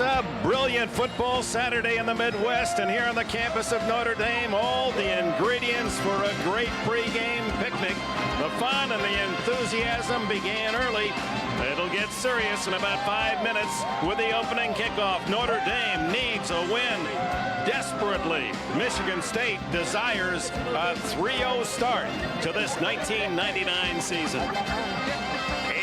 It's a brilliant football Saturday in the Midwest, and here on the campus of Notre Dame, all the ingredients for a great pregame picnic. The fun and the enthusiasm began early. It'll get serious in about 5 minutes with the opening kickoff. Notre Dame needs a win desperately. Michigan State desires a 3-0 start to this 1999 season.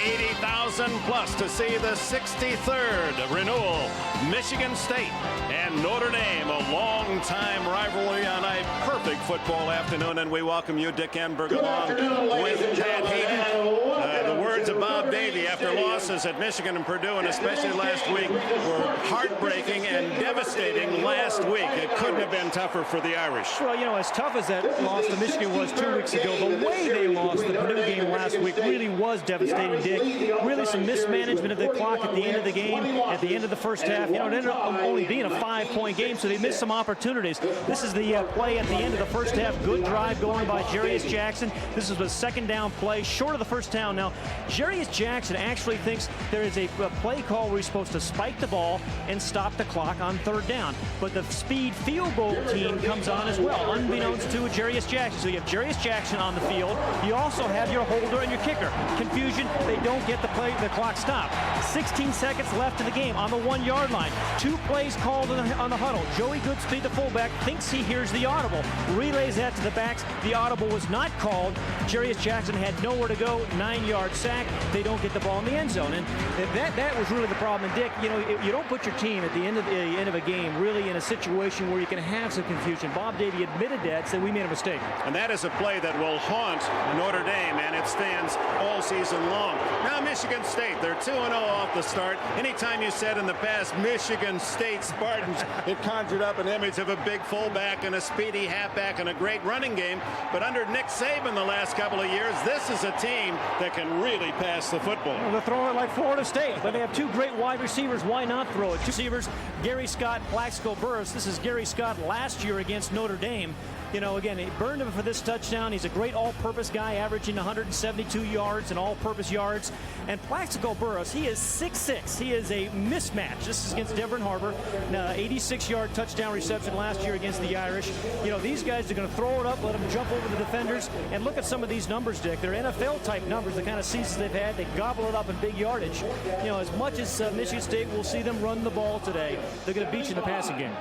80,000 plus to see the 63rd renewal. Michigan State and Notre Dame, a long-time rivalry on a perfect football afternoon, and we welcome you, Dick Enberg, along with Pat Hayden. The words of Bob Davie after losses at Michigan and Purdue, and especially last week, were heartbreaking and devastating last week. It couldn't have been tougher for the Irish. Well, you know, as tough as that loss to Michigan was 2 weeks ago, the way they lost the Purdue game last week really was devastating, Dick. Really some mismanagement of the clock at the end of the game, at the end of the first half. You know, it ended up only being a 5-point game, so they missed some opportunities. This is the play at the end of the first half. Good drive going by Jarius Jackson. This is a second down play, short of the first down. Now, Jarius Jackson actually thinks there is a play call where he's supposed to spike the ball and stop the clock on third down. But the speed field goal team comes on as well, unbeknownst to Jarius Jackson. So you have Jarius Jackson on the field. You also have your holder and your kicker. Confusion, they don't get the clock stopped. 16 seconds left in the game on the 1-yard line. 2 plays called on the huddle. Joey Goodspeed, the fullback, thinks he hears the audible. Relays that to the backs. The audible was not called. Jarius Jackson had nowhere to go. 9-yard sack. They don't get the ball in the end zone. And that was really the problem. And Dick, you know, you don't put your team at the end of a game really in a situation where you can have some confusion. Bob Davie admitted that, said we made a mistake. And that is a play that will haunt Notre Dame and its fans all season long. Now Michigan State, they're 2-0 off the start. Anytime you said in the past Michigan State Spartans, it conjured up an image of a big fullback and a speedy halfback and a great running game. But under Nick Saban the last couple of years, this is a team that can really pass the football. Well, they're throwing it like Florida State, but they have 2 great wide receivers. Why not throw it? 2 receivers, Gari Scott, Plaxico Burress. This is Gari Scott last year against Notre Dame. You know, again, he burned him for this touchdown. He's a great all-purpose guy, averaging 172 yards and all-purpose yards. And Plaxico Burress, he is 6'6". He is a mismatch. This is against Devon Harbor. 86-yard touchdown reception last year against the Irish. You know, these guys are going to throw it up, let them jump over the defenders. And look at some of these numbers, Dick. They're NFL-type numbers, the kind of seasons they've had. They gobble it up in big yardage. You know, as much as Michigan State will see them run the ball today, they're going to beat you in the passing game.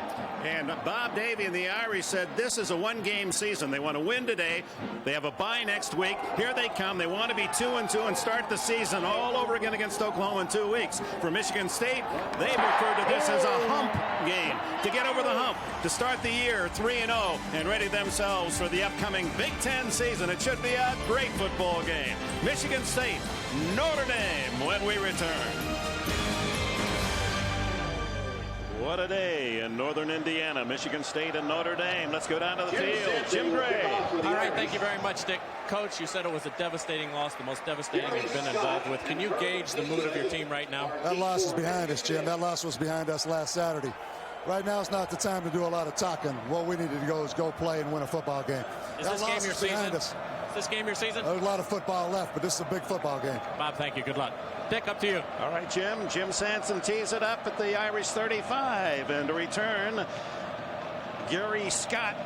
And Bob Davie and the Irish said this is a one-game season. They want to win today. They have a bye next week. Here they come. They want to be 2-2 and start the season all over again against Oklahoma in 2 weeks. For Michigan State, they've referred to this as a hump game. To get over the hump, to start the year 3-0 and ready themselves for the upcoming Big Ten season. It should be a great football game. Michigan State, Notre Dame when we return. What a day in northern Indiana. Michigan State and Notre Dame. Let's go down to the field. Jim Gray. All right, thank you very much, Dick. Coach, you said it was a devastating loss, the most devastating you've been involved with. Can you gauge the mood of your team right now? That loss is behind us, Jim. That loss was behind us last Saturday. Right now is not the time to do a lot of talking. What we needed to go is go play and win a football game. Is this game your season? Is this game your season? There's a lot of football left, but this is a big football game. Bob, thank you. Good luck. Dick, up to you. All right, Jim. Jim Sanson tees it up at the Irish 35. And to return, Gari Scott,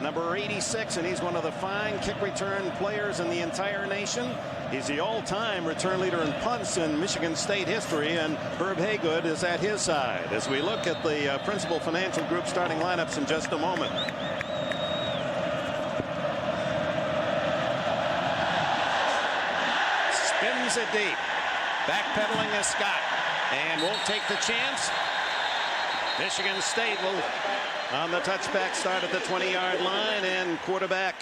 number 86, and he's one of the fine kick return players in the entire nation. He's the all-time return leader in punts in Michigan State history, and Herb Haygood is at his side as we look at the Principal Financial Group starting lineups in just a moment. Spins it deep. Backpedaling is Scott, and won't take the chance. Michigan State will on the touchback start at the 20-yard line, and quarterback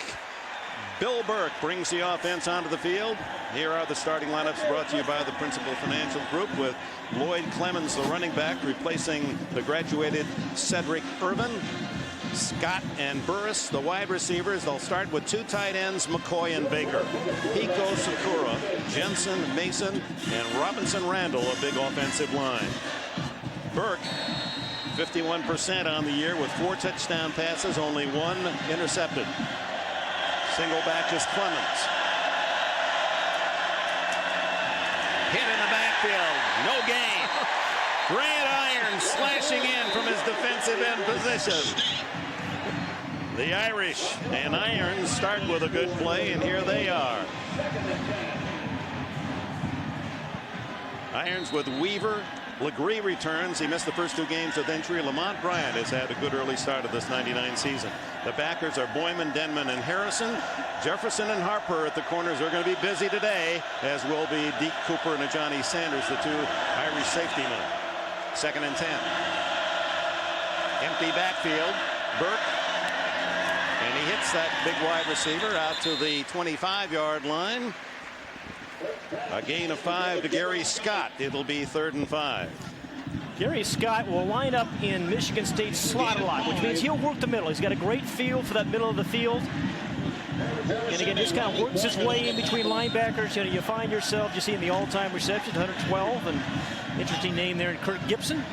Bill Burke brings the offense onto the field. Here are the starting lineups brought to you by the Principal Financial Group, with Lloyd Clemens, the running back, replacing the graduated Cedric Irvin. Scott and Burress, the wide receivers. They'll start with 2 tight ends, McCoy and Baker. Pico, Sakura, Jensen, Mason, and Robinson Randall, a big offensive line. Burke, 51% on the year with 4 touchdown passes, only 1 intercepted. Single back is Clemens. Hit in the backfield, no gain. Grant Irons slashing in from his defensive end position. The Irish and Irons start with a good play, and here they are. Irons with Weaver. Legree returns. He missed the first 2 games with injury. Lamont Bryant has had a good early start of this '99 season. The backers are Boyman, Denman, and Harrison. Jefferson and Harper at the corners are going to be busy today, as will be Deke Cooper and Johnny Sanders, the 2 Irish safety men. 2nd and 10. Empty backfield. Burke. And he hits that big wide receiver out to the 25-yard line. A gain of 5 to Gari Scott. It'll be 3rd and 5. Gari Scott will line up in Michigan State's slot a lot, which means he'll work the middle. He's got a great feel for that middle of the field. And again, just kind of works his way in between linebackers. You know, you find yourself, you see in the all-time receptions, 112, and interesting name there in Kirk Gibson.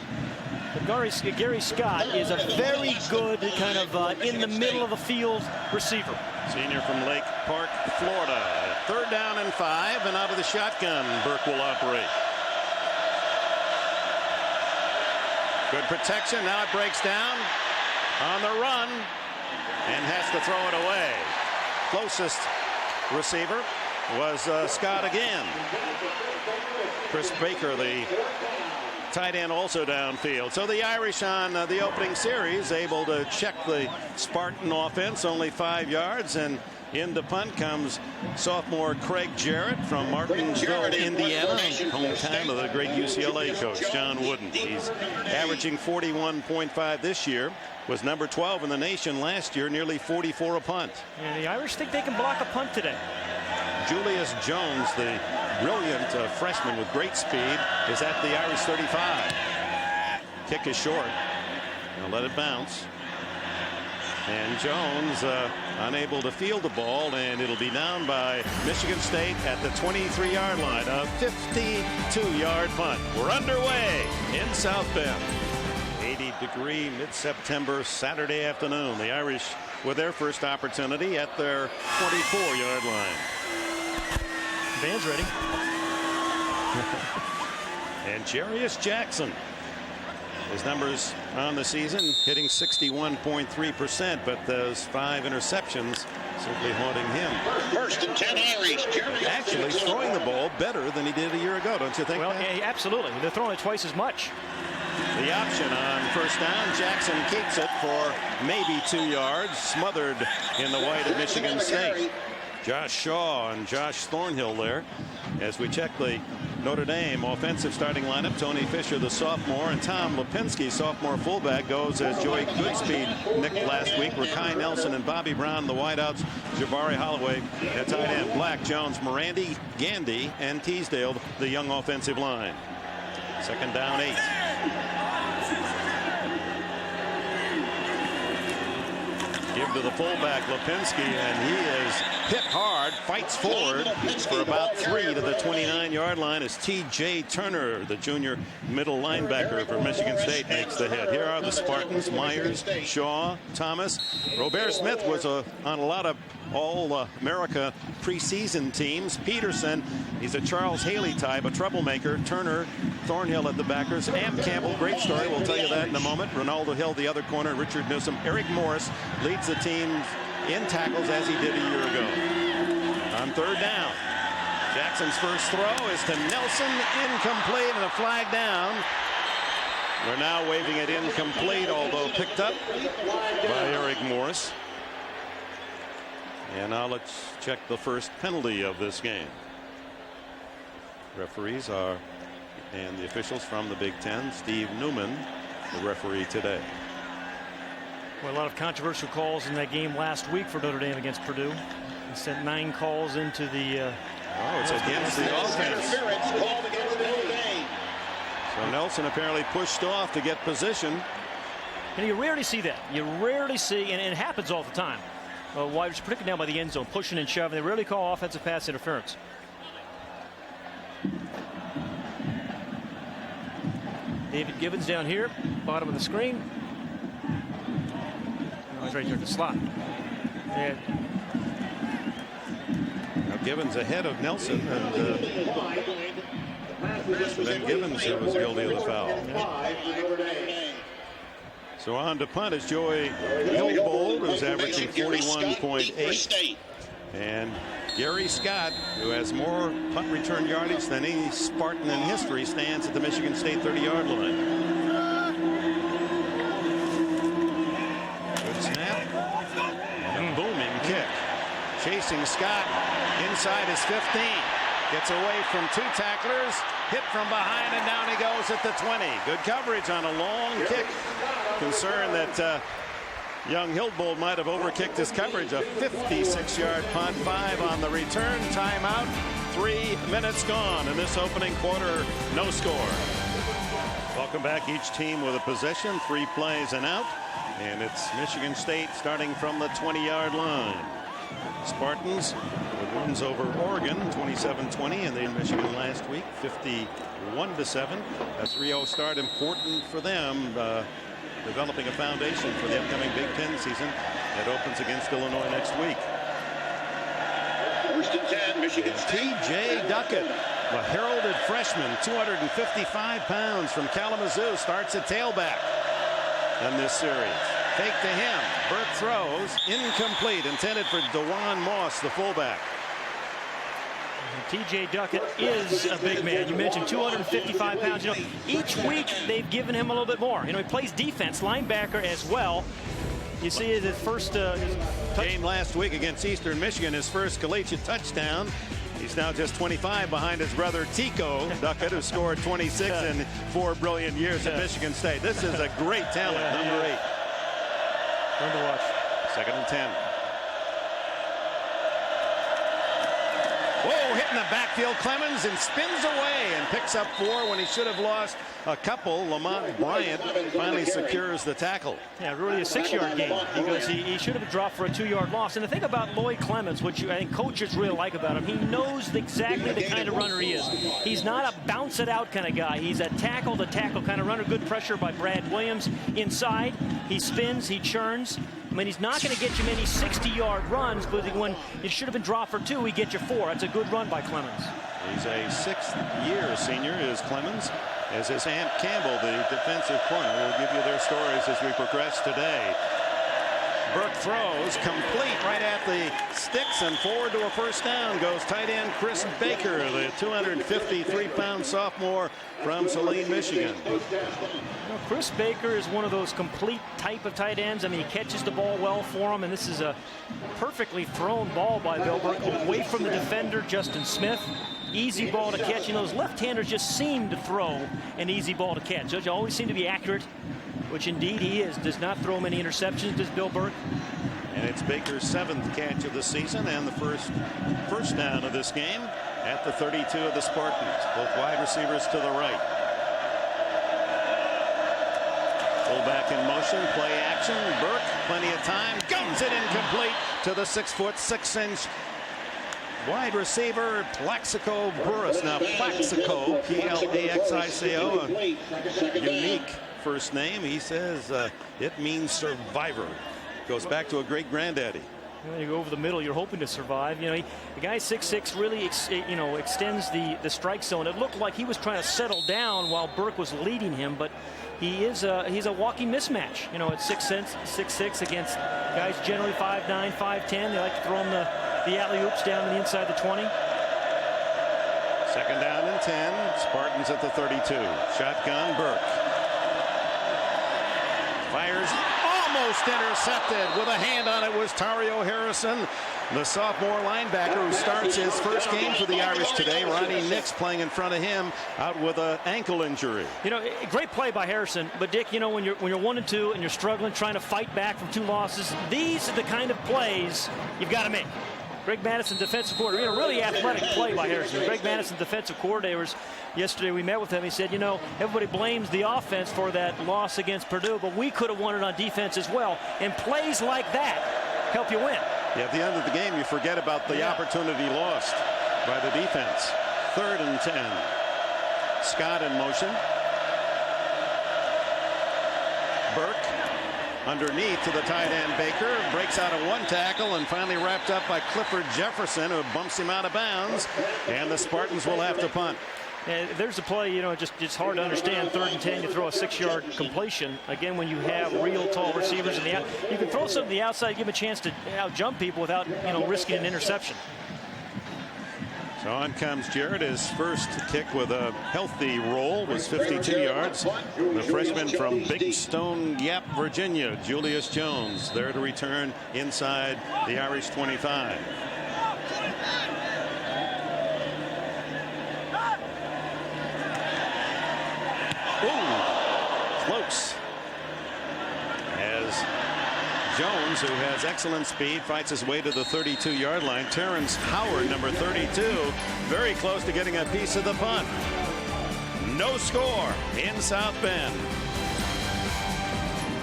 But Gari Scott is a very good kind of in the middle of the field receiver. Senior from Lake Park, Florida. 3rd down and 5, and out of the shotgun, Burke will operate. Good protection. Now it breaks down on the run and has to throw it away. Closest receiver was Scott again. Chris Baker, the tight end, also downfield. So the Irish on the opening series able to check the Spartan offense, only 5 yards, and in the punt comes sophomore Craig Jarrett from Martinsville, Indiana, hometown of the great UCLA coach John Wooden. He's averaging 41.5 this year, was number 12 in the nation last year, nearly 44 a punt. And the Irish think they can block a punt today. Julius Jones, the brilliant freshman with great speed, is at the Irish 35. Kick is short. Now let it bounce. And Jones unable to field the ball, and it'll be down by Michigan State at the 23-yard line. A 52-yard punt. We're underway in South Bend. 80-degree mid-September Saturday afternoon. The Irish with their first opportunity at their 24-yard line. Band's ready. And Jarius Jackson. His numbers on the season hitting 61.3%, but those 5 interceptions simply haunting him. 1st and 10 Irish. Actually throwing the ball better than he did a year ago, don't you think? Well, yeah, absolutely. They're throwing it twice as much. The option on 1st down. Jackson keeps it for maybe 2 yards, smothered in the white of Michigan State. Josh Shaw and Josh Thornhill there as we check the Notre Dame offensive starting lineup. Tony Fisher, the sophomore, and Tom Lipinski, sophomore fullback, goes as Joey Goodspeed nicked last week. Rakai Nelson and Bobby Brown, the wideouts. Jabari Holloway at tight end. Black, Jones, Morandi, Gandy, and Teasdale, the young offensive line. 2nd down, 8. Give to the fullback, Lipinski, and he is hit hard, fights forward for about 3 to the 29-yard line as T.J. Turner, the junior middle linebacker for Michigan State, makes the hit. Here are the Spartans: Myers, Shaw, Thomas. Robert Smith was on a lot of All-America preseason teams. Peterson, he's a Charles Haley type, a troublemaker. Turner, Thornhill at the backers. Am Campbell, great story, we'll tell you that in a moment. Ronaldo Hill, the other corner. Richard Newsom. Eric Morris leads the team in tackles as he did a year ago. On 3rd down, Jackson's first throw is to Nelson, incomplete, and a flag down. We're now waving it incomplete, although picked up by Eric Morris. And now let's check the first penalty of this game. Referees are, and the officials from the Big Ten. Steve Newman, the referee today. Well, a lot of controversial calls in that game last week for Notre Dame against Purdue. He sent 9 calls into the. It's against the offense. So Nelson apparently pushed off to get position. And you rarely see that. You rarely see, and it happens all the time. Wide receiver, particularly down by the end zone, pushing and shoving. They rarely call offensive pass interference. David Gibbons down here, bottom of the screen. Oh, he's right here at the slot. And now Gibbons ahead of Nelson, and Must have been Gibbons who was guilty of the foul. So on to punt is Joey Hillbold, who's averaging 41.8. And Gari Scott, who has more punt return yardage than any Spartan in history, stands at the Michigan State 30-yard line. Good snap. And a booming kick. Chasing Scott inside his 15. Gets away from two tacklers. Hit from behind, and down he goes at the 20. Good coverage on a long kick. Concern that young Hillbold might have overkicked his coverage. A 56-yard punt, 5 on the return. Timeout. 3 minutes gone in this opening quarter. No score. Welcome back. Each team with a possession. 3 plays and out. And it's Michigan State starting from the 20-yard line. Spartans with wins over Oregon 27-20, and they in Michigan last week 51-7. A 3-0 start important for them, developing a foundation for the upcoming Big Ten season that opens against Illinois next week. First and 10, Michigan State. T.J. Duckett, the heralded freshman, 255 pounds from Kalamazoo, starts at tailback in this series. Fake to him. Burke throws. Incomplete. Intended for DeJuan Moss, the fullback. T.J. Duckett is a big man. You mentioned 255 pounds. You know, each week they've given him a little bit more. You know, he plays defense, linebacker as well. You see his first game last week against Eastern Michigan, his first collegiate touchdown. He's now just 25 behind his brother Tico Duckett, who scored 26 in 4 brilliant years at Michigan State. This is a great talent, number 8. Fun to watch. 2nd and 10. Whoa, hitting the backfield, Clemens, and spins away and picks up 4 when he should have lost a couple. Lamont Bryant finally secures the tackle. Yeah, really a 6-yard gain because he should have dropped for a 2-yard loss. And the thing about Lloyd Clemens, which I think coaches really like about him, he knows exactly the kind of runner he is. He's not a bounce it out kind of guy. He's a tackle-to-tackle kind of runner. Good pressure by Brad Williams inside. He spins, he churns. I mean, he's not going to get you many 60-yard runs, but when it should have been dropped for 2, he gets you 4. That's a good run by Clemens. He's a 6th-year senior, is Clemens, as his Aunt Campbell, the defensive corner. We'll give you their stories as we progress today. Burke throws complete right at the sticks, and forward to a first down goes tight end Chris Baker, the 253-pound sophomore from Saline, Michigan. You know, Chris Baker is one of those complete type of tight ends. I mean, he catches the ball well for him, and this is a perfectly thrown ball by Bill Burke away from the defender, Justin Smith. Easy ball to catch. You know, those left-handers just seem to throw an easy ball to catch. They always seem to be accurate, which indeed he is. Does not throw many interceptions, does Bill Burke. And it's Baker's 7th catch of the season and the first down of this game at the 32 of the Spartans. Both wide receivers to the right. Fullback in motion, play action. Burke, plenty of time, guns it incomplete to the 6'6" wide receiver Plaxico Burris. Now Plaxico, Plaxico, a unique first name. He says it means survivor. Goes back to a great granddaddy. When you go over the middle, you're hoping to survive. You know, the guy 6'6" really extends the strike zone. It looked like he was trying to settle down while Burke was leading him, but he's a walking mismatch. You know, at 6'6" against guys generally 5'9", 5'10". They like to throw him the alley-oops down to the inside the 20. 2nd down and 10. Spartans at the 32. Shotgun, Burke. Fires, almost intercepted. With a hand on it was Tario Harrison, the sophomore linebacker who starts his first game for the Irish today. Ronnie Nix playing in front of him, out with an ankle injury. You know, great play by Harrison, but Dick, you know, when you're 1-2 and you're struggling, trying to fight back from 2 losses, these are the kind of plays you've got to make. Greg Madison, defensive coordinator. You know, really athletic play by Harrison. Greg Madison, defensive coordinators. Yesterday we met with him. He said, you know, everybody blames the offense for that loss against Purdue, but we could have won it on defense as well. And plays like that help you win. Yeah, at the end of the game, you forget about the opportunity lost by the defense. 3rd and 10. Scott in motion. Burke underneath to the tight end Baker, breaks out of 1 tackle and finally wrapped up by Clifford Jefferson, who bumps him out of bounds, and the Spartans will have to punt. And there's a play, you know, it's hard to understand. 3rd and 10, you throw a 6-yard completion. Again, when you have real tall receivers in the out, you can throw something to the outside, give them a chance to out-jump people without, you know, risking an interception. So on comes Jarrett. His first kick with a healthy roll was 52 yards. The freshman from Big Stone Gap, Virginia, Julius Jones, there to return inside the Irish 25. Ooh, close. As Jones, who has excellent speed, fights his way to the 32-yard line. Terrence Howard, number 32, very close to getting a piece of the punt. No score in South Bend.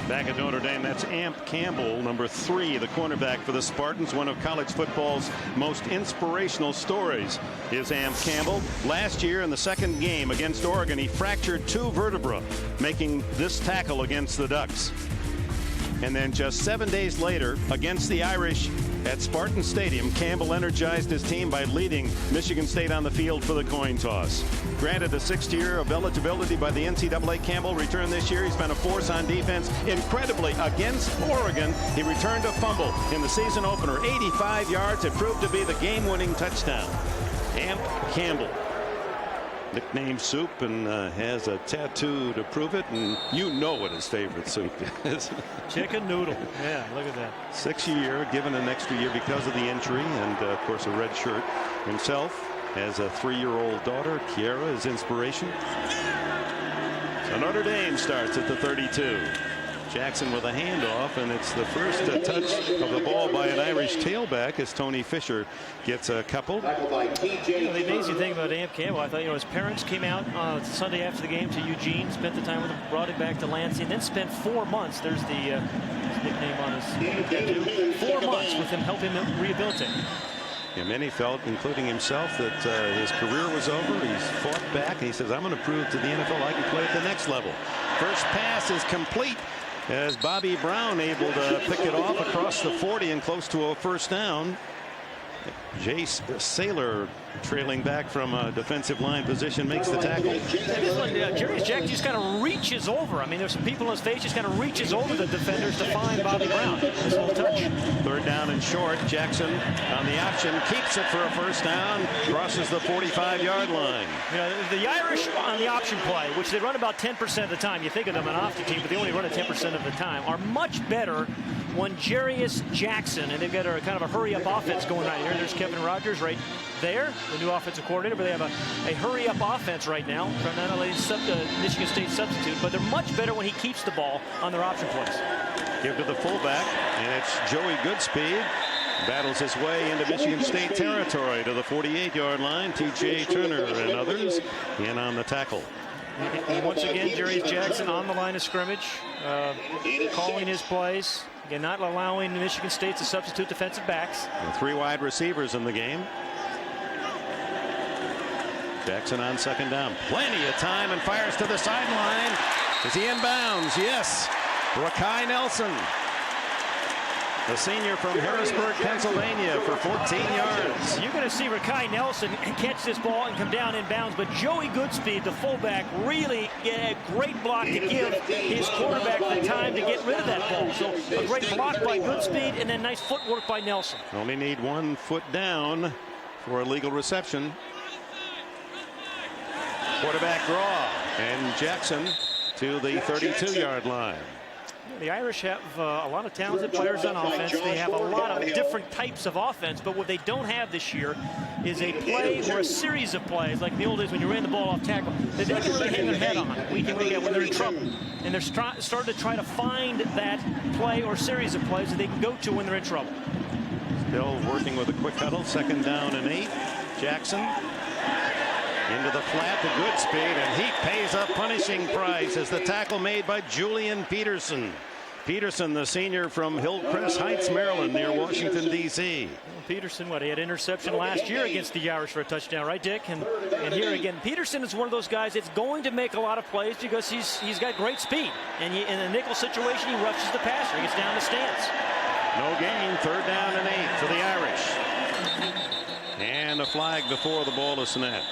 Back at Notre Dame, that's Amp Campbell, number 3, the cornerback for the Spartans. One of college football's most inspirational stories is Amp Campbell. Last year in the second game against Oregon, he fractured 2 vertebrae, making this tackle against the Ducks. And then just 7 days later, against the Irish at Spartan Stadium, Campbell energized his team by leading Michigan State on the field for the coin toss. Granted a 6th year of eligibility by the NCAA, Campbell returned this year. He's been a force on defense. Incredibly, against Oregon, he returned a fumble in the season opener. 85 yards. It proved to be the game-winning touchdown. Amp Campbell, nicknamed Soup, and has a tattoo to prove it, and you know what his favorite soup is. Chicken noodle. Yeah, look at that. 6th year, given an extra year because of the injury, and of course a red shirt himself. Has a 3-year-old daughter. Kiara is inspiration. So Notre Dame starts at the 32. Jackson with a handoff, and it's the first touch of the ball by an Irish tailback as Tony Fisher gets a couple. You know, the amazing thing about Amp Campbell, I thought, you know, his parents came out Sunday after the game to Eugene, spent the time with him, brought him back to Lansing, then spent 4 months. There's the his nickname on his tattoo. 4 months with him, helping him rehabilitate. Yeah, many felt, including himself, that his career was over. He's fought back, and he says, I'm going to prove to the NFL I can play at the next level. First pass is complete, as Bobby Brown able to pick it off across the 40 and close to a first down. Jace Saylor, trailing back from a defensive line position, makes the tackle. This one, Jarius Jackson just kind of reaches over. I mean, there's some people in his face, just kind of reaches over the defenders to find Bobby Brown. This little touch. 3rd down and short. Jackson on the option, keeps it for a first down, crosses the 45-yard line. You know, the Irish on the option play, which they run about 10% of the time. You think of them an option team, but they only run it 10% of the time, are much better when Jarius Jackson, and they've got a kind of a hurry-up offense going right here. There's Kevin Rogers right there, the new offensive coordinator, but they have a hurry-up offense right now from not only Michigan State substitute, but they're much better when he keeps the ball on their option plays. Give to the fullback, and it's Joey Goodspeed. Battles his way into Michigan State territory to the 48-yard line. T.J. Turner and others in on the tackle. And once again, Jarius Jackson on the line of scrimmage, calling his plays. Again, not allowing Michigan State to substitute defensive backs. And 3 wide receivers in the game. Jackson on 2nd down. Plenty of time and fires to the sideline. Is he in bounds? Yes. Rakai Nelson, the senior from Harrisburg, Pennsylvania, for 14 yards. You're going to see Rakai Nelson catch this ball and come down in bounds, but Joey Goodspeed, the fullback, really get a great block to give his quarterback the time to get rid of that ball. So a great block by Goodspeed, and then nice footwork by Nelson. Only need 1 foot down for a legal reception. Quarterback draw, and Jackson to the 32-yard line. The Irish have a lot of talented players on offense. They have a lot of different types of offense, but what they don't have this year is a play or a series of plays like the old days when you ran the ball off tackle that they can really hang their head on week in, week out when they're in trouble. And they're starting to try to find that play or series of plays that they can go to when they're in trouble. Still working with a quick huddle. 2nd down and 8. Jackson into the flat to Goodspeed, and he pays a punishing price as the tackle made by Julian Peterson. Peterson, the senior from Hillcrest Heights, Maryland, near Washington, D.C. Peterson, he had interception last year against the Irish for a touchdown, right, Dick? And here again, Peterson is one of those guys that's going to make a lot of plays because he's got great speed. And in a nickel situation, he rushes the passer. He gets down the stance. No gain. 3rd down and 8 for the Irish. And a flag before the ball is snapped.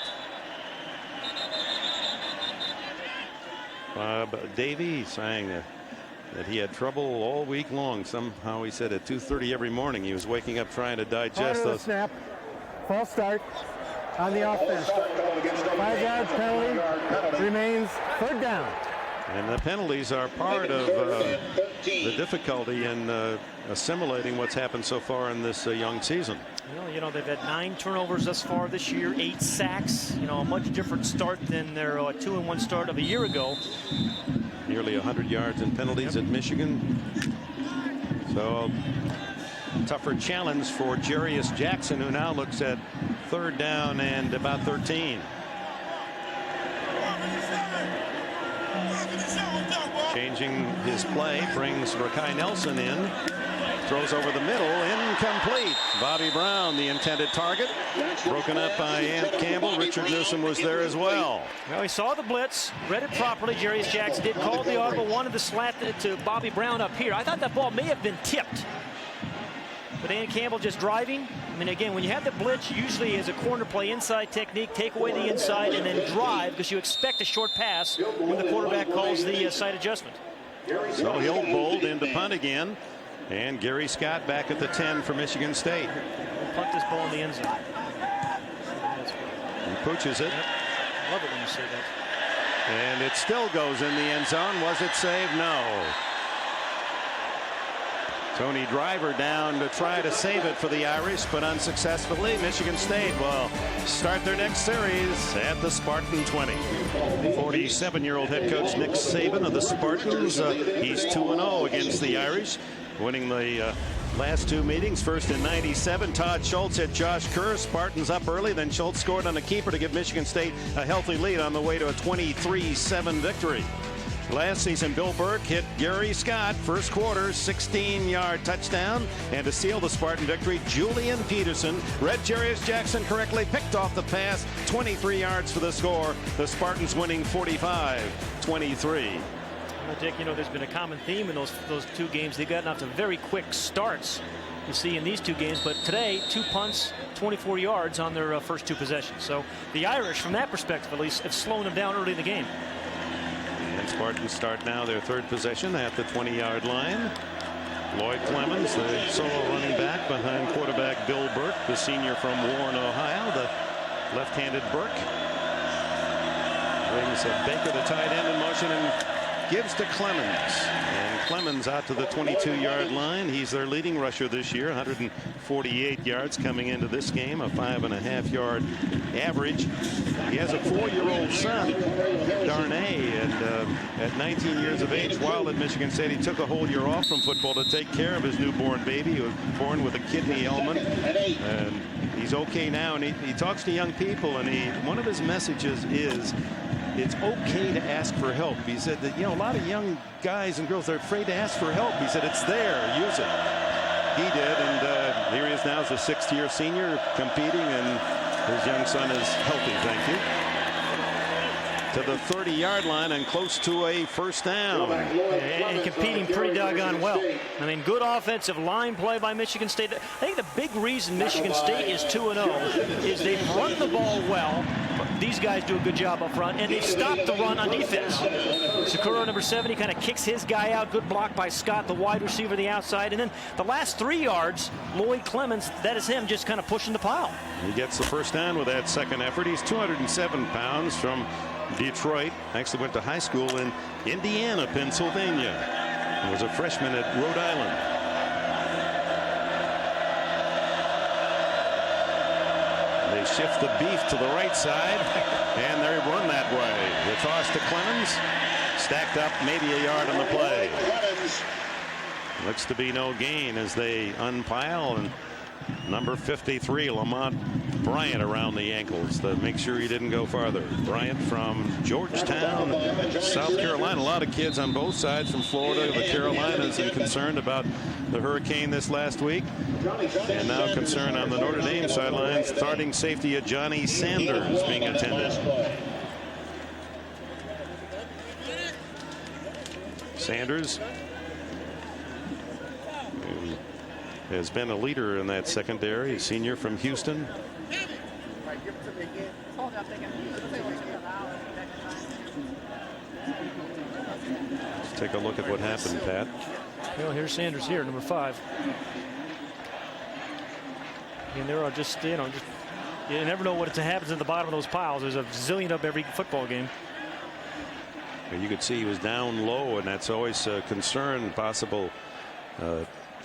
Bob Davey saying that he had trouble all week long. Somehow he said at 2:30 every morning he was waking up trying to digest those. Snap, false start on the offense. 5-yard penalty remains 3rd down. And the penalties are part of the difficulty in assimilating what's happened so far in this young season. Well, you know, they've had 9 turnovers thus far this year, 8 sacks. You know, a much different start than their 2-1 start of a year ago. Nearly 100 yards in penalties at Michigan. So tougher challenge for Jarius Jackson, who now looks at 3rd down and about 13. Changing his play, brings Rakai Nelson in. Throws over the middle, incomplete. Bobby Brown, the intended target. Broken up by Ant Campbell. Richard Newsom was there as well. Well, he saw the blitz, read it properly. Jarius Jackson did, called the audible, wanted to slant it to Bobby Brown up here. I thought that ball may have been tipped. But Ant Campbell just driving. I mean, again, when you have the blitz, usually as a corner play, inside technique, take away the inside and then drive, because you expect a short pass when the quarterback calls the side adjustment. So he'll bold into punt again. And Gary Scott back at the 10 for Michigan State. We'll punt this ball in the end zone. He pooches it. Yep. Love it when you say that. And it still goes in the end zone. Was it saved? No. Tony Driver down to try to save it for the Irish, but unsuccessfully. Michigan State will start their next series at the Spartan 20. 47-year-old head coach Nick Saban of the Spartans. He's 2-0 against the Irish, winning the last 2 meetings. First in '97, Todd Schultz hit Josh Kerr. Spartans up early, then Schultz scored on a keeper to give Michigan State a healthy lead on the way to a 23-7 victory. Last season, Bill Burke hit Gary Scott first quarter, 16-yard touchdown, and to seal the Spartan victory, Julian Peterson read Jarius Jackson correctly, picked off the pass, 23 yards for the score. The Spartans winning 45-23. Well, Dick, you know, there's been a common theme in those 2 games. They've gotten off to very quick starts, you see, in these 2 games. But today, 2 punts, 24 yards on their first 2 possessions. So the Irish, from that perspective at least, have slowed them down early in the game. And Spartans start now their 3rd possession at the 20-yard line. Lloyd Clemens, the solo running back behind quarterback Bill Burke, the senior from Warren, Ohio. The left-handed Burke brings Baker, the tight end, in motion and gives to Clemens. And Clemens out to the 22-yard line. He's their leading rusher this year, 148 yards coming into this game, a 5.5-yard average. He has a 4-year-old son, Darnay, and at 19 years of age, while at Michigan State, he took a whole year off from football to take care of his newborn baby, who was born with a kidney ailment. And he's okay now, and he talks to young people, and one of his messages is, it's okay to ask for help. He said that, you know, a lot of young guys and girls are afraid to ask for help. He said, it's there, use it. He did, and here he is now as a 6th-year senior competing, and his young son is healthy, thank you. To the 30-yard line and close to a first down. And competing pretty doggone well. I mean, good offensive line play by Michigan State. I think the big reason Michigan State is 2-0 is they've run the ball well. These guys do a good job up front, and they've stopped the run on defense. Sakura, number 70, kind of kicks his guy out. Good block by Scott, the wide receiver, the outside. And then the last 3 yards, Lloyd Clemens, that is him just kind of pushing the pile. He gets the first down with that second effort. He's 207 pounds from Detroit. Actually went to high school in Indiana, Pennsylvania. He was a freshman at Rhode Island. They shift the beef to the right side, and they run that way. The toss to Clemens, stacked up maybe a yard on the play. Looks to be no gain as they unpile, and number 53, Lamont Bryant, around the ankles to make sure he didn't go farther. Bryant from Georgetown, South Carolina. A lot of kids on both sides from Florida, the Carolinas, and concerned about the hurricane this last week. And now concern on the Notre Dame sidelines. Starting safety of Johnny Sanders being attended. Sanders has been a leader in that secondary. A senior from Houston. Let's take a look at what happened, Pat. Well, here's Sanders here, number 5. And there are just, you never know what happens at the bottom of those piles. There's a zillion of every football game. You could see he was down low, and that's always a concern, possible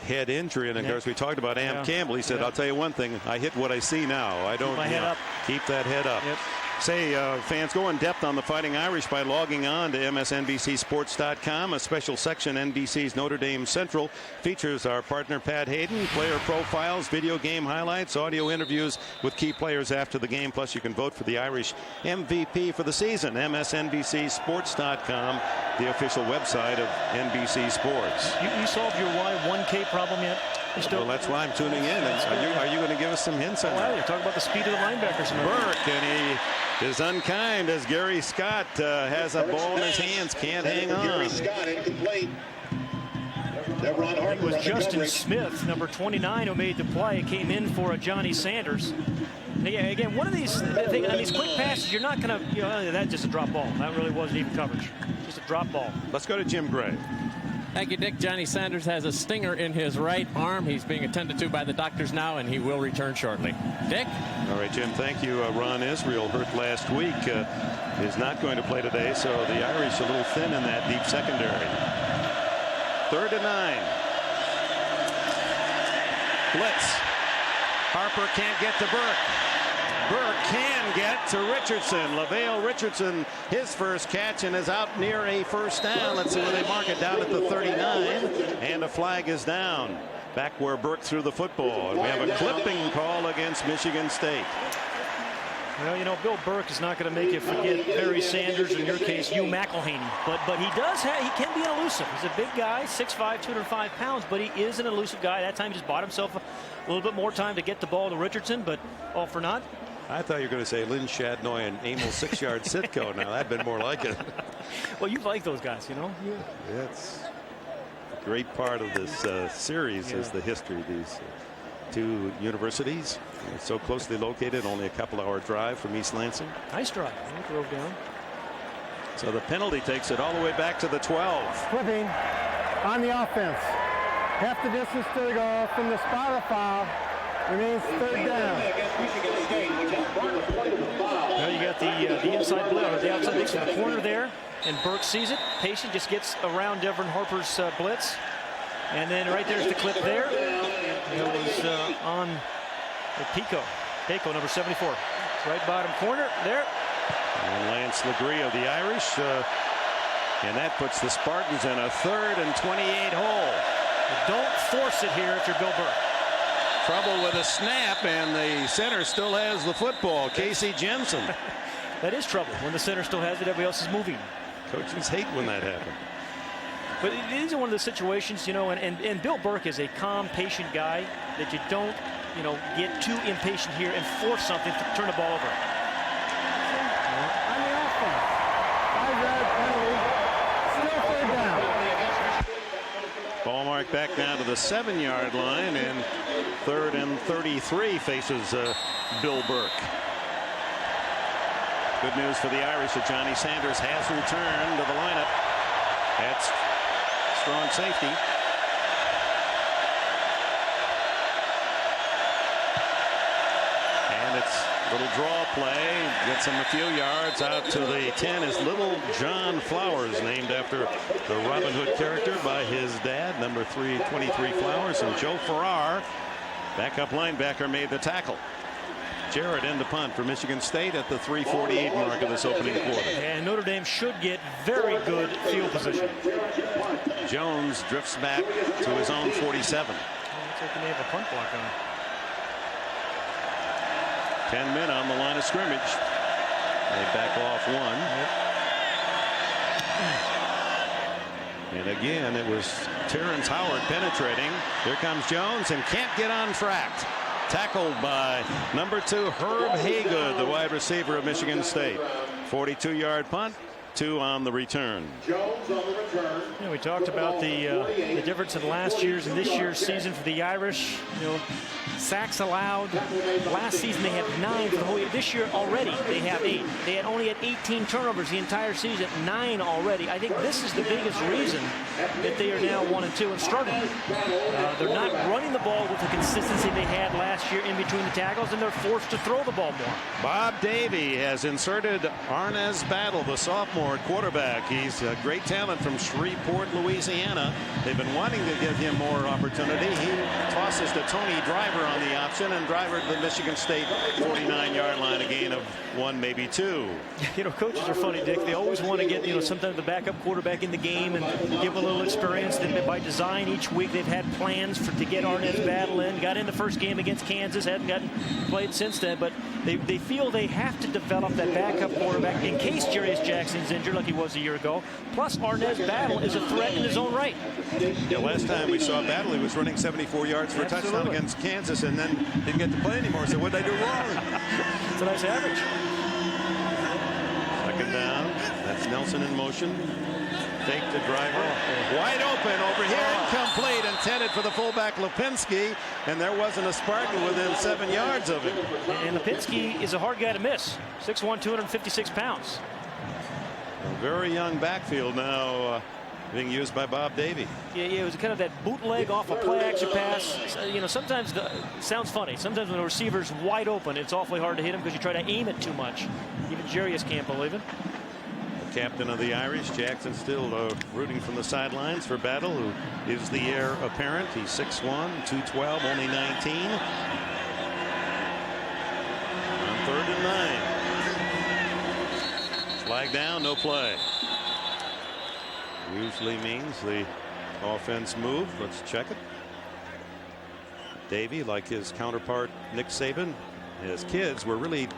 head injury. And of course, we talked about Am Campbell. He said, I'll tell you one thing, I hit what I see now. I don't keep my head up. Keep that head up. Yep. Say, fans, go in depth on the Fighting Irish by logging on to MSNBCSports.com. A special section, NBC's Notre Dame Central, features our partner Pat Hayden, player profiles, video game highlights, audio interviews with key players after the game. Plus, you can vote for the Irish MVP for the season. MSNBCSports.com, the official website of NBC Sports. You solved your Y1K problem yet? Well, that's why I'm tuning in. Are you going to give us some hints on that? Well, you're talking about the speed of the linebackers. Burke, and he is unkind as Gary Scott has a ball in his hands, can't hang on. Gari Scott incomplete. It was Justin Smith, number 29, who made the play. Came in for a Johnny Sanders. Again, one of these things, on these quick passes, you're not going to, that's just a drop ball. That really wasn't even coverage. Just a drop ball. Let's go to Jim Gray. Thank you, Dick. Johnny Sanders has a stinger in his right arm. He's being attended to by the doctors now, and he will return shortly. Dick? All right, Jim, thank you. Ron Israel, hurt last week, is not going to play today, so the Irish a little thin in that deep secondary. 3rd and 9. Blitz. Harper can't get to Burke. Burke can get to Richardson. LaVale Richardson, his first catch, and is out near a first down. Let's see where they mark it, down at the 39. And a flag is down. Back where Burke threw the football. And we have a clipping call against Michigan State. Well, Bill Burke is not going to make you forget Barry Sanders, in your case, Hugh McElhaney. But he can be an elusive. He's a big guy, 6'5", 205 pounds, but he is an elusive guy. That time he just bought himself a little bit more time to get the ball to Richardson, but all for naught. I thought you were going to say Lynn Shadnoy and Emil 6-yard Sitco. Now, that'd been more like it. Well, you like those guys, Yeah, it's a great part of this series is the history of these two universities. So closely located, only a couple-hour drive from East Lansing. Nice drive. He drove down. So the penalty takes it all the way back to the 12. Flipping on the offense. Half the distance to go from the spot of foul. Remains 3rd down. Well, you got the inside blitz, or the outside blitz from the corner there, and Burke sees it. Patient just gets around Devin Harper's blitz, and then right there's the clip there. It was on Pico, number 74. Right bottom corner there. And Lance Legree of the Irish, and that puts the Spartans in a 3rd and 28 hole. But don't force it here if you're Bill Burke. Trouble with a snap, and the center still has the football. Casey Jensen. That is trouble when the center still has it. Everybody else is moving. Coaches hate when that happens. But it is one of the situations, and Bill Burke is a calm, patient guy that you don't, get too impatient here and force something to turn the ball over. On the offense. 5-yard penalty. Still 3rd down. Ball marked back down to the 7-yard line, and 3rd and 33 faces Bill Burke. Good news for the Irish that Johnny Sanders has returned to the lineup. That's strong safety. And it's a little draw play. Gets him a few yards out to the 10 is Little John Flowers, named after the Robin Hood character by his dad, number 323 Flowers. And Joe Farrar, backup linebacker, made the tackle. Jarrett in the punt for Michigan State at the 3:48 mark of this opening quarter. And Notre Dame should get very good field position. Jones drifts back to his own 47. Looks like they may have a punt block on. 10 men on the line of scrimmage. They back off one. And again, it was Terrence Howard penetrating. Here comes Jones and can't get on track. Tackled by number 2 Herb Haygood, the wide receiver of Michigan State. 42-yard punt. 2 on the return. Jones on the return. You know, we talked about the difference in last year's and this year's season for the Irish. You know, sacks allowed. Last season they had 9 for the whole year. This year already they have 8. They had only had 18 turnovers the entire season, 9 already. I think this is the biggest reason that they are now 1-2 and struggling. They're not running the ball with the consistency they had last year in between the tackles, and they're forced to throw the ball more. Bob Davie has inserted Arnez Battle, the sophomore quarterback. He's a great talent from Shreveport, Louisiana. They've been wanting to give him more opportunity. He tosses to Tony Driver on the option, and Driver to the Michigan State 49-yard line, a gain of 1, maybe 2. You know, coaches are funny, Dick. They always want to get, you know, sometimes the backup quarterback in the game and give a little experience. Then by design each week they've had plans to get Arnez Battle in. Got in the first game against Kansas, hadn't gotten played since then, but they feel they have to develop that backup quarterback in case Jarius Jackson's injured like he was a year ago. Plus Arnez Battle is a threat in his own right. Yeah, last time we saw Battle, he was running 74 yards for a touchdown against Kansas, and then didn't get to play anymore. So what did they do wrong? It's a nice average. Second down. That's Nelson in motion. Fake to Driver. Wide open over here. Incomplete. Intended for the fullback Lipinski. And there wasn't a Spartan within 7 yards of him. And Lipinski is a hard guy to miss. 6'1", 256 pounds. A very young backfield now being used by Bob Davie. Yeah, it was kind of that bootleg off a play action pass. You know, sometimes sounds funny. Sometimes when a receiver's wide open, it's awfully hard to hit him because you try to aim it too much. Even Jarius can't believe it. Captain of the Irish, Jackson, still rooting from the sidelines for Battle, who is the heir apparent. He's 6'1", 212, only 19. On 3rd and 9. Flag down, no play. Usually means the offense move. Let's check it. Davie, like his counterpart Nick Saban, his kids were really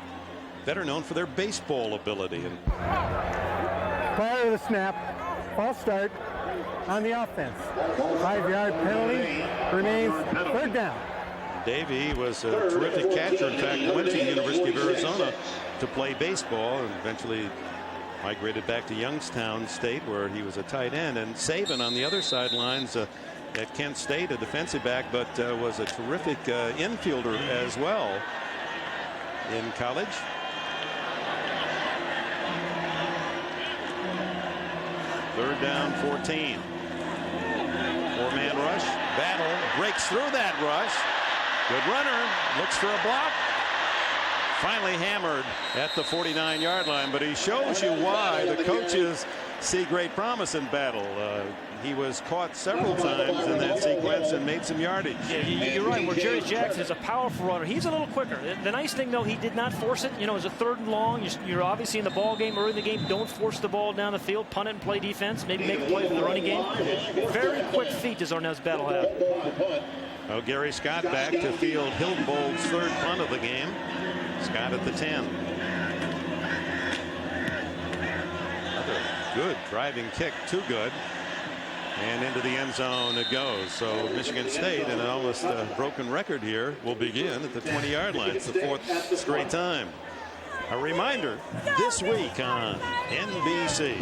better known for their baseball ability. And Prior to the snap, false start on the offense. 5-yard penalty, remains 3rd down. Davie was a terrific catcher. In fact, went to the University of Arizona to play baseball and eventually migrated back to Youngstown State, where he was a tight end. And Saban on the other sidelines at Kent State, a defensive back, but was a terrific infielder as well in college. Third down, 14. 4-man rush. Battle breaks through that rush. Good runner. Looks for a block. Finally hammered at the 49-yard line. But he shows you why the coaches see great promise in Battle. He was caught several times in that sequence and made some yardage. Yeah, you're right. Where Jarius Jackson is a powerful runner, he's a little quicker. The nice thing, though, he did not force it. You know, it's a 3rd and long. You're obviously in the ball game, early in the game. Don't force the ball down the field. Punt it and play defense. Maybe make a play for the running game. Very quick feet does Arnez Battle have. Well, Gary Scott back to field Hildbold's 3rd punt of the game. Scott at the 10. Another good driving kick, too good. And into the end zone it goes. So Michigan State, in an almost broken record here, will begin at the 20-yard line. It's the 4th straight time. A reminder, this week on NBC.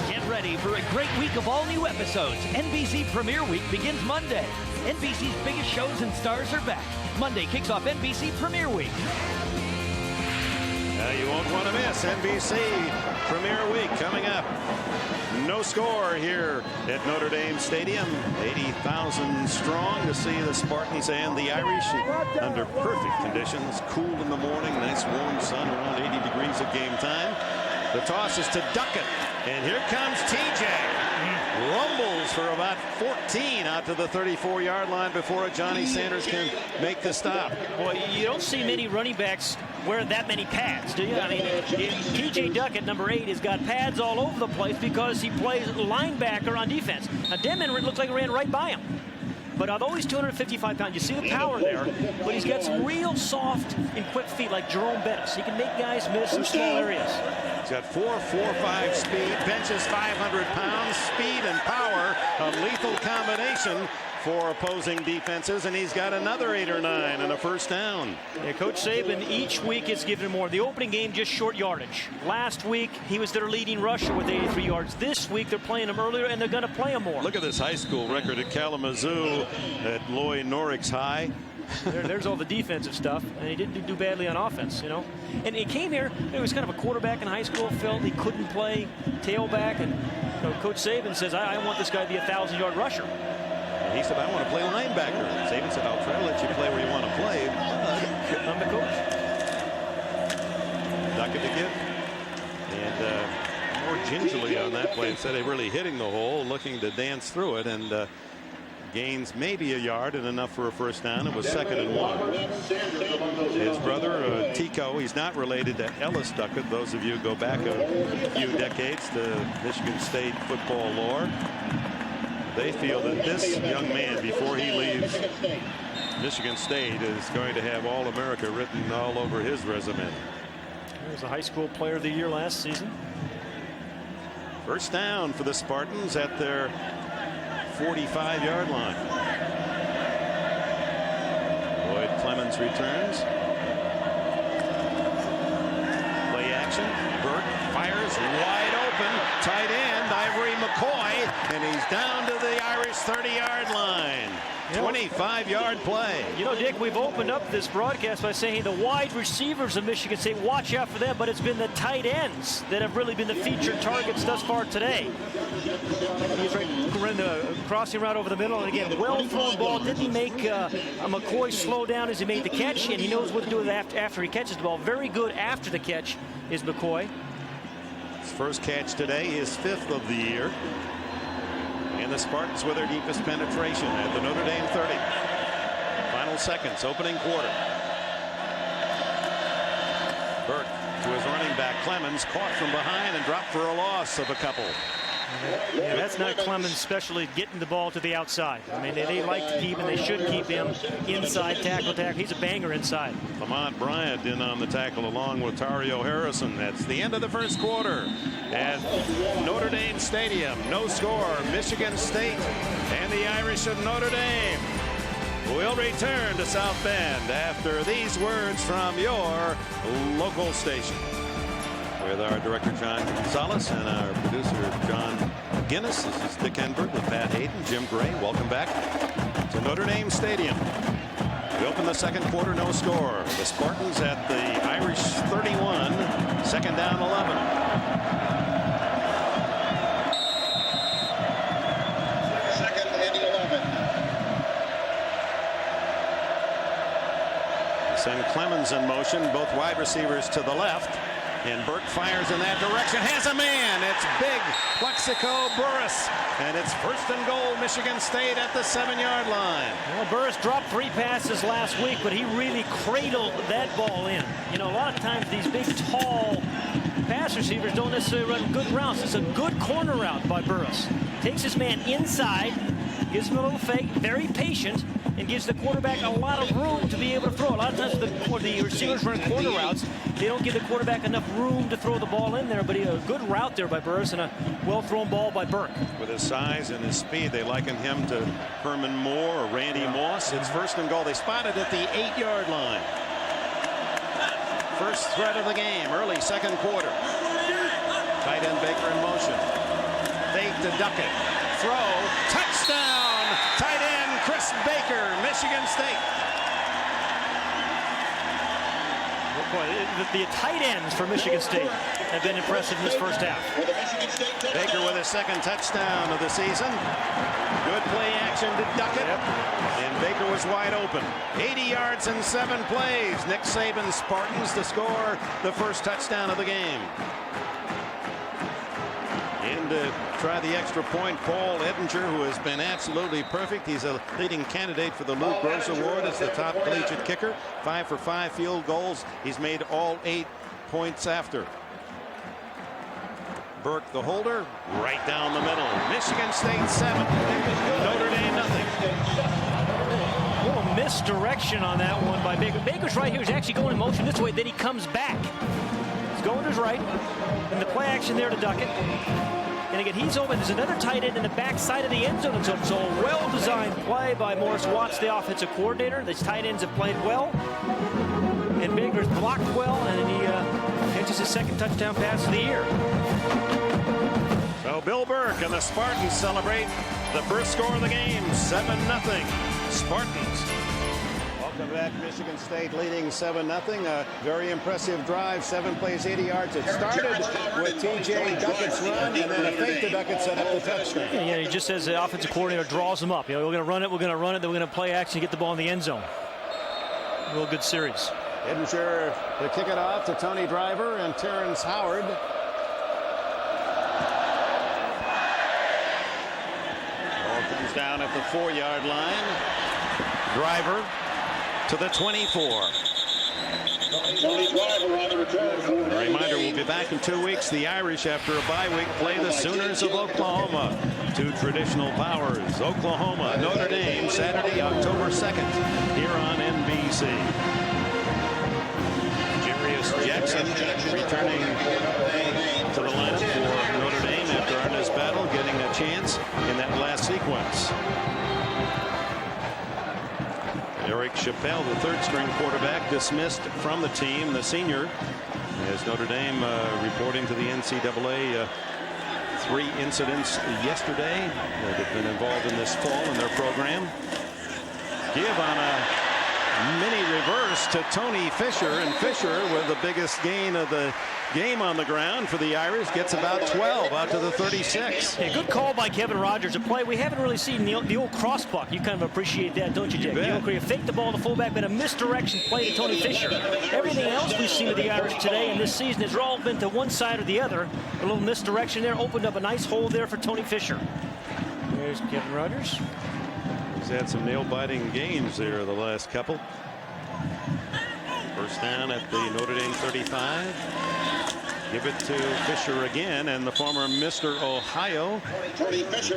Get ready for a great week of all new episodes. NBC Premiere Week begins Monday. NBC's biggest shows and stars are back. Monday kicks off NBC Premiere Week. You won't want to miss NBC Premiere Week coming up. No score here at Notre Dame Stadium. 80,000 strong to see the Spartans and the Irish under perfect conditions. Cool in the morning, nice warm sun, around 80 degrees at game time. The toss is to Duckett, and here comes TJ. Rumbles for about 14 out to the 34-yard line before Johnny Sanders can make the stop. Boy, you don't see many running backs wear that many pads, do you? I mean, TJ Duckett, number 8, has got pads all over the place because he plays linebacker on defense. Now, Denman looked like he ran right by him. But although he's 255 pounds, you see the power there, but he's got some real soft and quick feet like Jerome Bettis. He can make guys miss in small areas. He's got 4.45 speed, benches 500 pounds, speed and power, a lethal combination for opposing defenses, and he's got another 8 or 9 and a first down. Yeah, Coach Saban each week is giving him more. The opening game, just short yardage. Last week, he was their leading rusher with 83 yards. This week, they're playing him earlier, and they're going to play him more. Look at this high school record at Kalamazoo at Lloyd Norrick's High. There's all the defensive stuff, and he didn't do badly on offense, you know. And he came here, it was kind of a quarterback in high school, felt he couldn't play tailback, and Coach Saban says, I want this guy to be a 1,000-yard rusher. And he said, I want to play linebacker. Saban said, I'll try to let you play where you want to play. I'm the coach. Duck it to give. And more gingerly on that play, instead of really hitting the hole, looking to dance through it, and gains maybe a yard and enough for a first down. It was 2nd and 1. His brother Tico, he's not related to Ellis Duckett. Those of you go back a few decades to Michigan State football lore. They feel that this young man, before he leaves Michigan State, is going to have All-America written all over his resume. He was a high school player of the year last season. First down for the Spartans at their 45-yard line. Lloyd Clemens returns. Play action. Burke fires wide open. Tight end Ivory McCoy, and he's down to the Irish 30-yard line. 25-yard play. You know, Dick, we've opened up this broadcast by saying the wide receivers of Michigan State, watch out for them, but it's been the tight ends that have really been the featured targets thus far today. He's right, crossing right over the middle, and again, well-thrown ball. Didn't make McCoy slow down as he made the catch, and he knows what to do after he catches the ball. Very good after the catch is McCoy. His first catch today, his 5th of the year. And the Spartans with their deepest penetration at the Notre Dame 30. Final seconds, opening quarter. Burke to his running back Clemens, caught from behind and dropped for a loss of a couple. Yeah, that's not Clemens, especially getting the ball to the outside. I mean, they like to keep, and they should keep him inside, tackle. He's a banger inside. Lamont Bryant in on the tackle along with Tario Harrison. That's the end of the first quarter at Notre Dame Stadium. No score. Michigan State and the Irish of Notre Dame will return to South Bend after these words from your local station. With our director John Gonzalez and our producer John Guinness. This is Dick Enberg with Pat Hayden, Jim Gray. Welcome back to Notre Dame Stadium. We open the second quarter, no score. The Spartans at the Irish 31, 2nd down 11. Second and 11. Send Clemens in motion, both wide receivers to the left. And Burke fires in that direction, has a man. It's big Plexico Burris. And it's 1st and goal, Michigan State at the 7-yard line. Well, Burris dropped 3 passes last week, but he really cradled that ball in. You know, a lot of times these big, tall pass receivers don't necessarily run good routes. It's a good corner route by Burris. Takes his man inside, gives him a little fake, very patient, and gives the quarterback a lot of room to be able to throw. A lot of times the receivers run corner routes. They don't give the quarterback enough room to throw the ball in there, but a good route there by Burris and a well-thrown ball by Burke. With his size and his speed, they liken him to Herman Moore or Randy Moss. It's 1st and goal. They spotted at the 8-yard line. First threat of the game, early 2nd quarter. Tight end Baker in motion. Fake to Duckett. Throw. Touchdown. Tight end Chris Baker, Michigan State. Boy, the tight ends for Michigan State have been impressive in this first half. Baker with his 2nd touchdown of the season. Good play action to Duckett. And Baker was wide open. 80 yards in 7 plays. Nick Saban's Spartans to score the first touchdown of the game. In to try the extra point, Paul Edinger, who has been absolutely perfect. He's a leading candidate for the Lou Gross Award as the top collegiate kicker. 5 for 5 field goals. He's made all 8 points after. Burke, the holder, right down the middle. Michigan State 7, Notre Dame nothing. A little misdirection on that one by Baker. Baker's right here. He's actually going in motion this way. Then he comes back. He's going to his right. And the play action there to Duckett. And again, he's open. There's another tight end in the back side of the end zone. So a well-designed play by Morris Watts, the offensive coordinator. These tight ends have played well. And Baker's blocked well, and he catches his second touchdown pass of the year. So Bill Burke and the Spartans celebrate the first score of the game, 7-0 Spartans. Welcome back. Michigan State leading 7-0. A very impressive drive, 7 plays, 80 yards. It started with T.J. Duckett's run, and then a fake to Duckett set up the touchdown. Yeah, he just says the offensive coordinator draws him up. You know, we're going to run it, then we're going to play action, get the ball in the end zone. Real good series. Edensher to kick it off to Tony Driver and Terrence Howard. Ball comes down at the 4-yard line. Driver to the 24. A reminder, we'll be back in 2 weeks. The Irish, after a bye week, play the Sooners of Oklahoma. 2 traditional powers. Oklahoma, Notre Dame, Saturday, October 2nd, here on NBC. Jackson returning to the lineup for Notre Dame after Arnaz Battle, getting a chance in that last sequence. Eric Chappelle, the third-string quarterback, dismissed from the team, the senior, as Notre Dame reporting to the NCAA 3 incidents yesterday that have been involved in this fall in their program. Give on a mini reverse to Tony Fisher, and Fisher, with the biggest gain of the game on the ground for the Irish, gets about 12 out to the 36. Yeah, good call by Kevin Rogers. A play we haven't really seen, the old cross buck. You kind of appreciate that, don't you, Jake? You fake the ball to fullback, but a misdirection play to Tony Fisher. Everything else we've seen of the Irish today and this season has all been to one side or the other. A little misdirection there opened up a nice hole there for Tony Fisher. There's Kevin Rogers. He's had some nail-biting games there the last couple. First down at the Notre Dame 35. Give it to Fisher again, and the former Mr. Ohio,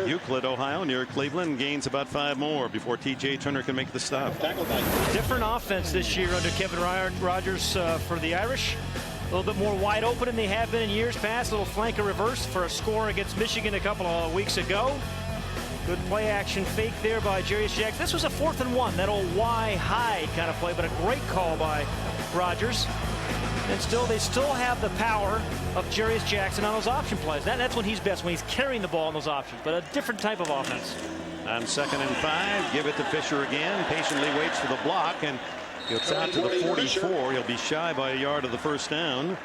Euclid, Ohio, near Cleveland, gains about 5 more before T.J. Turner can make the stop. Different offense this year under Kevin Rogers for the Irish. A little bit more wide open than they have been in years past. A little flanker reverse for a score against Michigan a couple of weeks ago. Good play action fake there by Jarius Jackson. This was a 4th and 1, that old Y high kind of play, but a great call by Rogers. And they still have the power of Jarius Jackson on those option plays. That's when he's best, when he's carrying the ball on those options, but a different type of offense. On 2nd and 5, give it to Fisher again. Patiently waits for the block and gets out to the 44. He'll be shy by a yard of the first down.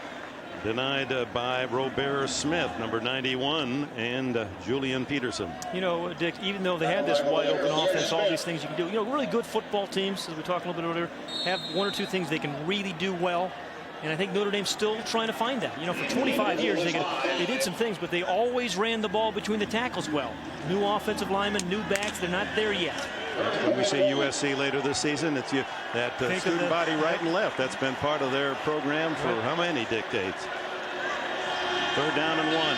Denied by Robert Smith, number 91, and Julian Peterson. You know, Dick, even though they had this wide open offense, all these things you can do, you know, really good football teams, as we talked a little bit earlier, have 1 or 2 things they can really do well. And I think Notre Dame's still trying to find that. You know, for 25 years, they did some things, but they always ran the ball between the tackles well. New offensive linemen, new backs, they're not there yet. When we see USC later this season, it's that student body right and left. That's been part of their program for how many decades? 3rd down and 1.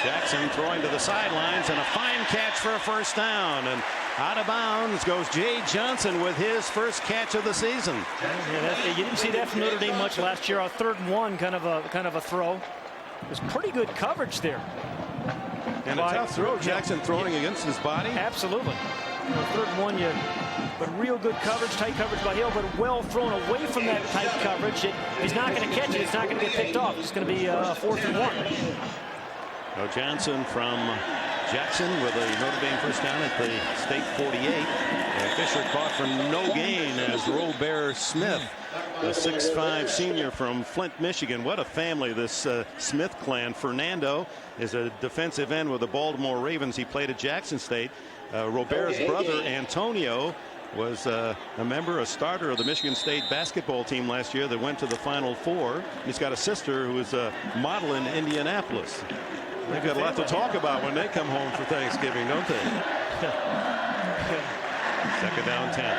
Jackson throwing to the sidelines, and a fine catch for a first down. And out of bounds goes Jay Johnson with his first catch of the season. Yeah, you didn't see that from Notre Dame much last year. A 3rd and 1 kind of a throw. It was pretty good coverage there. And a tough throw. Jackson throwing against his body. Absolutely. You know, 3rd and 1, but real good coverage, tight coverage by Hill, but well thrown away from that tight coverage. He's not going to catch it. It's not going to get picked off. It's going to be a 4th and 1. No Johnson from Jackson with a Notre Dame first down at the state 48. And Fisher caught for no gain as Robert Smith, a 6'5" senior from Flint, Michigan. What a family, this Smith clan. Fernando is a defensive end with the Baltimore Ravens. He played at Jackson State. Robert's brother Antonio was a starter of the Michigan State basketball team last year that went to the Final Four. He's got a sister who is a model in Indianapolis. They've got a lot to talk about when they come home for Thanksgiving, don't they? 2nd down 10.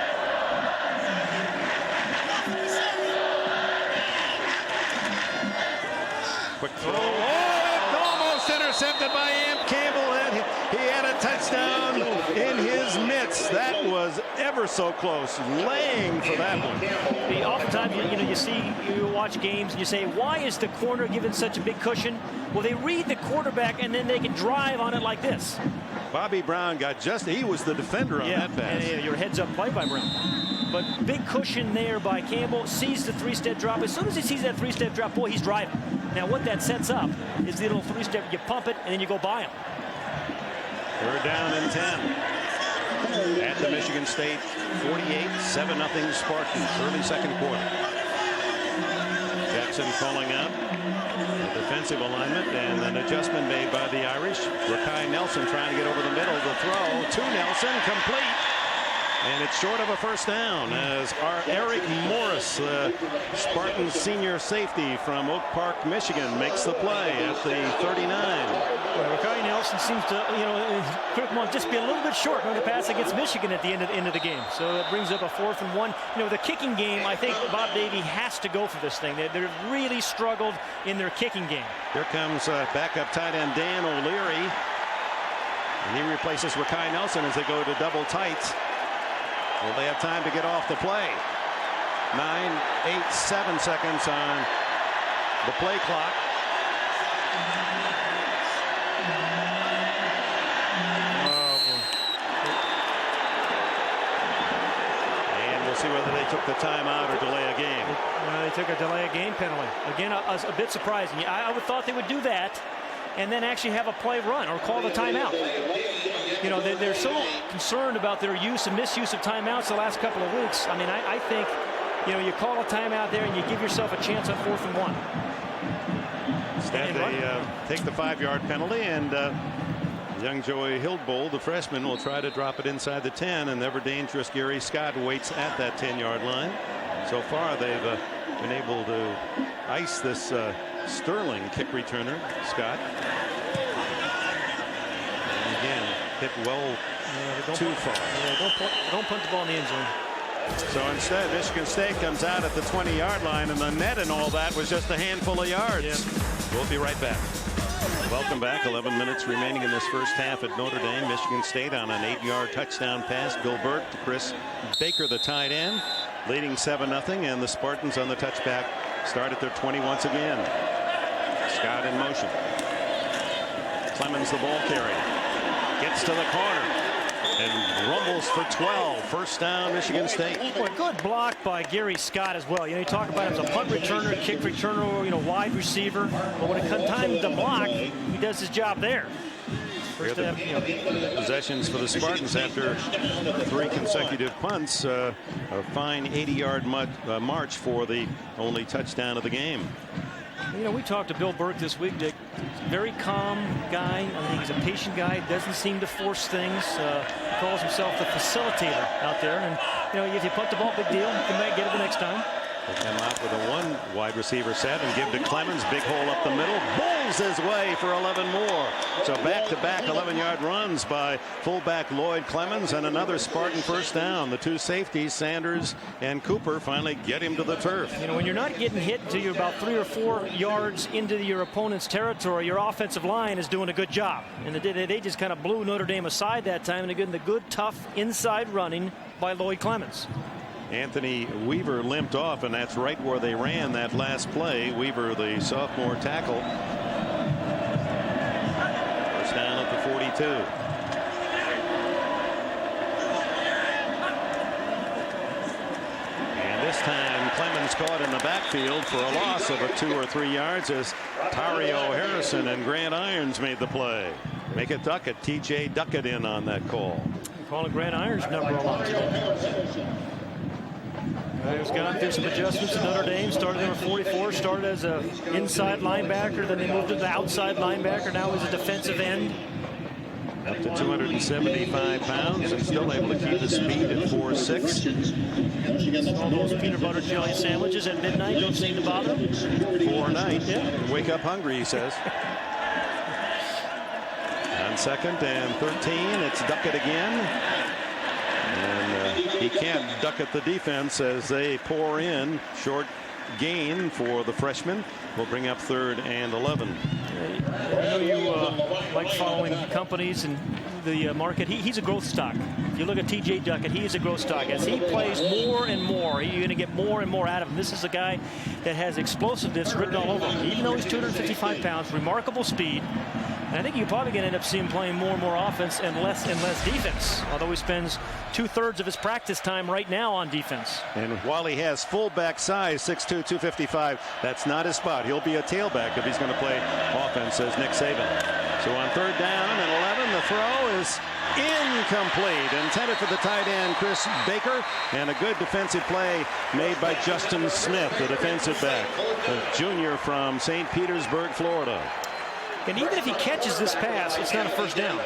Quick throw. Almost intercepted by Amp Campbell, and he had a touchdown in his midst. That was ever so close, laying for that one. Oftentimes, you watch games and you say, why is the corner given such a big cushion? Well, they read the quarterback and then they can drive on it like this. Bobby Brown he was the defender on that pass. And your heads up play by Brown. But big cushion there by Campbell, sees the three-step drop. As soon as he sees that three-step drop, boy, he's driving. Now, what that sets up is the little three-step, you pump it, and then you go by him. 3rd down and 10. At the Michigan State 48, 7-0 Spartans, early second quarter. Jackson calling out the defensive alignment, and an adjustment made by the Irish. Rakai Nelson trying to get over the middle. The throw to Nelson, complete. And it's short of a first down as Eric Morris, the Spartans senior safety from Oak Park, Michigan, makes the play at the 39. Well, Gari Nelson seems to, quick one, just be a little bit short on the pass against Michigan at the end of the game. So it brings up a 4th and 1. The kicking game, I think Bob Davie has to go for this thing. They've really struggled in their kicking game. Here comes backup tight end Dan O'Leary. And he replaces Rakai Nelson as they go to double tights. Will they have time to get off the play? 9, 8, 7 seconds on the play clock. And we'll see whether they took the timeout or delay a game. They took a delay a game penalty. Again, a bit surprising. I would thought they would do that and then actually have a play run or call the timeout. They're so concerned about their use and misuse of timeouts the last couple of weeks. I mean, I think, you call a timeout there and you give yourself a chance on 4th and 1. Instead, they take the 5-yard penalty, and young Joey Hildbold, the freshman, will try to drop it inside the 10, and ever dangerous Gari Scott waits at that 10-yard line. So far, they've been able to ice this Sterling kick returner, Scott. And again, hit well too far. Don't punt the ball in the end zone. So instead, Michigan State comes out at the 20-yard line, and the net and all that was just a handful of yards. Yeah. We'll be right back. Welcome back. 11 minutes remaining in this first half at Notre Dame. Michigan State on an 8-yard touchdown pass. Bill Burke to Chris Baker, the tight end, leading 7-0, and the Spartans on the touchback start at their 20 once again. Scott in motion. Clemens, the ball carrier, gets to the corner and rumbles for 12. First down, Michigan State. Boy, good block by Gari Scott as well. You talk about him as a punt returner, kick returner, wide receiver. But when it comes time to block, he does his job there. First possessions for the Spartans after 3 consecutive punts. A fine 80-yard march for the only touchdown of the game. We talked to Bill Burke this week, Dick. Very calm guy. I think he's a patient guy. Doesn't seem to force things. Calls himself the facilitator out there. And, if you punt the ball, big deal. You can get it the next time. They come out with a 1 wide receiver set and give to Clemens. Big hole up the middle. Bowls his way for 11 more. So back-to-back 11-yard runs by fullback Lloyd Clemens, and another Spartan first down. The 2 safeties, Sanders and Cooper, finally get him to the turf. When you're not getting hit until you're about 3 or 4 yards into your opponent's territory, your offensive line is doing a good job. And they just kind of blew Notre Dame aside that time, and again, the good, tough inside running by Lloyd Clemens. Anthony Weaver limped off, and that's right where they ran that last play. Weaver, the sophomore tackle. First down at the 42. And this time Clemens caught in the backfield for a loss of 2 or 3 yards as Tario Harrison and Grant Irons made the play. Make it Duckett. TJ Duckett in on that call. Calling Grant Irons number a lot today. He's gone through some adjustments in Notre Dame. Started number 44, started as an inside linebacker, then they moved to the outside linebacker, now as a defensive end. Up to 275 pounds and still able to keep the speed at 4.6. All those peanut butter jelly sandwiches at midnight don't seem to bother him. 4 night. Yeah. Wake up hungry, he says. On 2nd and 13, it's Duckett again. And he can't duck at the defense as they pour in. Short gain for the freshman. Will bring up 3rd and 11. I know you like following companies and the market, he's a growth stock. If you look at T.J. Duckett, he is a growth stock. As he plays more and more, you're going to get more and more out of him. This is a guy that has explosiveness written all over him. Even though he's 255 pounds, remarkable speed. And I think you're probably going to end up seeing him playing more and more offense and less defense, although he spends 2/3 of his practice time right now on defense. And while he has fullback size, 6'2", 255, that's not his spot. He'll be a tailback if he's going to play offense, says Nick Saban. So on 3rd down and 11, the throw is incomplete. Intended for the tight end, Chris Baker. And a good defensive play made by Justin Smith, the defensive back, the junior from St. Petersburg, Florida. And even if he catches this pass, it's not a first down.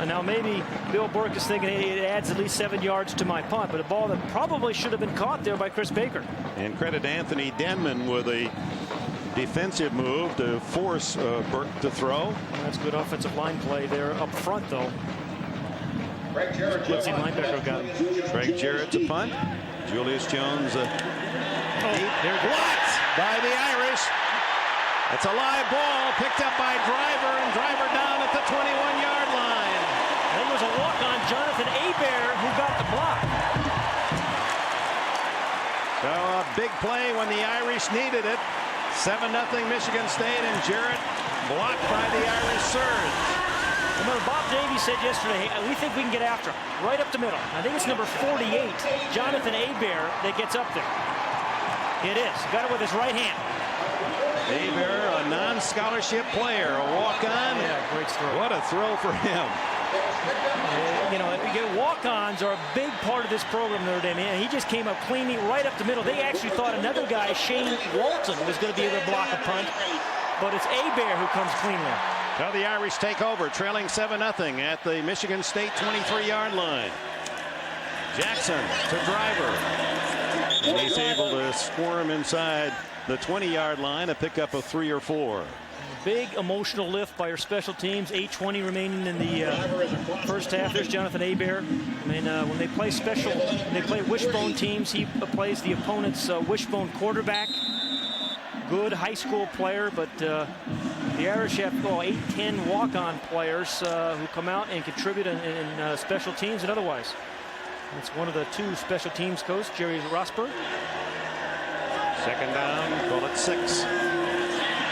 Now maybe Bill Burke is thinking, hey, it adds at least 7 yards to my punt, but a ball that probably should have been caught there by Chris Baker. And credit Anthony Denman with a defensive move to force Burke to throw. That's good offensive line play there up front, though. Let's see, linebacker got him. Greg Jarrett's a punt. Julius Jones blocked by the Irish. It's a live ball picked up by Driver, and Driver down at the 21-yard line. Then there was a walk on Jonathan Hebert who got the block. So a big play when the Irish needed it. 7-0 Michigan State, and Jarrett blocked by the Irish surge. Remember, Bob Davies said yesterday, hey, we think we can get after him right up the middle. I think it's number 48, Jonathan Hebert, that gets up there. It is. Got it with his right hand. Hebert, a non-scholarship player, a walk-on. Yeah, great throw. What a throw for him. You know, walk-ons are a big part of this program, Notre Dame. And he just came up cleanly right up the middle. They actually thought another guy, Shane Walton, was going to be able to block a punt. But it's Hebert who comes cleanly. Well, the Irish take over, trailing 7-0 at the Michigan State 23-yard line. Jackson to Driver. And he's able to squirm inside the 20-yard line, a pickup of 3 or 4. Big emotional lift by our special teams. 8:20 remaining in the first half. There's Jonathan Hebert. I mean, when they play wishbone teams, he plays the opponent's wishbone quarterback. Good high school player, but the Irish have 8-10 walk-on players who come out and contribute in special teams and otherwise. That's one of the 2 special teams coach, Jerry Rosberg. 2nd down, call it 6.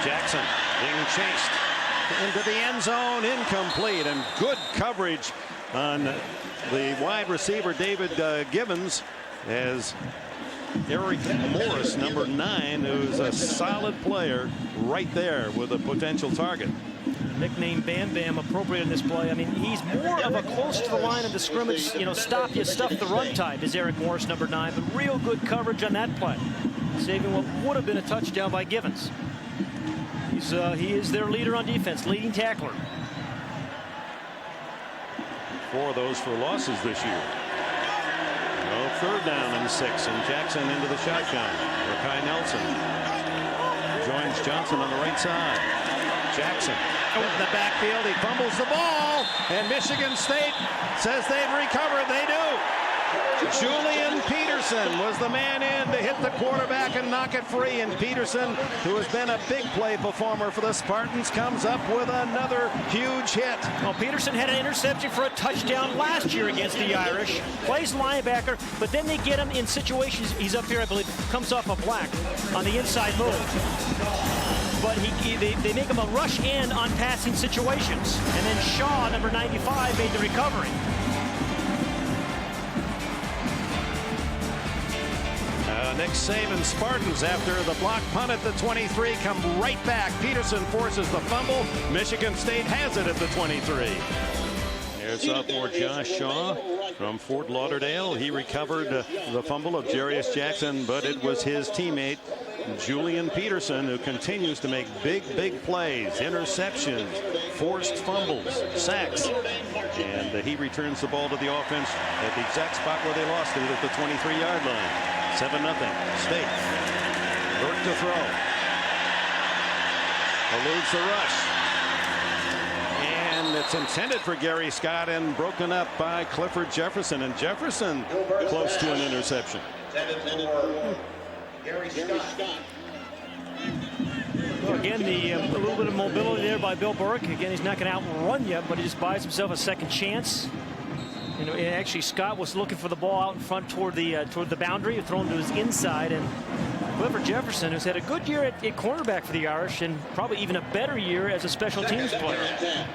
Jackson being chased into the end zone, incomplete, and good coverage on the wide receiver David Givens as Eric Morris, number 9, who's a solid player right there with a potential target. Nickname Bam Bam, appropriate in this play. I mean, he's more of a close to the line of the scrimmage, stop you, stuff the run type is Eric Morris, number 9, but real good coverage on that play, saving what would have been a touchdown by Givens. He is their leader on defense, leading tackler. 4 of those for losses this year. 3rd down and 6, and Jackson into the shotgun. Rakai Nelson joins Johnson on the right side. Jackson in the backfield, he fumbles the ball, and Michigan State says they've recovered. They do. Julian Peterson was the man in to hit the quarterback and knock it free, and Peterson, who has been a big play performer for the Spartans, comes up with another huge hit. Well, Peterson had an interception for a touchdown last year against the Irish. Plays linebacker, but then they get him in situations. He's up here, I believe, comes off a black on the inside move. But they make him a rush end on passing situations. And then Shaw, number 95, made the recovery. Nick Saban Spartans, after the block punt at the 23, come right back. Peterson forces the fumble. Michigan State has it at the 23. Here's sophomore Josh Shaw from Fort Lauderdale. He recovered the fumble of Jarius Jackson, but it was his teammate Julian Peterson who continues to make big plays, interceptions, forced fumbles, sacks, and he returns the ball to the offense at the exact spot where they lost it at the 23-yard line. 7-0 State. Burke to throw. Eludes the rush. And it's intended for Gari Scott and broken up by Clifford Jefferson. And Jefferson close to an interception. Gary Scott. again, a little bit of mobility there by Bill Burke. Again, he's not going to outrun you, but he just buys himself a second chance. You know, and actually, Scott was looking for the ball out in front toward the boundary, thrown to his inside, and Clifford Jefferson, who's had a good year at cornerback for the Irish, and probably even a better year as a special teams player. Yeah,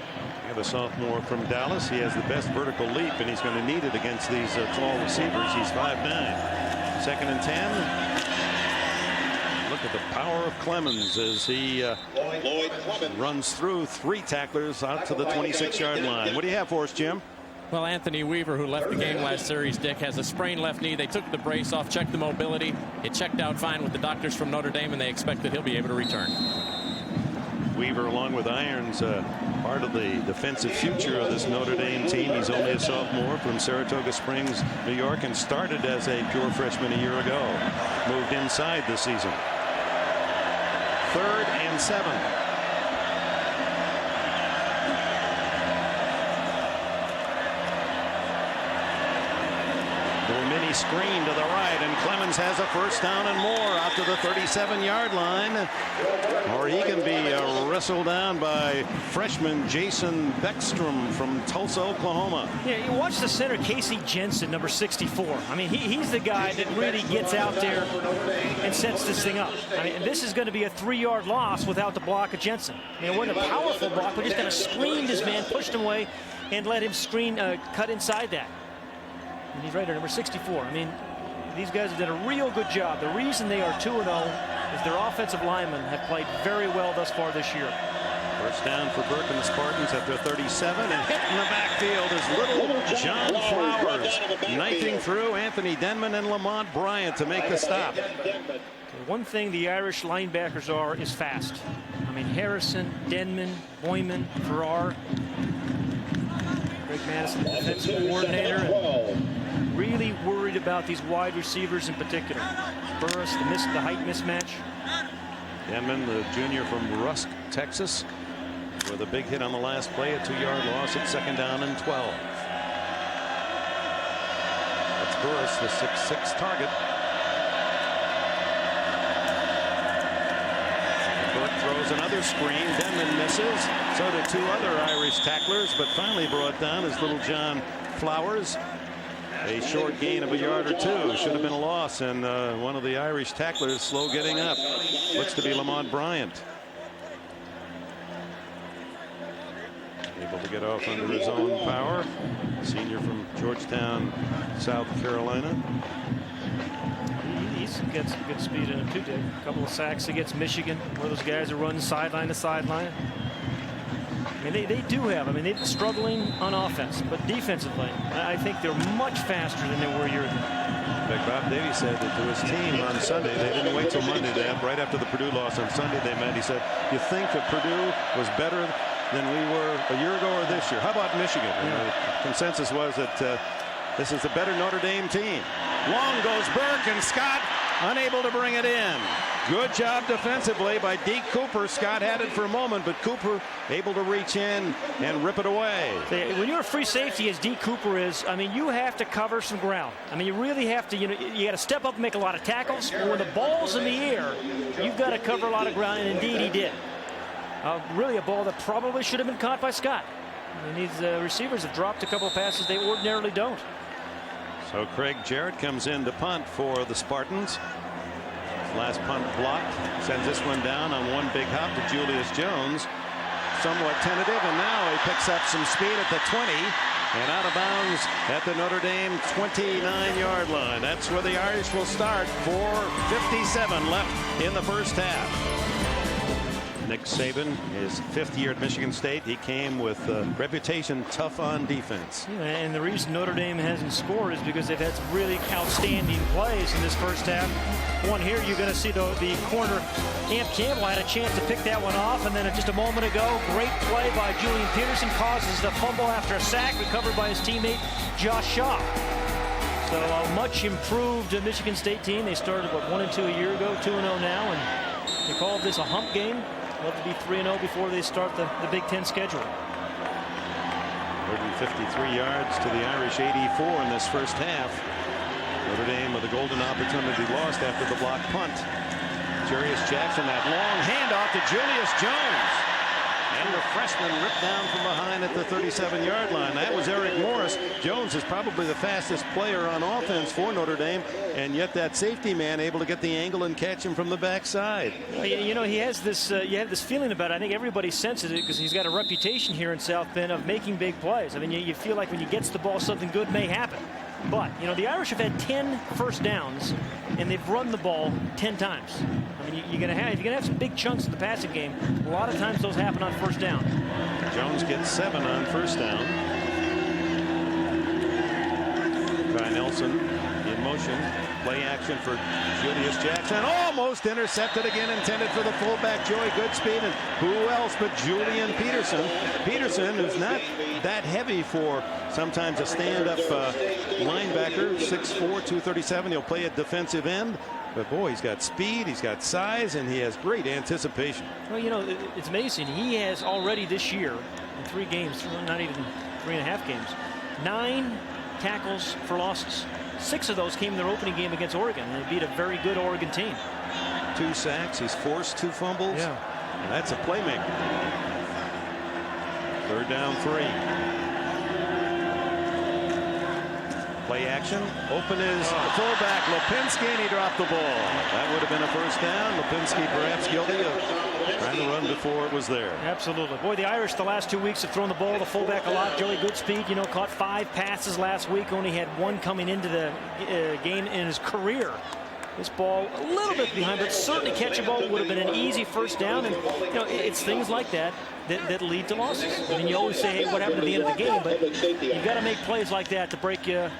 the sophomore from Dallas. He has the best vertical leap, and he's going to need it against these tall receivers. He's 5'9". 2nd and 10. Look at the power of Clemens as he runs through 3 tacklers out to the 26-yard line. What do you have for us, Jim? Well, Anthony Weaver, who left the game last series, Dick, has a sprained left knee. They took the brace off, checked the mobility. It checked out fine with the doctors from Notre Dame, and they expect that he'll be able to return. Weaver, along with Irons, part of the defensive future of this Notre Dame team. He's only a sophomore from Saratoga Springs, New York, and started as a pure freshman a year ago. Moved inside this season. 3rd and 7. Little mini screen to the right, and Clemens has a first down and more out to the 37-yard line. Or he can be wrestled down by freshman Jason Beckstrom from Tulsa, Oklahoma. Yeah, you watch the center, Casey Jensen, number 64. I mean, he's the guy that really gets out there and sets this thing up. I mean, this is going to be a 3-yard loss without the block of Jensen. I mean, it wasn't a powerful block, but just kind of screened his man, pushed him away, and let him cut inside that. And he's right there, number 64. I mean, these guys have done a real good job. The reason they are 2-0 is their offensive linemen have played very well thus far this year. First down for Burke and the Spartans after 37, and hit in the backfield is little John Flowers, knifing through Anthony Denman and Lamont Bryant to make the stop. One thing the Irish linebackers are is fast. I mean, Harrison, Denman, Boyman, Farrar. Greg Madison, the defensive coordinator, and really worried about these wide receivers in particular. Burris, the height mismatch. Denman, the junior from Rusk, Texas, with a big hit on the last play, a 2-yard loss at 2nd down and 12. That's Burris, the 6'6" target. Burke throws another screen. Denman misses. So did 2 other Irish tacklers, but finally brought down is little John Flowers. A short gain of a yard or 2. Should have been a loss, and one of the Irish tacklers slow getting up. Looks to be Lamont Bryant. Able to get off under his own power. Senior from Georgetown, South Carolina. He's got some good speed in him too, Dave. A couple of sacks against Michigan, where those guys are running sideline to sideline. I mean, they do have. I mean, they're struggling on offense, but defensively, I think they're much faster than they were a year ago. In fact, Bob Davie said that to his team on Sunday, they didn't wait till Monday. Right after the Purdue loss on Sunday, they met. He said, "You think that Purdue was better than we were a year ago or this year? How about Michigan?" And the consensus was that this is the better Notre Dame team. Long goes Burke, and Scott unable to bring it in. Good job defensively by Deke Cooper. Scott had it for a moment, but Cooper able to reach in and rip it away. When you're a free safety, as Deke Cooper is, I mean, you have to cover some ground. I mean, you really have to. You got to step up and make a lot of tackles. But when the ball's in the air, you've got to cover a lot of ground, and indeed he did. Really a ball that probably should have been caught by Scott. I mean, these receivers have dropped a couple of passes they ordinarily don't. So Craig Jarrett comes in to punt for the Spartans. Last punt blocked, sends this one down on one big hop to Julius Jones. Somewhat tentative, and now he picks up some speed at the 20 and out of bounds at the Notre Dame 29-yard line. That's where the Irish will start. 4:57 left in the first half. Nick Saban, his 5th year at Michigan State. He came with a reputation tough on defense. Yeah, and the reason Notre Dame hasn't scored is because they've had some really outstanding plays in this first half. One here, you're going to see the corner, Camp Campbell had a chance to pick that one off, and then just a moment ago, great play by Julian Peterson causes the fumble after a sack, recovered by his teammate Josh Shaw. So a much improved Michigan State team. They started, 1-2 a year ago, 2-0 now, and they called this a hump game. Love to be 3-0 before they start the Big Ten schedule. 153 yards to the Irish 84 in this first half. Notre Dame with a golden opportunity lost after the block punt. Jarius Jackson, that long handoff to Julius Jones. And the freshman ripped down from behind at the 37-yard line. That was Eric Morris. Jones is probably the fastest player on offense for Notre Dame, and yet that safety man able to get the angle and catch him from the backside. You know, he has this. You have this feeling about it. I think everybody senses it because he's got a reputation here in South Bend of making big plays. I mean, you feel like when he gets the ball, something good may happen. But, you know, the Irish have had 10 first downs, and they've run the ball 10 times. I mean, if you're going to have some big chunks in the passing game, a lot of times those happen on first down. Jones gets 7 on first down. By Nelson in motion. Play action for Julius Jackson. Almost intercepted again, intended for the fullback, Joey Goodspeed. And who else but Julian Peterson. Peterson, who's not that heavy for sometimes a stand-up linebacker, 6'4", 237. He'll play at defensive end. But boy, he's got speed, he's got size, and he has great anticipation. Well, you know, it's amazing. He has already this year, in 3 games, not even 3.5 games, 9 tackles for losses. 6 of those came in their opening game against Oregon, and they beat a very good Oregon team. 2 sacks, he's forced 2 fumbles. Yeah. And that's a playmaker. 3rd down 3. Play action. Open is fullback Lipinski, and he dropped the ball. That would have been a first down. Lipinski perhaps guilty of trying to run before it was there. Absolutely. Boy, the Irish the last 2 weeks have thrown the ball, the fullback a lot. Joey Goodspeed, you know, caught 5 passes last week. Only had 1 coming into the game in his career. This ball a little bit behind, but certainly catchable. Would have been an easy first down. And, you know, it's things like that lead to losses. I mean, you always say, hey, what happened at the end of the game? But you got to make plays like that to break a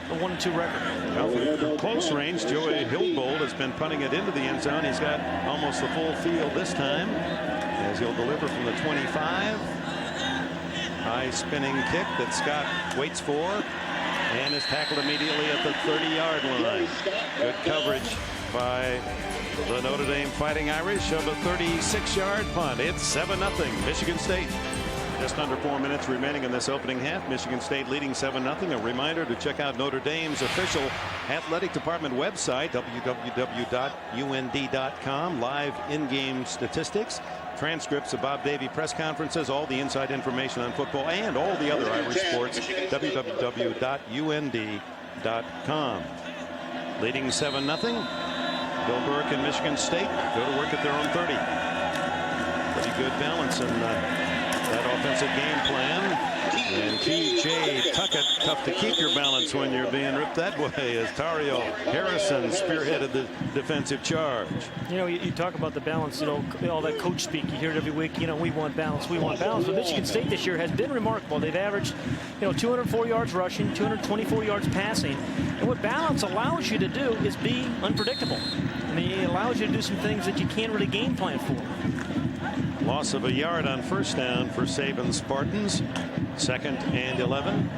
1-2 record. Well, from close range, Joey Hilbold has been punting it into the end zone. He's got almost the full field this time as he'll deliver from the 25. High spinning kick that Scott waits for and is tackled immediately at the 30-yard line. Good coverage by the Notre Dame Fighting Irish of a 36-yard punt. It's 7-0 Michigan State. Just under 4 minutes remaining in this opening half. Michigan State leading 7-0. A reminder to check out Notre Dame's official athletic department website, www.und.com. Live in-game statistics, transcripts of Bob Davie press conferences, all the inside information on football and all the other Irish sports, www.und.com. Leading 7-0. Bill Burke and Michigan State go to work at their own 30. Pretty good balance in that offensive game plan. And T.J. Tuckett, tough to keep your balance when you're being ripped that way, as Tario Harrison spearheaded the defensive charge. You know, you talk about the balance, you know, all that coach speak. You hear it every week, you know, we want balance, we want balance. But Michigan State this year has been remarkable. They've averaged, you know, 204 yards rushing, 224 yards passing. And what balance allows you to do is be unpredictable. I mean, it allows you to do some things that you can't really game plan for. Loss of a yard on first down for Saban's Spartans. 2nd and 11.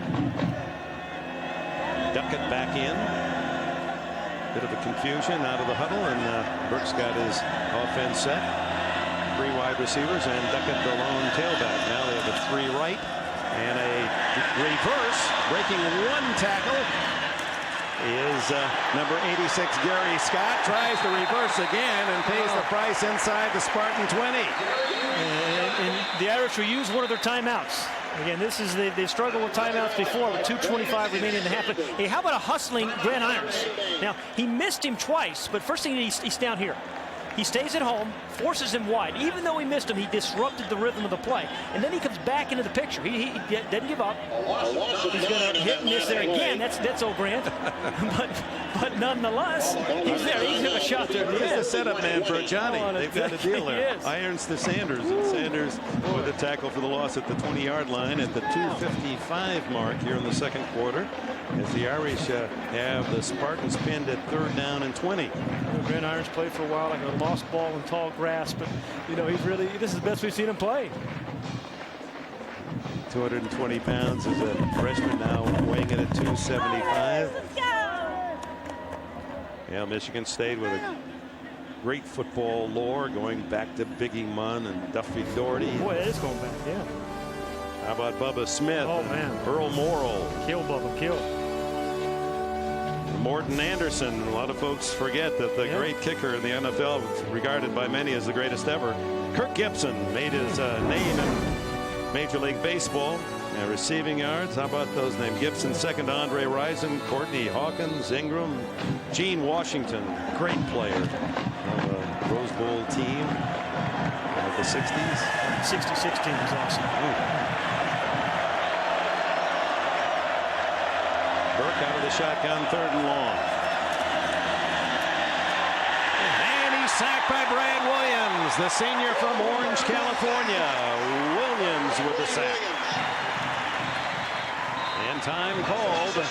Duckett back in. Bit of a confusion out of the huddle, and Burke's got his offense set. 3 wide receivers and Duckett the lone tailback. Now they have a 3 right and a reverse. Breaking 1 tackle is number 86 Gari Scott. Tries to reverse again and pays the price inside the Spartan 20. And the Irish will use one of their timeouts. Again, this is they struggled with timeouts before with 2:25 remaining in the half. But hey, how about a hustling Grant Irons? Now he missed him twice, but first thing he's down here. He stays at home, forces him wide. Even though he missed him, he disrupted the rhythm of the play. And then he comes back into the picture. He doesn't give up. He's going to hit and miss there again. That's old Grant. but nonetheless, he's there. He's got a shot there. He's the setup man for Johnny. They've got a deal there. Irons to Sanders. And Sanders with a tackle for the loss at the 20-yard line at the 2:55 mark here in the second quarter. As the Irish have the Spartans pinned at 3rd down and 20. Grant Irons played for a while, like a lost ball in tall grass, but you know this is the best we've seen him play. 220 pounds as a freshman, now weighing in at 275. Yeah, Michigan State with a great football lore going back to Biggie Munn and Duffy Doherty. Boy, it is going back, yeah. How about Bubba Smith? Oh man, Earl Morrill. Kill Bubba, kill. Morton Anderson. A lot of folks forget that the great kicker in the NFL, regarded by many as the greatest ever. Kirk Gibson made his name in Major League Baseball. Receiving yards, how about those names? Gibson second to Andre Rison, Courtney Hawkins, Ingram, Gene Washington, great player of a Rose Bowl team of the 60s. 66 team was awesome. Burke out of the shotgun, 3rd and long. And he's sacked by Brad Williams, the senior from Orange, California. Williams with the sack. And time called as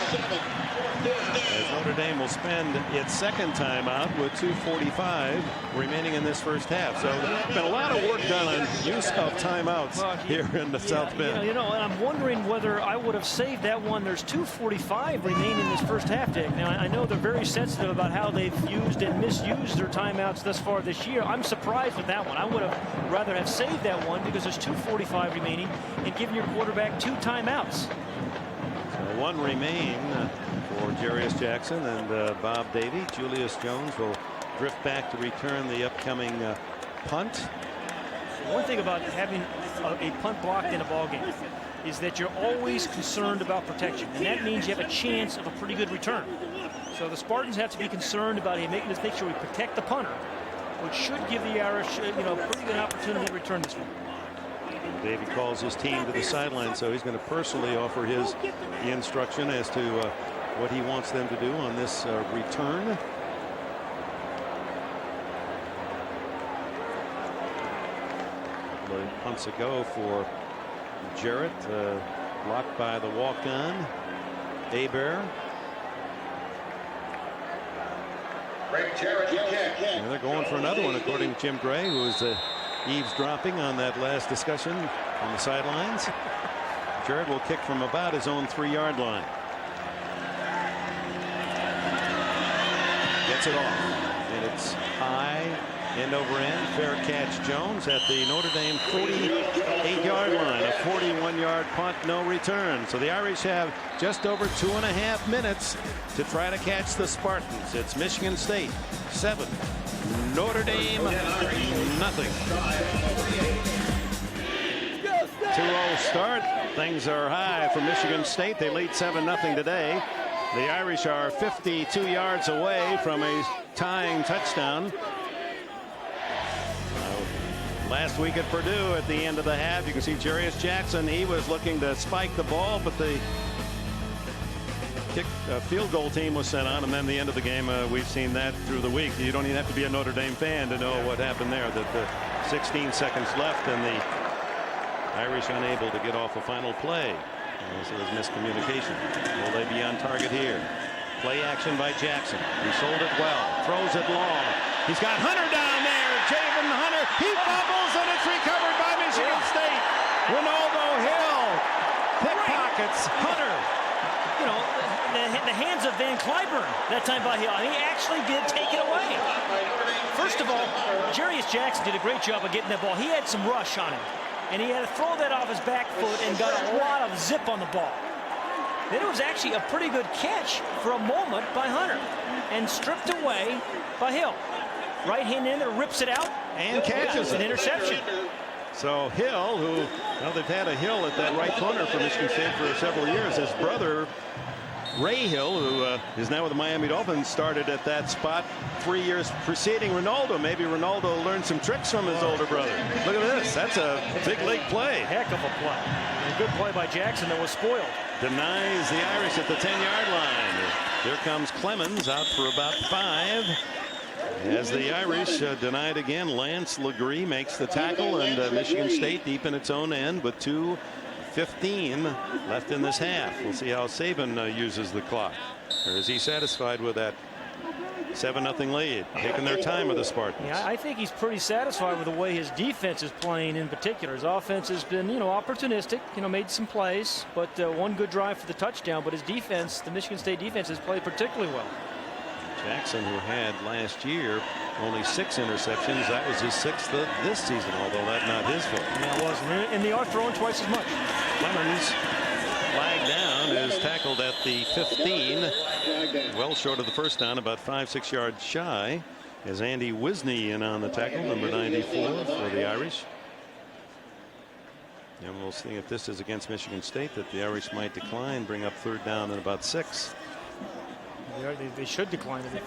Notre Dame will spend its second timeout with 2:45 remaining in this first half. So there's been a lot of work done on use of timeouts here in the South Bend. You know, and I'm wondering whether I would have saved that one. There's 2:45 remaining in this first half, Dick. Now, I know they're very sensitive about how they've used and misused their timeouts thus far this year. I'm surprised with that one. I would have rather have saved that one because there's 2:45 remaining and given your quarterback 2 timeouts. So 1 remain for Jarius Jackson and Bob Davie. Julius Jones will drift back to return the upcoming punt. One thing about having a punt blocked in a ball game is that you're always concerned about protection, and that means you have a chance of a pretty good return. So the Spartans have to be concerned about make sure we protect the punter, which should give the Irish a pretty good opportunity to return this one. Davey calls his team to the sideline, so he's going to personally offer his instruction as to what he wants them to do on this return. The punts a go for Jarrett, blocked by the walk-on Hebert. And they're going for another one, according to Jim Gray, who was eavesdropping on that last discussion on the sidelines. Jarrett will kick from about his own 3-yard line. Gets it off, and it's high, end over end. Fair catch, Jones at the Notre Dame 48-yard line. A 41-yard punt, no return. So the Irish have just over 2.5 minutes to try to catch the Spartans. It's Michigan State 7, Notre Dame nothing. 2-0 start. Things are high for Michigan State. They lead 7-0 today. The Irish are 52 yards away from a tying touchdown. Last week at Purdue, at the end of the half, you can see Jarius Jackson. He was looking to spike the ball, but the field goal team was sent on, and then the end of the game, we've seen that through the week. You don't even have to be a Notre Dame fan to know what happened there. That 16 seconds left, and the Irish unable to get off a final play. So there's miscommunication. Will they be on target here? Play action by Jackson. He sold it well. Throws it long. He's got Hunter down there. Javen Hunter. He fumbles, and it's recovered by Michigan State. Ronaldo Hill pickpockets Hunter. You know, the hands of Van Cliburn that time by Hill. He actually did take it away. First of all, Jarius Jackson did a great job of getting that ball. He had some rush on him, and he had to throw that off his back foot and got a lot of zip on the ball. Then it was actually a pretty good catch for a moment by Hunter and stripped away by Hill. Right hand in there, rips it out and catches an interception. So Hill, who, well, they've had a Hill at that right corner for Michigan State for several years. His brother Ray Hill, who is now with the Miami Dolphins, started at that spot 3 years preceding Ronaldo. Maybe Ronaldo learned some tricks from his older brother. Look at this. That's a big league play. Heck of a play. A good play by Jackson that was spoiled. Denies the Irish at the 10-yard line. Here comes Clemens out for about 5. As the Irish denied again, Lance Legree makes the tackle, and Michigan State deep in its own end with 2:15 left in this half. We'll see how Saban uses the clock. Or is he satisfied with that 7-0 lead? Taking their time with the Spartans. Yeah, I think he's pretty satisfied with the way his defense is playing in particular. His offense has been, opportunistic, made some plays, but one good drive for the touchdown. But his defense, the Michigan State defense, has played particularly well. Jackson, who had last year only 6 interceptions, that was his 6th this season, although that's not his fault. Yeah, it wasn't. And they are throwing twice as much. Clemens flag down is tackled at the 15. Well short of the first down, about 5-6 yards shy. As Andy Wisney in on the tackle, number 94 for the Irish. And we'll see if this is against Michigan State, that the Irish might decline, bring up third down and about 6. They should decline it.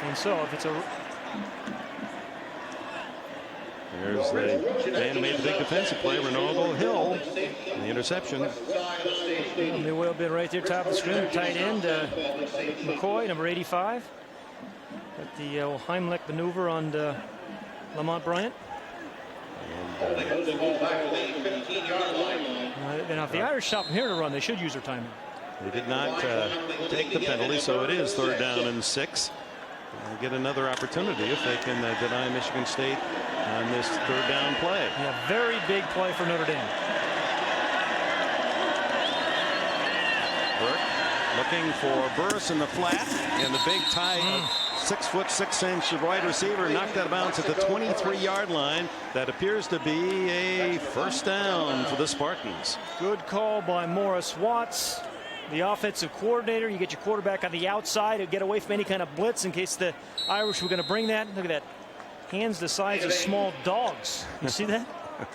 And so if it's a... There's the man who made the big defensive play, Ronaldo Hill, and the interception. They will have been right there, top of the screen, tight end McCoy, number 85. At the Heimlich maneuver on Lamont Bryant. Now, if the Irish stop from here to run, they should use their timeout. They did not take the penalty, so it is third down and 6. They'll get another opportunity if they can deny Michigan State on this third down play. Yeah, very big play for Notre Dame. Burke looking for Burris in the flat, and the big tight 6'6" wide receiver knocked out of bounds at the 23-yard line. That appears to be a first down for the Spartans. Good call by Morris Watts, the offensive coordinator. You get your quarterback on the outside to get away from any kind of blitz in case the Irish were going to bring that. Look at that. Hands the size of small dogs. You see that?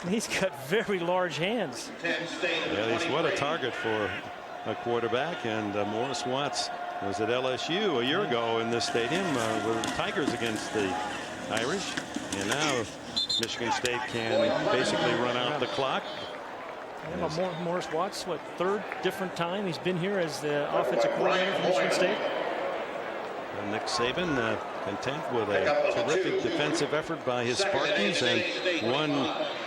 He's got very large hands. Yeah, he's what a target for a quarterback. And Morris Watts was at LSU a year ago in this stadium with the Tigers against the Irish. And now Michigan State can basically run out the clock. Morris Watts, what, third different time he's been here as the offensive coordinator for Michigan State? And Nick Saban content with a terrific defensive effort by his Spartans, and one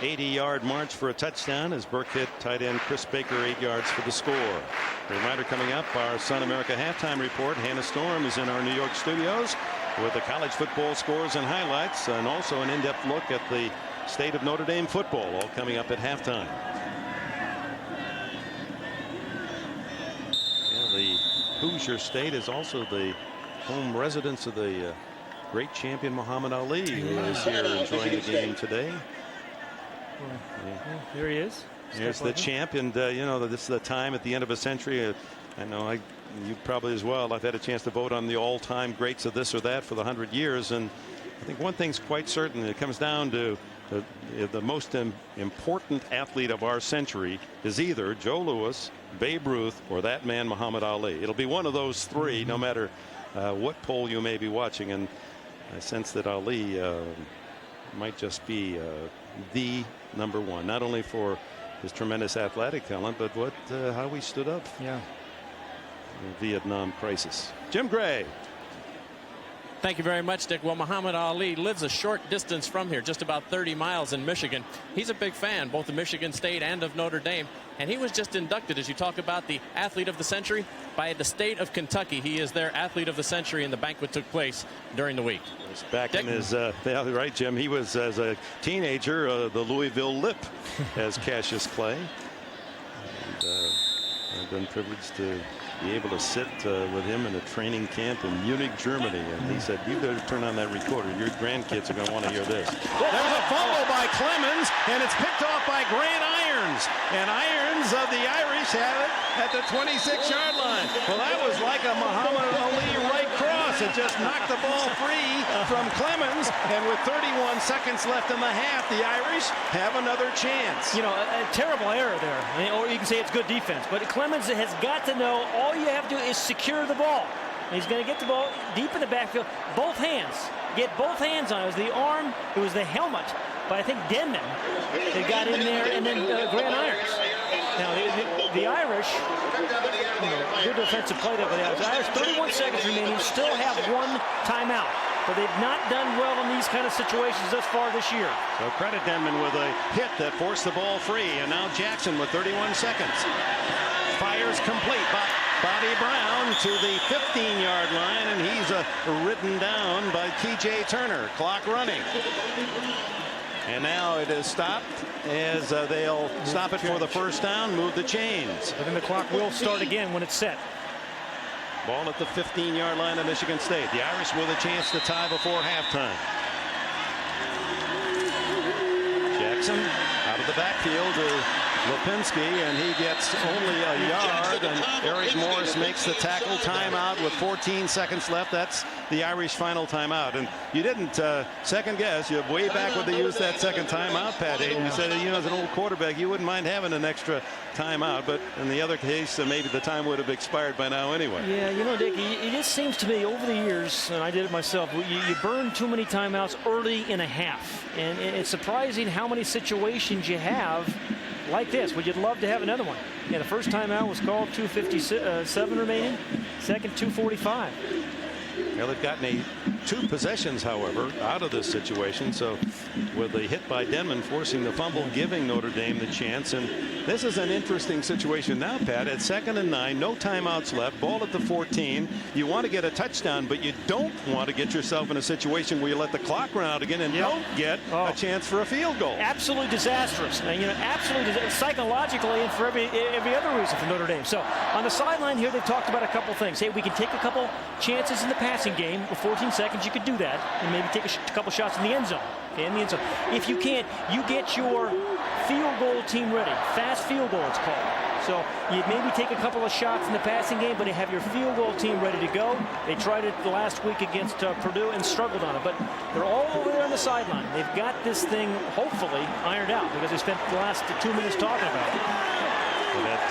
80-yard march for a touchdown as Burke hit tight end Chris Baker 8 yards for the score. A reminder coming up, our Sun America halftime report. Hannah Storm is in our New York studios with the college football scores and highlights, and also an in-depth look at the state of Notre Dame football, all coming up at halftime. Yeah, the Hoosier State is also the home residence of the great champion Muhammad Ali, who is here enjoying the game today. Yeah, here he is. Here's the champ, and you know, this is the time at the end of a century. I know you probably as well. I've had a chance to vote on the all-time greats of this or that for the 100 years, and I think one thing's quite certain. It comes down to the most important athlete of our century is either Joe Louis, Babe Ruth, or that man Muhammad Ali. It'll be one of those three, no matter what poll you may be watching, and I sense that Ali might just be the number one, not only for his tremendous athletic talent, but how he stood up. Yeah. In the Vietnam crisis. Jim Gray. Thank you very much, Dick. Well, Muhammad Ali lives a short distance from here, just about 30 miles in Michigan. He's a big fan, both of Michigan State and of Notre Dame. And he was just inducted, as you talk about the athlete of the century, by the state of Kentucky. He is their athlete of the century, and the banquet took place during the week. Back Dick. In his, yeah, right, Jim. He was, as a teenager, the Louisville Lip, as Cassius Clay. And I've been privileged to be able to sit with him in a training camp in Munich, Germany, and he said, "You better turn on that recorder. Your grandkids are going to want to hear this." There's a fumble by Clemens, and it's picked off by Grant Irons, and Irons of the Irish have it at the 26-yard line. Well, that was like a Muhammad Ali right cross. It just knocked the ball free from Clemens, and with 31 seconds left in the half, the Irish have another chance. You know, a terrible error there. I mean, or you can say it's good defense, but Clemens has got to know all you have to do is secure the ball. And he's going to get the ball deep in the backfield. Both hands. Get both hands on it. It was the arm. It was the helmet. But I think Denman that got in there, and then Grant Irons. Now, the Irish, good defensive play there by the Irish. 31 seconds remaining. Still have one timeout. But they've not done well in these kind of situations thus far this year. So credit Denman with a hit that forced the ball free. And now Jackson with 31 seconds. Fires complete. Bobby Brown to the 15-yard line, and he's ridden down by T.J. Turner. Clock running. And now it is stopped as they'll stop it for the first down, move the chains. But then the clock will start again when it's set. Ball at the 15-yard line of Michigan State. The Irish with a chance to tie before halftime. Jackson out of the backfield to Lipinski, and he gets only a yard, and Eric Morris makes the tackle. Timeout with 14 seconds left. That's the Irish final timeout. And you didn't second guess. You're way back when they used that second timeout, Pat Hayden. You said, you know, as an old quarterback, you wouldn't mind having an extra timeout, but in the other case, maybe the time would have expired by now anyway. Yeah, you know, Dick, it just seems to me over the years, and I did it myself, you burn too many timeouts early in a half, and it's surprising how many situations you have like this. Would you love to have another one? Yeah, the first timeout was called 2:57 remaining, second 2:45. Well, they've gotten two possessions, however, out of this situation. So with the hit by Denman forcing the fumble, giving Notre Dame the chance. And this is an interesting situation now, Pat. At 2nd and 9, no timeouts left, ball at the 14. You want to get a touchdown, but you don't want to get yourself in a situation where you let the clock run out again and don't get a chance for a field goal. Absolutely disastrous. And, you know, absolutely psychologically and for every other reason for Notre Dame. So on the sideline here, they've talked about a couple things. Hey, we can take a couple chances in the passing game. With 14 seconds, you could do that and maybe take a couple shots in the end zone. Okay, in the end zone. If you can't, you get your field goal team ready. Fast field goal, it's called. So you maybe take a couple of shots in the passing game, but you have your field goal team ready to go. They tried it the last week against Purdue and struggled on it, but they're all over there on the sideline. They've got this thing hopefully ironed out because they spent the last 2 minutes talking about it. So that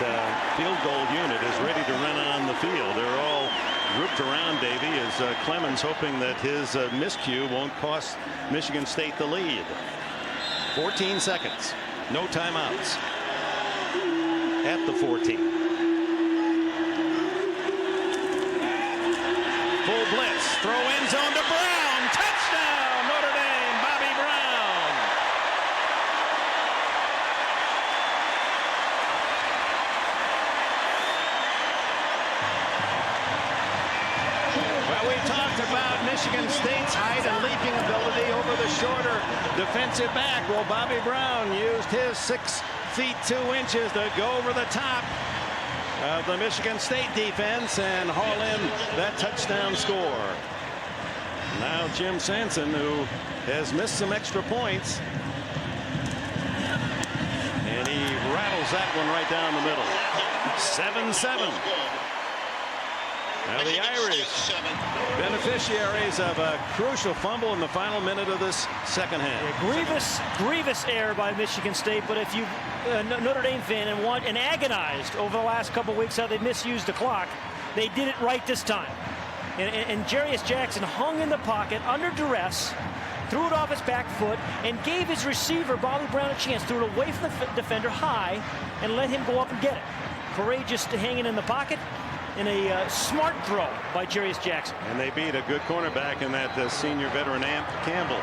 field goal unit is ready to run on the field. They're all grouped around Davey as Clemens hoping that his miscue won't cost Michigan State the lead. 14 seconds. No timeouts. At the 14. Full blitz. Throw end zone to Brown. Touchdown Notre Dame. Bobby Brown. Well, we talked about Michigan State's height and leaping ability over the shorter defensive back. Well, Bobby Brown used his 6 feet 2 inches to go over the top of the Michigan State defense and haul in that touchdown score. Now Jim Sanson, who has missed some extra points, and he rattles that one right down the middle. 7-7. Now the Irish beneficiaries of a crucial fumble in the final minute of this second half. Yeah, grievous error by Michigan State, but if you Notre Dame fan and agonized over the last couple of weeks how they misused the clock, they did it right this time. And Jarius Jackson hung in the pocket under duress, threw it off his back foot, and gave his receiver Bobby Brown a chance. Threw it away from the defender high and let him go up and get it. Courageous to hanging in the pocket. In a smart throw by Jarius Jackson. And they beat a good cornerback in that senior veteran Amp Campbell.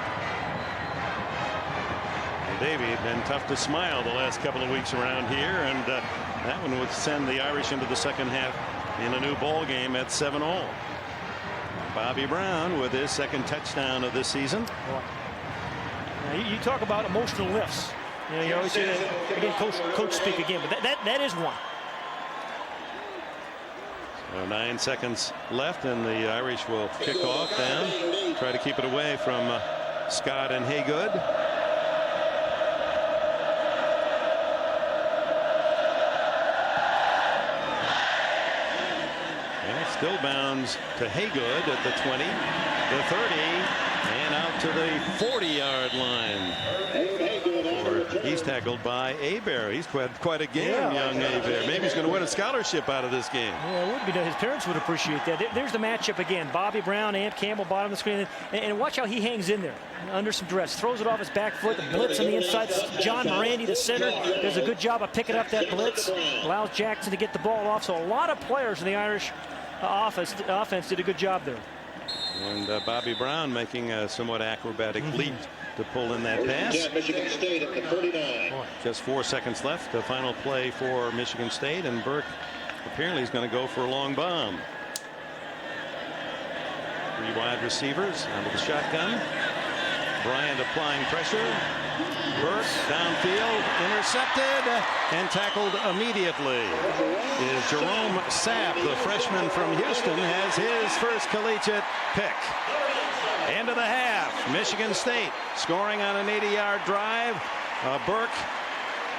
Well, Davey, had been tough to smile the last couple of weeks around here, and that one would send the Irish into the second half in a new ball game at 7-all. Bobby Brown with his second touchdown of this season. Now, you talk about emotional lifts. You know, you always say that, again, coach speak again, but that is one. 9 seconds left, and the Irish will kick off down. Try to keep it away from Scott and Haygood. And it still bounds to Haygood at the 20, the 30, and out to the 40-yard line. He's tackled by Hebert. He's had quite a game, young Hebert. Maybe he's going to win a scholarship out of this game. Yeah, it would be. His parents would appreciate that. There's the matchup again. Bobby Brown, Amp Campbell, bottom of the screen. And watch how he hangs in there under some duress. Throws it off his back foot. The blitz on the inside. John Morandi, the center, does a good job of picking up that blitz. Allows Jackson to get the ball off. So a lot of players in the Irish offense did a good job there. And Bobby Brown making a somewhat acrobatic leap to pull in that pass. Michigan State at the 39. Just 4 seconds left. The final play for Michigan State, and Burke apparently is going to go for a long bomb. 3 wide receivers out of the shotgun. Bryant applying pressure. Burke downfield, intercepted and tackled immediately. Is Jerome Sapp, the freshman from Houston, has his first collegiate pick. End of the half. Michigan State scoring on an 80-yard drive. Burke,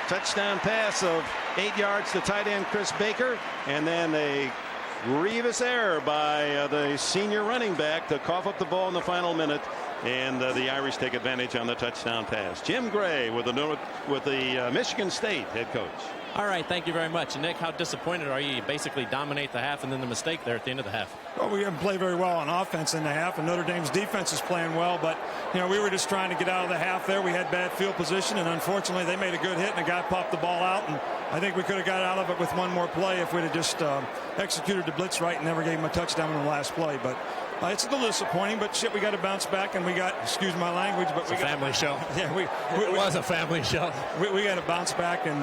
touchdown pass of 8 yards to tight end Chris Baker, and then a grievous error by the senior running back to cough up the ball in the final minute, and the Irish take advantage on the touchdown pass. Jim Gray with the Michigan State head coach. All right, thank you very much. Nick, how disappointed are you? You basically dominate the half and then the mistake there at the end of the half. Well, we haven't played very well on offense in the half, and Notre Dame's defense is playing well, but we were just trying to get out of the half there. We had bad field position, and unfortunately they made a good hit and a guy popped the ball out, and I think we could have got out of it with one more play if we'd have just executed the blitz right and never gave him a touchdown in the last play. But it's a little disappointing, but shit, we got to bounce back, and we got, excuse my language, but we got a family show. Yeah, it was a family show. We got to bounce back and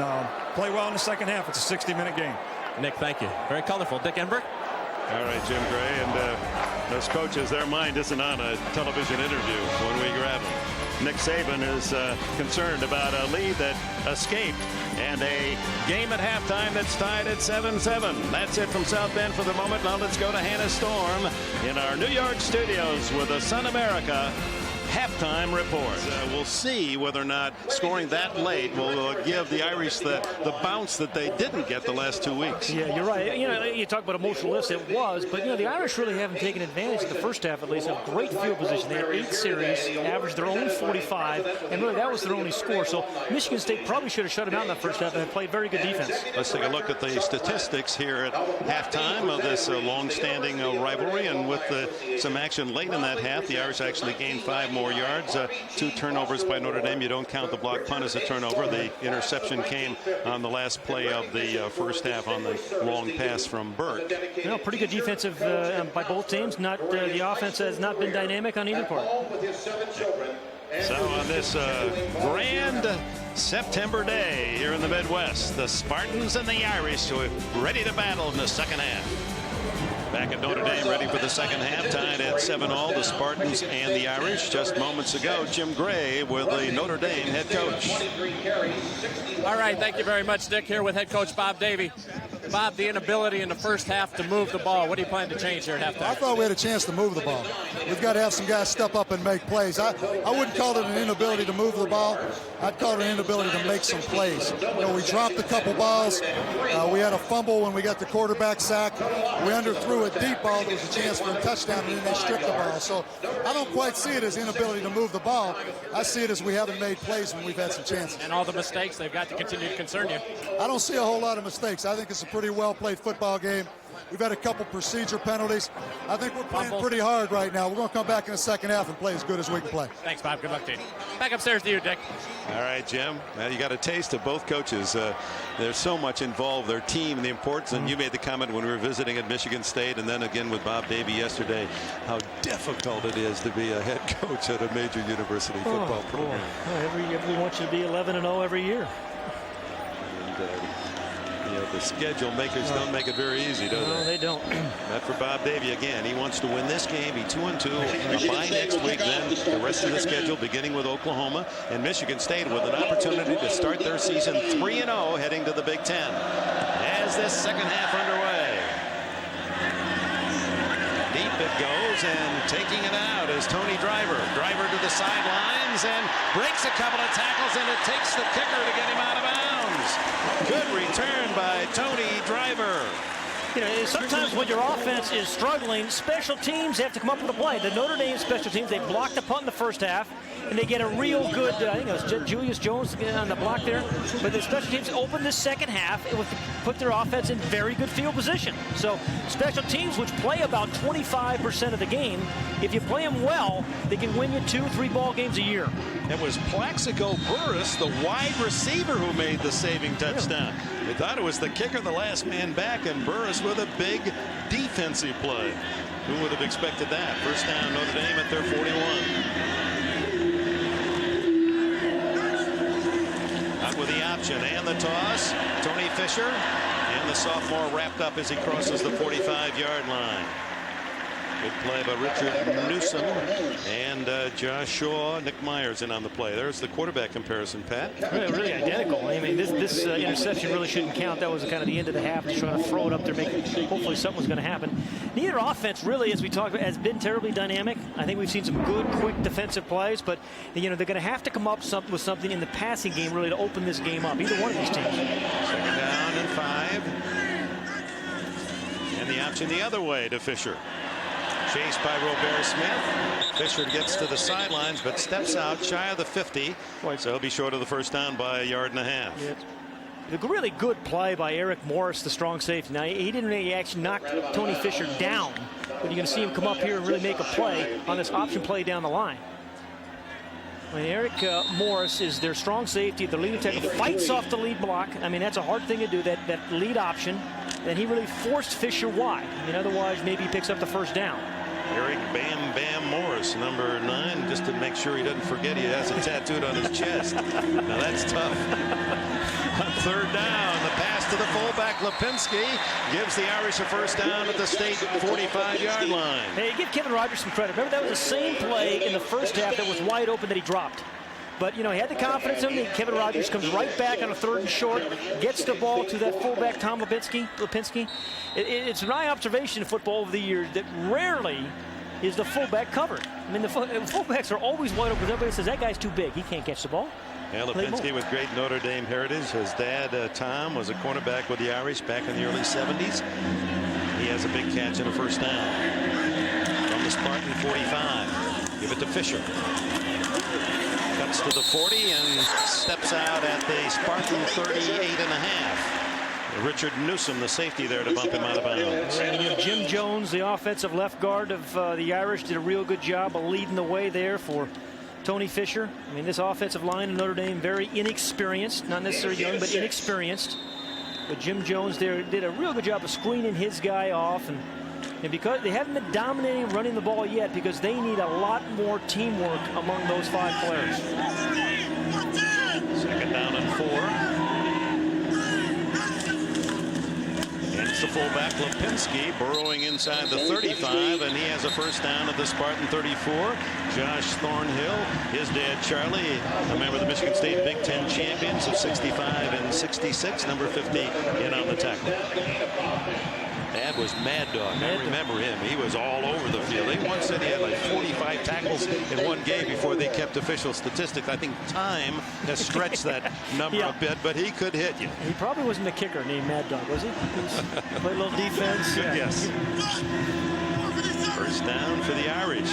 play well in the second half. It's a 60-minute game. Nick, thank you. Very colorful. Dick Enberg. All right, Jim Gray, and those coaches, their mind isn't on a television interview when we grab them. Nick Saban is concerned about a lead that escaped and a game at halftime that's tied at 7-7. That's it from South Bend for the moment. Now let's go to Hannah Storm in our New York studios with the Sun America halftime report. We'll see whether or not scoring that late will give the Irish the bounce that they didn't get the last 2 weeks. Yeah, you're right. You talk about emotional lifts. It was, but the Irish really haven't taken advantage in the first half, at least, of great field position. They had 8 series, averaged their own 45, and really that was their only score. So Michigan State probably should have shut them out in that first half and had played very good defense. Let's take a look at the statistics here at halftime of this long-standing rivalry, and with some action late in that half, the Irish actually gained 5 more yards. 2 turnovers by Notre Dame. You don't count the block punt as a turnover. The interception came on the last play of the first half on the long pass from Burke. Pretty good defensive by both teams. The offense has not been dynamic on either part. So on this grand September day here in the Midwest, the Spartans and the Irish are ready to battle in the second half. Back at Notre Dame, ready for the second half, tied at 7-all, the Spartans and the Irish. Just moments ago, Jim Gray with the Notre Dame head coach. All right, thank you very much, Dick, here with head coach Bob Davie. Bob, the inability in the first half to move the ball. What do you plan to change here at halftime? I thought we had a chance to move the ball. We've got to have some guys step up and make plays. I wouldn't call it an inability to move the ball. I'd call it an inability to make some plays. We dropped a couple balls. We had a fumble when we got the quarterback sack. We underthrew a deep ball. There was a chance for a touchdown, and then they stripped the ball. So I don't quite see it as inability to move the ball. I see it as we haven't made plays when we've had some chances. And all the mistakes, they've got to continue to concern you. I don't see a whole lot of mistakes. I think it's a pretty well-played football game. We've had a couple procedure penalties. I think we're playing pretty hard right now. We're going to come back in the second half and play as good as we can play. Thanks, Bob. Good luck to you. Back upstairs to you, Dick. All right, Jim. Well, you got a taste of both coaches. There's so much involved, their team, and the importance. And you made the comment when we were visiting at Michigan State, and then again with Bob Davie yesterday, how difficult it is to be a head coach at a major university football program. Everyone wants you to be 11-0 every year. The schedule makers don't make it very easy, do they? No, they don't. Not for Bob Davie again. He wants to win this game. He's 2-2. A bye next week. Then the rest of the schedule, beginning with Oklahoma and Michigan State, with an opportunity to start their season 3-0, heading to the Big Ten. As this second half underway, deep it goes, and taking it out is Tony Driver. Driver to the sidelines and breaks a couple of tackles, and it takes the kicker to get him out of bounds. Good return by Tony Driver. Sometimes when your offense is struggling, special teams have to come up with a play. The Notre Dame special teams, they blocked the punt in the first half, and they get a real good, I think it was Julius Jones on the block there. But the special teams opened the second half and put their offense in very good field position. So special teams, which play about 25% of the game, if you play them well, they can win you 2-3 ball games a year. It was Plaxico Burris, the wide receiver, who made the saving touchdown. They thought it was the kicker, the last man back, and Burris with a big defensive play. Who would have expected that? First down, Notre Dame at their 41. Up with the option and the toss. Tony Fisher, and the sophomore wrapped up as he crosses the 45-yard line. Good play by Richard Newsom and Josh Shaw. Nick Myers in on the play. There's the quarterback comparison, Pat. Really identical. I mean, this interception really shouldn't count. That was kind of the end of the half, just trying to throw it up there, hopefully something was going to happen. Neither offense really, as we talked about, has been terribly dynamic. I think we've seen some good, quick defensive plays, but they're going to have to come up with something in the passing game really to open this game up. Either one of these teams. Second down and 5. And the option the other way to Fisher. Chased by Robert Smith. Fisher gets to the sidelines, but steps out shy of the 50. So he'll be short of the first down by 1.5 yards. Yeah. A really good play by Eric Morris, the strong safety. Now, he didn't really actually knock Tony Fisher down, but you're going to see him come up here and really make a play on this option play down the line. When Eric Morris is their strong safety, the lead tackle, fights off the lead block. I mean, that's a hard thing to do, that lead option. And he really forced Fisher wide. I mean, otherwise, maybe he picks up the first down. Eric Bam Bam Morris, number 9, just to make sure he doesn't forget he has it tattooed on his chest. Now that's tough. On third down, the pass to the fullback Lipinski gives the Irish a first down at the state 45-yard line. Hey, give Kevin Rogers some credit. Remember, that was the same play in the first half that was wide open that he dropped. But, he had the confidence in him. Kevin Rogers comes right back on a 3rd and short, gets the ball to that fullback, Tom Lipinski. It's my observation in football over the years that rarely is the fullback covered. I mean, the fullbacks are always wide open. Everybody says, that guy's too big. He can't catch the ball. Yeah, Lipinski with great Notre Dame heritage. His dad, Tom, was a cornerback with the Irish back in the early 70s. He has a big catch and a first down. From the Spartan 45. Give it to Fisher. Cuts to the 40 and steps out at the Spartan 38.5. Richard Newsom, the safety there, to bump him out of bounds. Jim Jones, the offensive left guard of the Irish, did a real good job of leading the way there for Tony Fisher. I mean, this offensive line in Notre Dame, very inexperienced, not necessarily young, but inexperienced. But Jim Jones there did a real good job of screening his guy off, and because they haven't been dominating running the ball yet, because they need a lot more teamwork among those 5 players. Second down and 4. The fullback Lipinski burrowing inside the 35, and he has a first down at the Spartan 34. Josh Thornhill, his dad Charlie, a member of the Michigan State Big Ten champions of 65 and 66, number 50 in on the tackle. Dad was Mad Dog. I remember him. He was all over the field. He once said he had like 45 tackles in one game before they kept official statistics. I think time has stretched that number a bit, but he could hit you. He probably wasn't a kicker named Mad Dog, was he? Played a little defense. Good guess. First down for the Irish.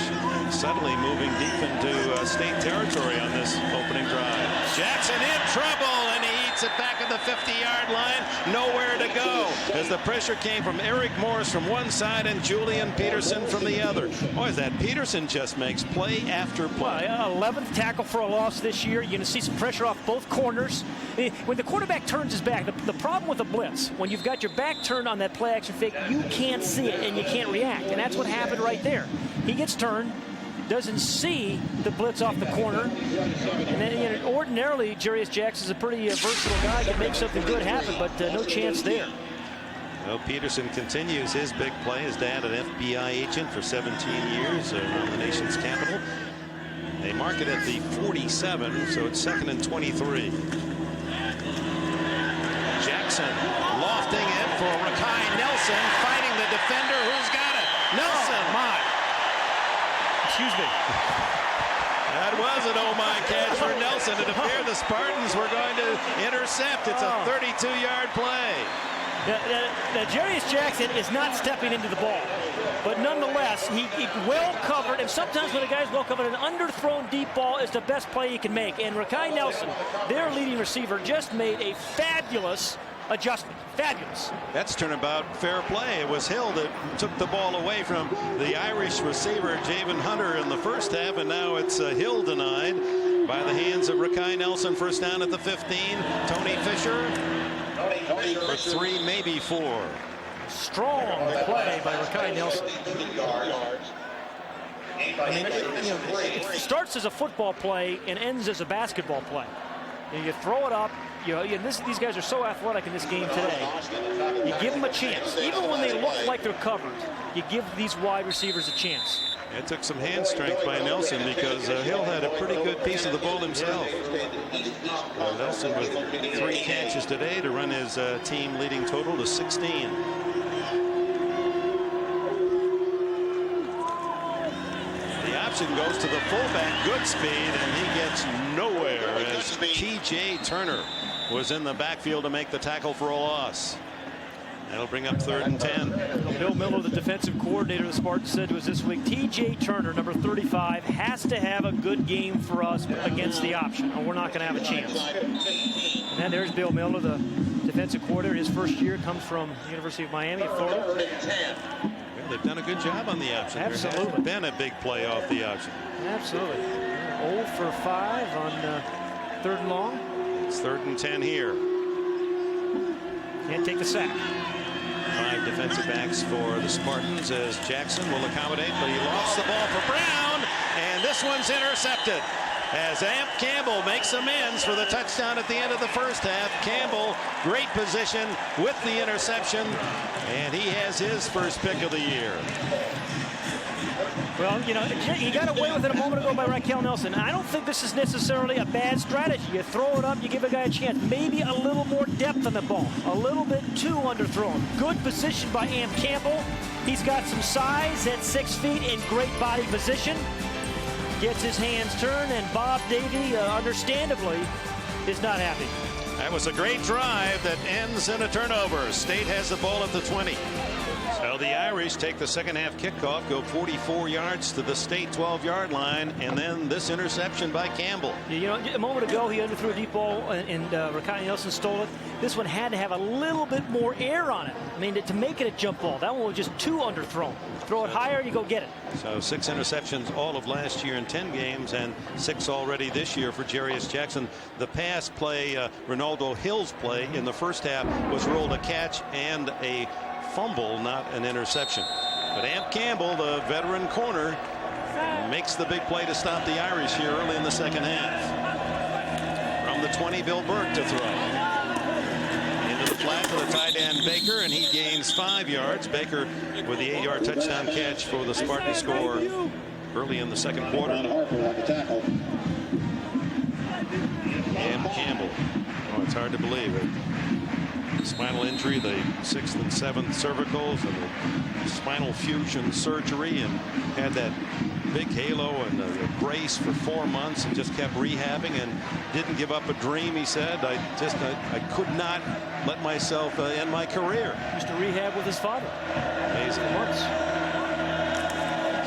Subtly moving deep into state territory on this opening drive. Jackson in trouble, and he eats it back at the 50-yard line. Nowhere to go, as the pressure came from Eric Morris from one side and Julian Peterson from the other. Boy, that Peterson just makes play after play. 11th tackle for a loss this year. You're going to see some pressure off both corners. When the quarterback turns his back, the problem with the blitz, when you've got your back turned on that play action fake, you can't see it and you can't react. And that's what happened right there. He gets turned, doesn't see the blitz off the corner, and then ordinarily Jarius Jackson's a pretty versatile guy, can make something good happen, but no chance there. Well, Peterson continues his big play. His dad, an FBI agent for 17 years around the nation's capital. They mark it at the 47, so it's 2nd and 23. Jackson lofting it for Rakai Nelson, fighting the defender. Who's got it? Nelson. Oh, my. Excuse me. That was an oh my catch for Nelson. It appeared the Spartans were going to intercept. It's a 32-yard play. Now, Jarius Jackson is not stepping into the ball, but nonetheless, he well covered, and sometimes when a guy's well covered, an underthrown deep ball is the best play he can make. And Rakai Nelson, their leading receiver, just made a fabulous adjustment. Fabulous. That's turnabout fair play. It was Hill that took the ball away from the Irish receiver, Javen Hunter, in the first half, and now it's Hill denied by the hands of Rakai Nelson. First down at the 15. Tony Fisher for 3, maybe 4. Strong play by Rakai Nelson. I mean, it starts as a football play and ends as a basketball play. You throw it up. These guys are so athletic in this game today. You give them a chance. Even when they look like they're covered, you give these wide receivers a chance. It took some hand strength by Nelson, because Hill had a pretty good piece of the ball himself. Nelson with 3 catches today to run his team leading total to 16. option, goes to the fullback, good speed, and he gets nowhere as T.J. Turner was in the backfield to make the tackle for a loss. That'll bring up 3rd and 10. Bill Miller, the defensive coordinator of the Spartans, said to us this week, T.J. Turner, number 35, has to have a good game for us against the option, or we're not going to have a chance. And then there's Bill Miller, the defensive coordinator. His first year comes from the University of Miami, Florida. Well, they've done a good job on the option. Absolutely. There has been a big play off the option. Absolutely. 0 for 5 on 3rd and long. It's 3rd and 10 here. Can't take the sack. 5 defensive backs for the Spartans as Jackson will accommodate, but he lost the ball for Brown, and this one's intercepted as Amp Campbell makes amends for the touchdown at the end of the first half. Campbell, great position with the interception, and he has his first pick of the year. Well, you know, he got away with it a moment ago by Raquel Nelson. I don't think this is necessarily a bad strategy. You throw it up, you give a guy a chance. Maybe a little more depth on the ball. A little bit too underthrown. Good position by Amp Campbell. He's got some size at 6 feet and great body position. Gets his hands turned, and Bob Davie, understandably, is not happy. That was a great drive that ends in a turnover. State has the ball at the 20. So the Irish take the second half kickoff, go 44 yards to the State 12-yard line, and then this interception by Campbell. You know, a moment ago he underthrew a deep ball and Raquel Nelson stole it. This one had to have a little bit more air on it. I mean, to make it a jump ball. That one was just too underthrown. Throw it higher, you go get it. So 6 interceptions all of last year in 10 games, and 6 already this year for Jarius Jackson. The pass play, Ronaldo Hill's play in the first half, was ruled a catch and a fumble, not an interception. But Amp Campbell, the veteran corner, makes the big play to stop the Irish here early in the second half. From the 20, Bill Burke to throw. Into the flat for the tight end Baker, and he gains 5 yards. Baker with the 8-yard touchdown catch for the Spartan score early in the second quarter. Amp Campbell. Oh, it's hard to believe it. Spinal injury, the 6th and 7th cervicals, and the spinal fusion surgery, and had that big halo and a brace for 4 months, and just kept rehabbing and didn't give up a dream. He said, I could not let myself end my career. Used to rehab with his father. Amazing. Once.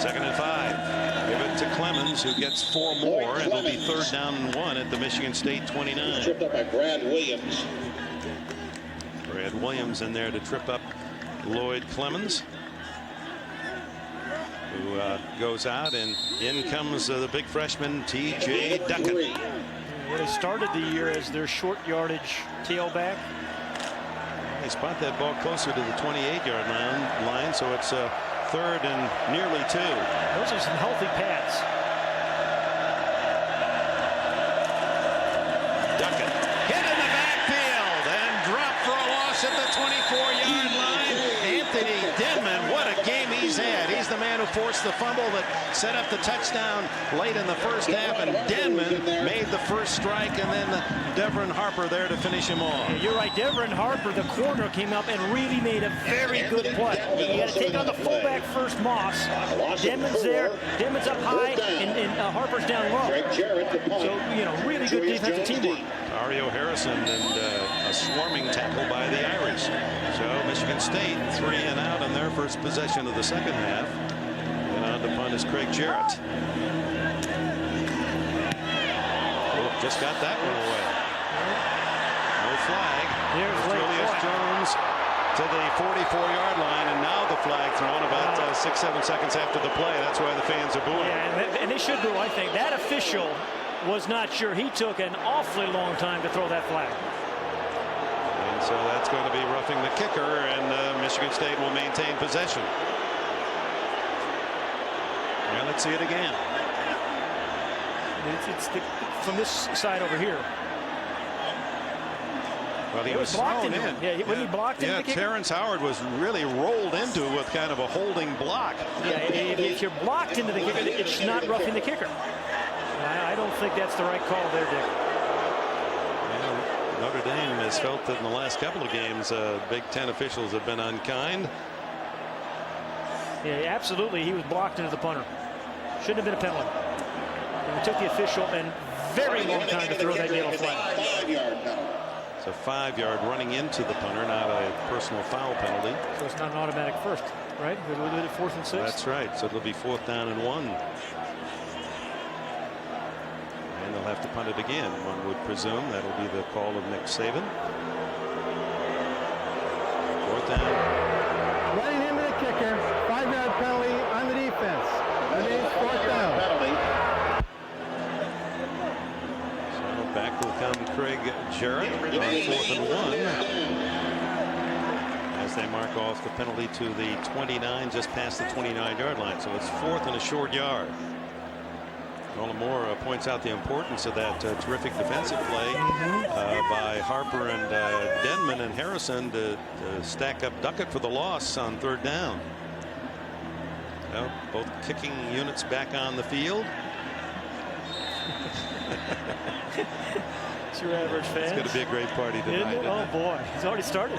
2nd and 5. Give it to Clemens, who gets 4 more, and it'll be 3rd down and 1 at the Michigan State 29. Tripped up by Brad Williams. Brad Williams in there to trip up Lloyd Clemens, who goes out, and in comes the big freshman T.J. Duckett. Well, they started the year as their short yardage tailback. They spot that ball closer to the 28-yard line, so it's 3rd and nearly 2. Those are some healthy pads. Duckett hit in the backfield and dropped for a loss at the 24-yard line. Anthony Denman, what a game he's had. He's the man who forced the fumble that set up the touchdown late in the first half, and Denman made the first strike, and then Devron Harper there to finish him off. Yeah, you're right. Devron Harper, the corner, came up and really made a very good play. You got to take on the fullback first, Moss. Denman's there. Denman's up high, and Harper's down low. So, you know, really good defensive teamwork. Dario Harrison and a swarming tackle by the Irish. So Michigan State 3 and out on their first possession of the second half. And on to punt is Craig Jarrett. Oh, just got that one away. No flag. There's Julius Jones to the 44-yard line, and now the flag thrown about 6-7 seconds after the play. That's why the fans are booing. Yeah, and they should boo, I think. That official was not sure. He took an awfully long time to throw that flag. And so that's going to be roughing the kicker, and Michigan State will maintain possession. Well, let's see it again. It's from this side over here. Well, he was thrown in. Yeah, when he blocked him, the kicker. Terrence Howard was really rolled into with kind of a holding block. Yeah, if you're blocked into the kicker, it's not roughing the kicker. I don't think that's the right call there, Dick. Well, Notre Dame has felt that in the last couple of games, Big Ten officials have been unkind. Yeah, absolutely. He was blocked into the punter. Shouldn't have been a penalty. And it took the official a very long time to throw that yellow flag. 5-yard penalty. It's a 5-yard running into the punter, not a personal foul penalty. So it's not an automatic first, right? We'll do it 4th and 6. That's right. So it'll be 4th down and 1. And they'll have to punt it again. One would presume that'll be the call of Nick Saban. 4th down. Running into the kicker, 5-yard penalty on the defense. Remains 4th down. So back will come Craig Jarrett on 4th and 1. As they mark off the penalty to the 29, just past the 29-yard line. So it's 4th and a short yard. Nolan Moore points out the importance of that terrific defensive play by Harper and Denman and Harrison to stack up Duckett for the loss on 3rd down. Well, both kicking units back on the field. It's your average fan. It's going to be a great party tonight. Isn't it? Oh boy, it's already started.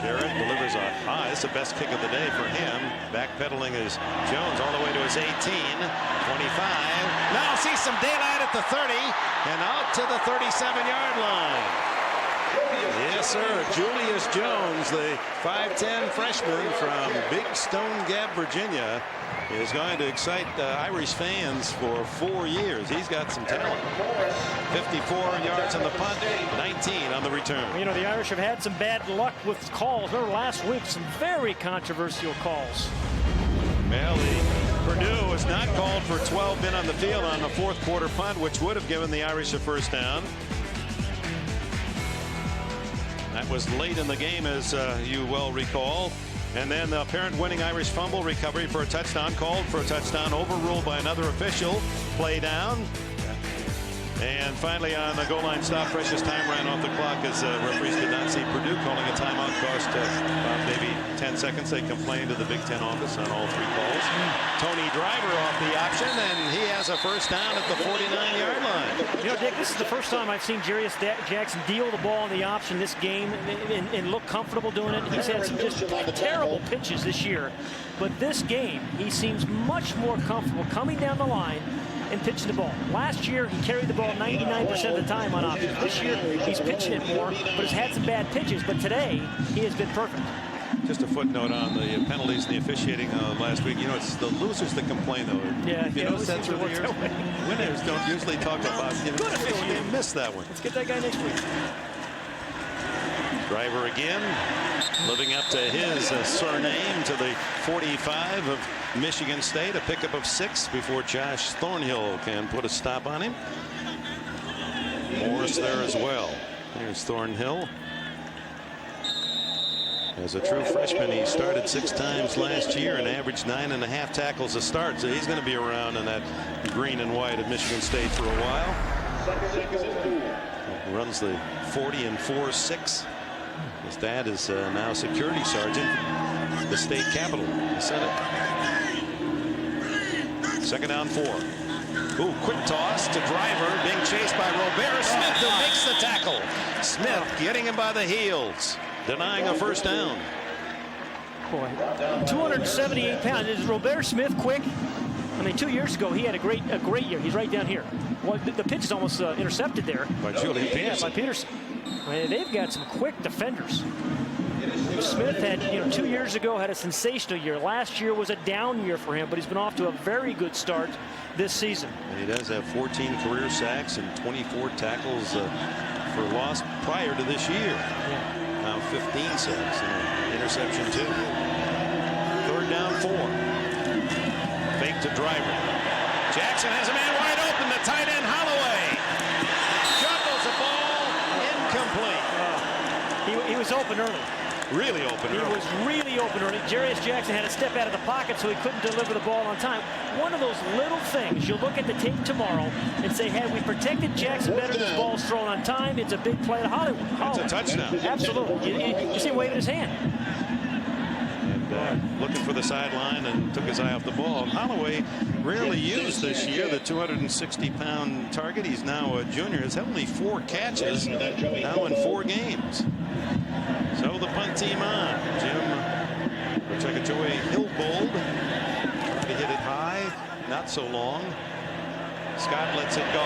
Jarrett delivers a high. It's the best kick of the day for him. Backpedaling is Jones all the way to his 18, 25. Now see some daylight at the 30 and out to the 37-yard line. Yes, sir. Julius Jones, the 5'10 freshman from Big Stone Gap, Virginia, is going to excite Irish fans for 4 years. He's got some talent. 54 yards on the punt, 19 on the return. You know, the Irish have had some bad luck with calls. Remember last week, some very controversial calls. Well, Purdue was not called for 12 men on the field on the 4th quarter punt, which would have given the Irish a first down. That was late in the game, as you well recall. And then the apparent winning Irish fumble recovery for a touchdown, called for a touchdown, overruled by another official. Play down. And finally on the goal line stop, precious time ran off the clock as referees did not see Purdue calling a timeout. Cost maybe 10 seconds. They complained to the Big Ten office on all 3 calls. Tony Driver off the option, and he has a first down at the 49-yard line. You know, Dick, this is the first time I've seen Jarius Jackson deal the ball on the option this game and look comfortable doing it. He's had some just terrible pitches this year. But this game, he seems much more comfortable coming down the line and pitching the ball. Last year, he carried the ball 99% of the time on options. This year, he's pitching it more, but has had some bad pitches. But today, he has been perfect. Just a footnote on the penalties and the officiating last week. You know, it's the losers that complain, though. Yeah, you notice that through the years? Winners don't usually talk about, you know, they missed that one. Let's get that guy next week. Driver again, living up to his surname, to the 45 of Michigan State. A pickup of 6 before Josh Thornhill can put a stop on him. Morris there as well. Here's Thornhill. As a true freshman, he started 6 times last year and averaged 9.5 tackles a start. So he's going to be around in that green and white at Michigan State for a while. Runs the 40 and 4.6. His dad is now security sergeant at the state capitol, the Senate. 2nd down 4. Ooh, quick toss to Driver, being chased by Robert Smith, who makes the tackle. Smith getting him by the heels, denying a first down. Boy, 278 pounds. Is Robert Smith quick? I mean, 2 years ago, he had a great year. He's right down here. Well, the pitch is almost intercepted there. By Julian Peterson. Yeah, by Peterson. I mean, they've got some quick defenders. Smith had, 2 years ago, had a sensational year. Last year was a down year for him, but he's been off to a very good start this season. And he does have 14 career sacks and 24 tackles for loss prior to this year. Yeah. Now 15 sacks and an interception too. 3rd down 4. Fake to Driver. Jackson has a man wide open. The tight end Holloway juggles the ball, incomplete. He was open early. Really open early. He was really open early. Jarius Jackson had to step out of the pocket, so he couldn't deliver the ball on time. One of those little things, you'll look at the tape tomorrow and say, had we protected Jackson better, this ball's thrown on time. It's a big play to Hollywood. It's a touchdown. Absolutely. You see him waving his hand. looking for the sideline and took his eye off the ball. And Holloway rarely used this year, the 260-pound target. He's now a junior. Has had only 4 catches now in 4 games. So the punt team on. Jim Chagajoy Hillbold. Trying to hit it high. Not so long. Scott lets it go.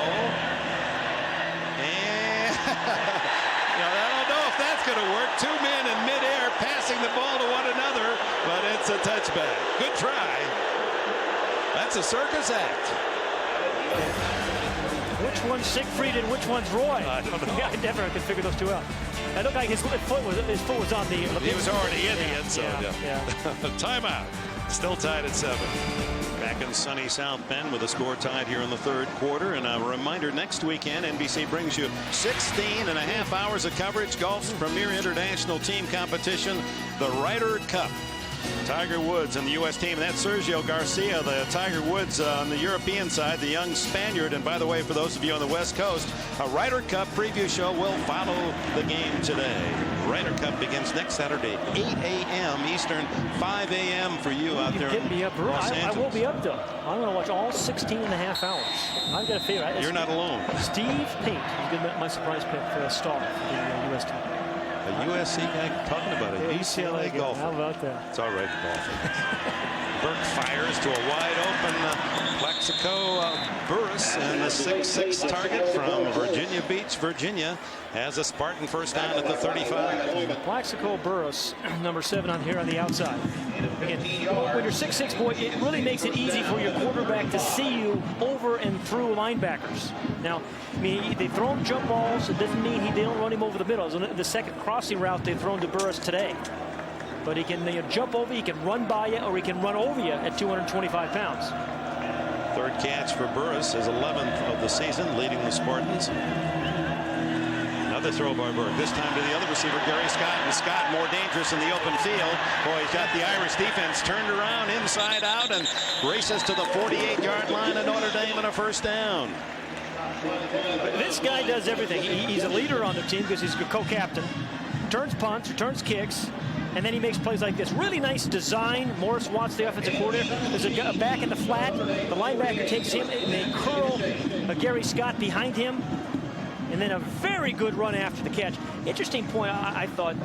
And I don't know if that's going to work. 2 men in midair passing the ball to one another, but it's a touchback. Good try. That's a circus act. Which one's Siegfried and which one's Roy? I don't know. I never could figure those two out. It looked like his foot was on the. He was already in the end zone. Yeah. Timeout. Still tied at 7. Back in sunny South Bend with a score tied here in the 3rd quarter. And a reminder, next weekend NBC brings you 16 and a half hours of coverage. Golf's premier international team competition, the Ryder Cup. Tiger Woods and the U.S. team. That's Sergio Garcia, the Tiger Woods on the European side, the young Spaniard. And by the way, for those of you on the West Coast, a Ryder Cup preview show will follow the game today. Ryder Cup begins next Saturday, 8 a.m. Eastern, 5 a.m. for you out there. Get me up early. Los Angeles. I won't be up though. I'm going to watch all 16 and a half hours. I've got a favorite. You're not alone. Steve Pate is my surprise pick for a star for the U.S. team. A USC guy talking about it. UCLA golfer. How about that? It's all right for golfing. Burke fires to a wide open Plaxico Burris, and the 6'6" target from Virginia Beach, Virginia, has a Spartan first down at the 35. Plaxico Burris, number 7 on here on the outside. Again, when you're 6'6", boy, it really makes it easy for your quarterback to see you over and through linebackers. Now, I mean, they throw him jump balls. It doesn't mean they don't run him over the middle. It was the second crossing route they've thrown to Burris today. But he can jump over, he can run by you, or he can run over you at 225 pounds. 3rd catch for Burris, his 11th of the season, leading the Spartans. Another throw by Burke, this time to the other receiver, Gary Scott. And Scott more dangerous in the open field. Boy, he's got the Irish defense turned around inside out and races to the 48-yard line of Notre Dame and a first down. This guy does everything. He's a leader on the team because he's a co-captain. Returns punts, returns kicks, and then he makes plays like this. Really nice design. Morris Watts, the offensive coordinator. There's a back in the flat. The linebacker takes him, and they curl Gary Scott behind him. And then a very good run after the catch. Interesting point, I thought,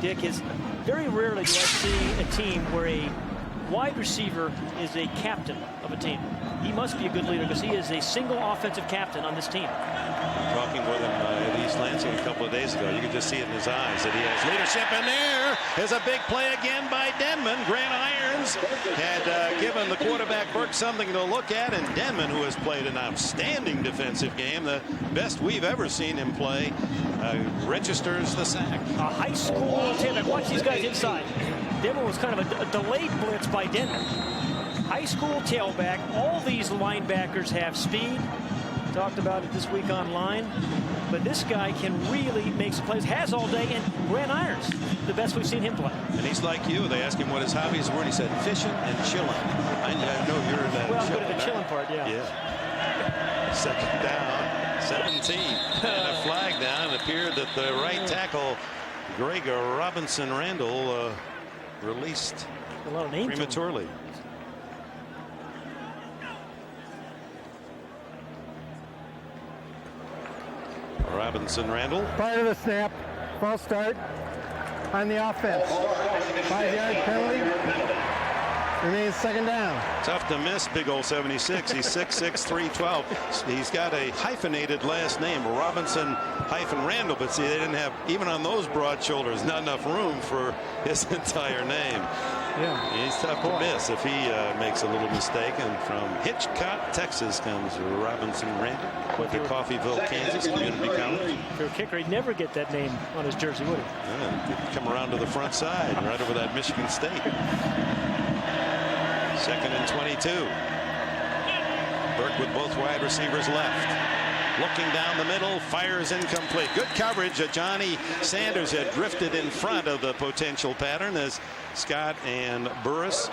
Dick, is very rarely do I see a team where a wide receiver is a captain of a team. He must be a good leader because he is a single offensive captain on this team. Talking with him at East Lansing a couple of days ago, you could just see it in his eyes that he has leadership. And there is a big play again by Denman. Grant Irons had given the quarterback Burke something to look at, and Denman, who has played an outstanding defensive game, the best we've ever seen him play, registers the sack. A high school tailback. Watch these guys inside. Denman was kind of a delayed blitz by Denman. High school tailback. All these linebackers have speed. Talked about it this week online. But this guy can really make some plays. Has all day. And Grant Irons, the best we've seen him play. And he's like you. They asked him what his hobbies were, and he said fishing and chilling. I know you're that. Well, I'm good at the chilling part, yeah. Yeah. 2nd down, 17. And a flag down. It appeared that the right tackle, Greg Robinson Randall, released prematurely. Robinson Randall. Prior to the snap, false start on the offense. 5-yard penalty. Remains 2nd down. Tough to miss, big old 76. He's 6'6", 312. He's got a hyphenated last name, Robinson-Randall. But see, they didn't have, even on those broad shoulders, not enough room for his entire name. Yeah. He's tough to miss if he makes a little mistake. And from Hitchcock, Texas, comes Robinson Randall. Went to Coffeyville, Kansas Community College. If you're a kicker, he'd never get that name on his jersey, would he? Yeah, he'd come around to the front side, right over that Michigan State. 2nd and 22. Burke with both wide receivers left. Looking down the middle, fires incomplete. Good coverage. Johnny Sanders had drifted in front of the potential pattern as Scott and Burris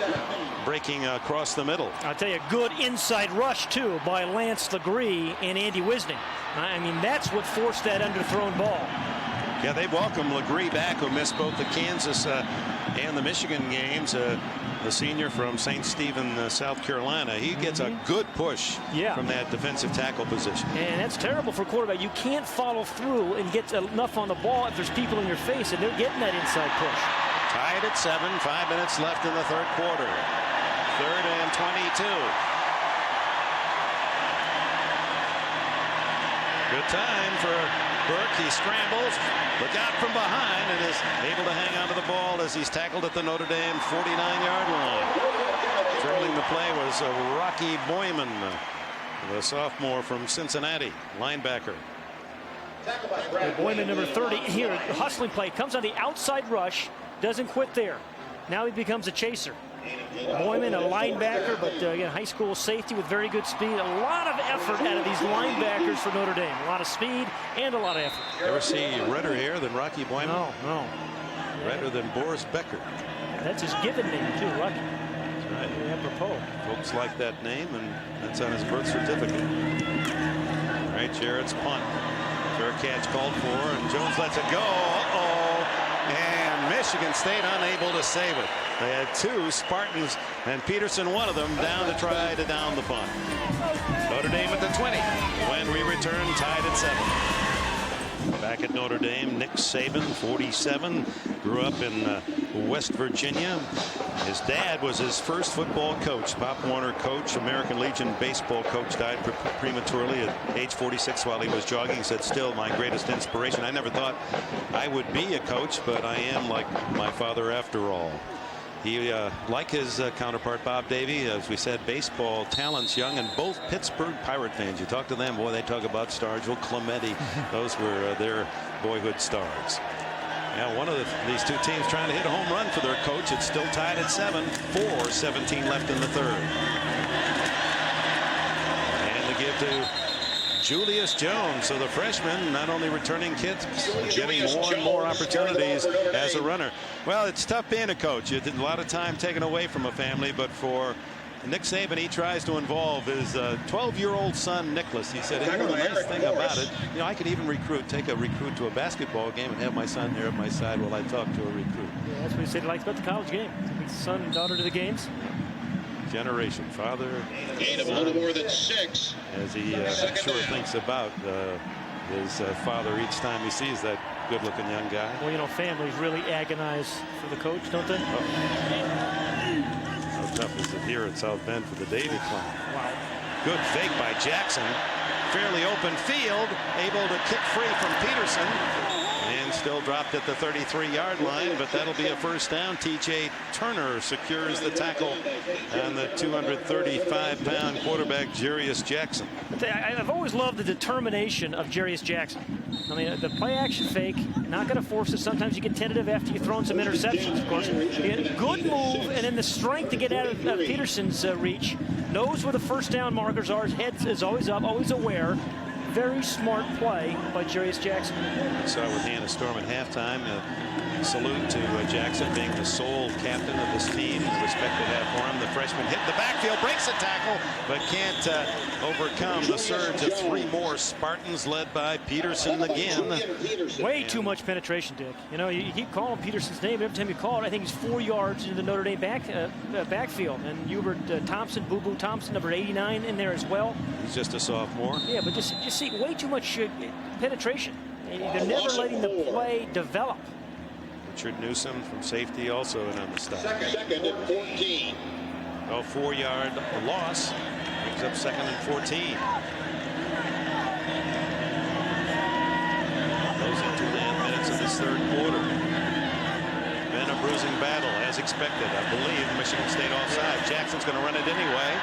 breaking across the middle. I'll tell you, good inside rush, too, by Lance Legree and Andy Wisning. I mean, that's what forced that underthrown ball. Yeah, they welcome Legree back, who missed both the Kansas and the Michigan games. The senior from St. Stephen, South Carolina. He gets a good push from that defensive tackle position. And that's terrible for a quarterback. You can't follow through and get enough on the ball if there's people in your face, and they're getting that inside push. Tied at 7, 5 minutes left in the third quarter. 3rd and 22. Good time for Burke. He scrambles, look out from behind, and is able to hang onto the ball as he's tackled at the Notre Dame 49-yard line. Trailing the play was Rocky Boyman, the sophomore from Cincinnati, linebacker. Boyman, number 30, here, hustling play, comes on the outside rush, doesn't quit there. Now he becomes a chaser. Boyman, a linebacker, but again, high school safety with very good speed. A lot of effort out of these linebackers for Notre Dame. A lot of speed and a lot of effort. You ever see redder hair than Rocky Boyman? No. Redder than Boris Becker. That's his given name, too, Rocky. That's right. Apropos. Folks like that name, and that's on his birth certificate. All right, Jarrett's punt. Fair catch called for, and Jones lets it go. And Michigan State unable to save it. They had 2 Spartans, and Peterson, one of them, down to try to down the punt. Notre Dame at the 20. When we return, tied at 7. Back at Notre Dame, Nick Saban, 47, grew up in West Virginia. His dad was his first football coach. Pop Warner coach, American Legion baseball coach, died prematurely at age 46 while he was jogging. He said, still my greatest inspiration. I never thought I would be a coach, but I am like my father after all. He, like his counterpart Bob Davie, as we said, baseball talents young, and both Pittsburgh Pirate fans. You talk to them, boy, they talk about Stargell, Clemente. Those were their boyhood stars. Now, one of these 2 teams trying to hit a home run for their coach. It's still tied at 7. 4:17 left in the third. And the give to Julius Jones. So the freshman, not only returning kicks, getting more and more opportunities as a runner. Well, it's tough being a coach. It's a lot of time taken away from a family, but for Nick Saban, he tries to involve his 12-year-old son, Nicholas. He said, hey, the nice thing about it, I could even take a recruit to a basketball game and have my son there at my side while I talk to a recruit. Yeah, that's what he said he likes about the college game. His son and daughter to the games. Generation, father, Gain of a little more than 6. as he sure thinks about his father each time he sees that good-looking young guy. Well, families really agonize for the coach, don't they? How tough is it here at South Bend for the Davie clan? Wow. Good fake by Jackson. Fairly open field, able to kick free from Peterson, and still dropped at the 33-yard line, but that'll be a first down. TJ Turner secures the tackle on the 235-pound quarterback, Jarius Jackson. I've always loved the determination of Jarius Jackson. I mean, the play-action fake, not going to force it. Sometimes you get tentative after you've thrown some interceptions, of course. Good move, and then the strength to get out of Peterson's reach. Knows where the first down markers are. His head is always up, always aware. Very smart play by Jarius Jackson. I saw with Hannah Storm at halftime. Salute to Jackson being the sole captain of this team. Respect to that for him. The freshman hit the backfield, breaks a tackle, but can't overcome the surge of 3 more Spartans led by Peterson again. Way too much penetration, Dick. You keep calling Peterson's name. Every time you call it, I think he's 4 yards into the Notre Dame backfield. And Hubert Thompson, Boo Boo Thompson, number 89 in there as well. He's just a sophomore. Yeah, but just see way too much penetration. They're never letting the play develop. Richard Newsom from safety also in on the stop. Second and 14. 4-yard loss. Brings up 2nd and 14. Closing 2.5 minutes of this third quarter. Been a bruising battle as expected. I believe Michigan State offside. Jackson's going to run it anyway.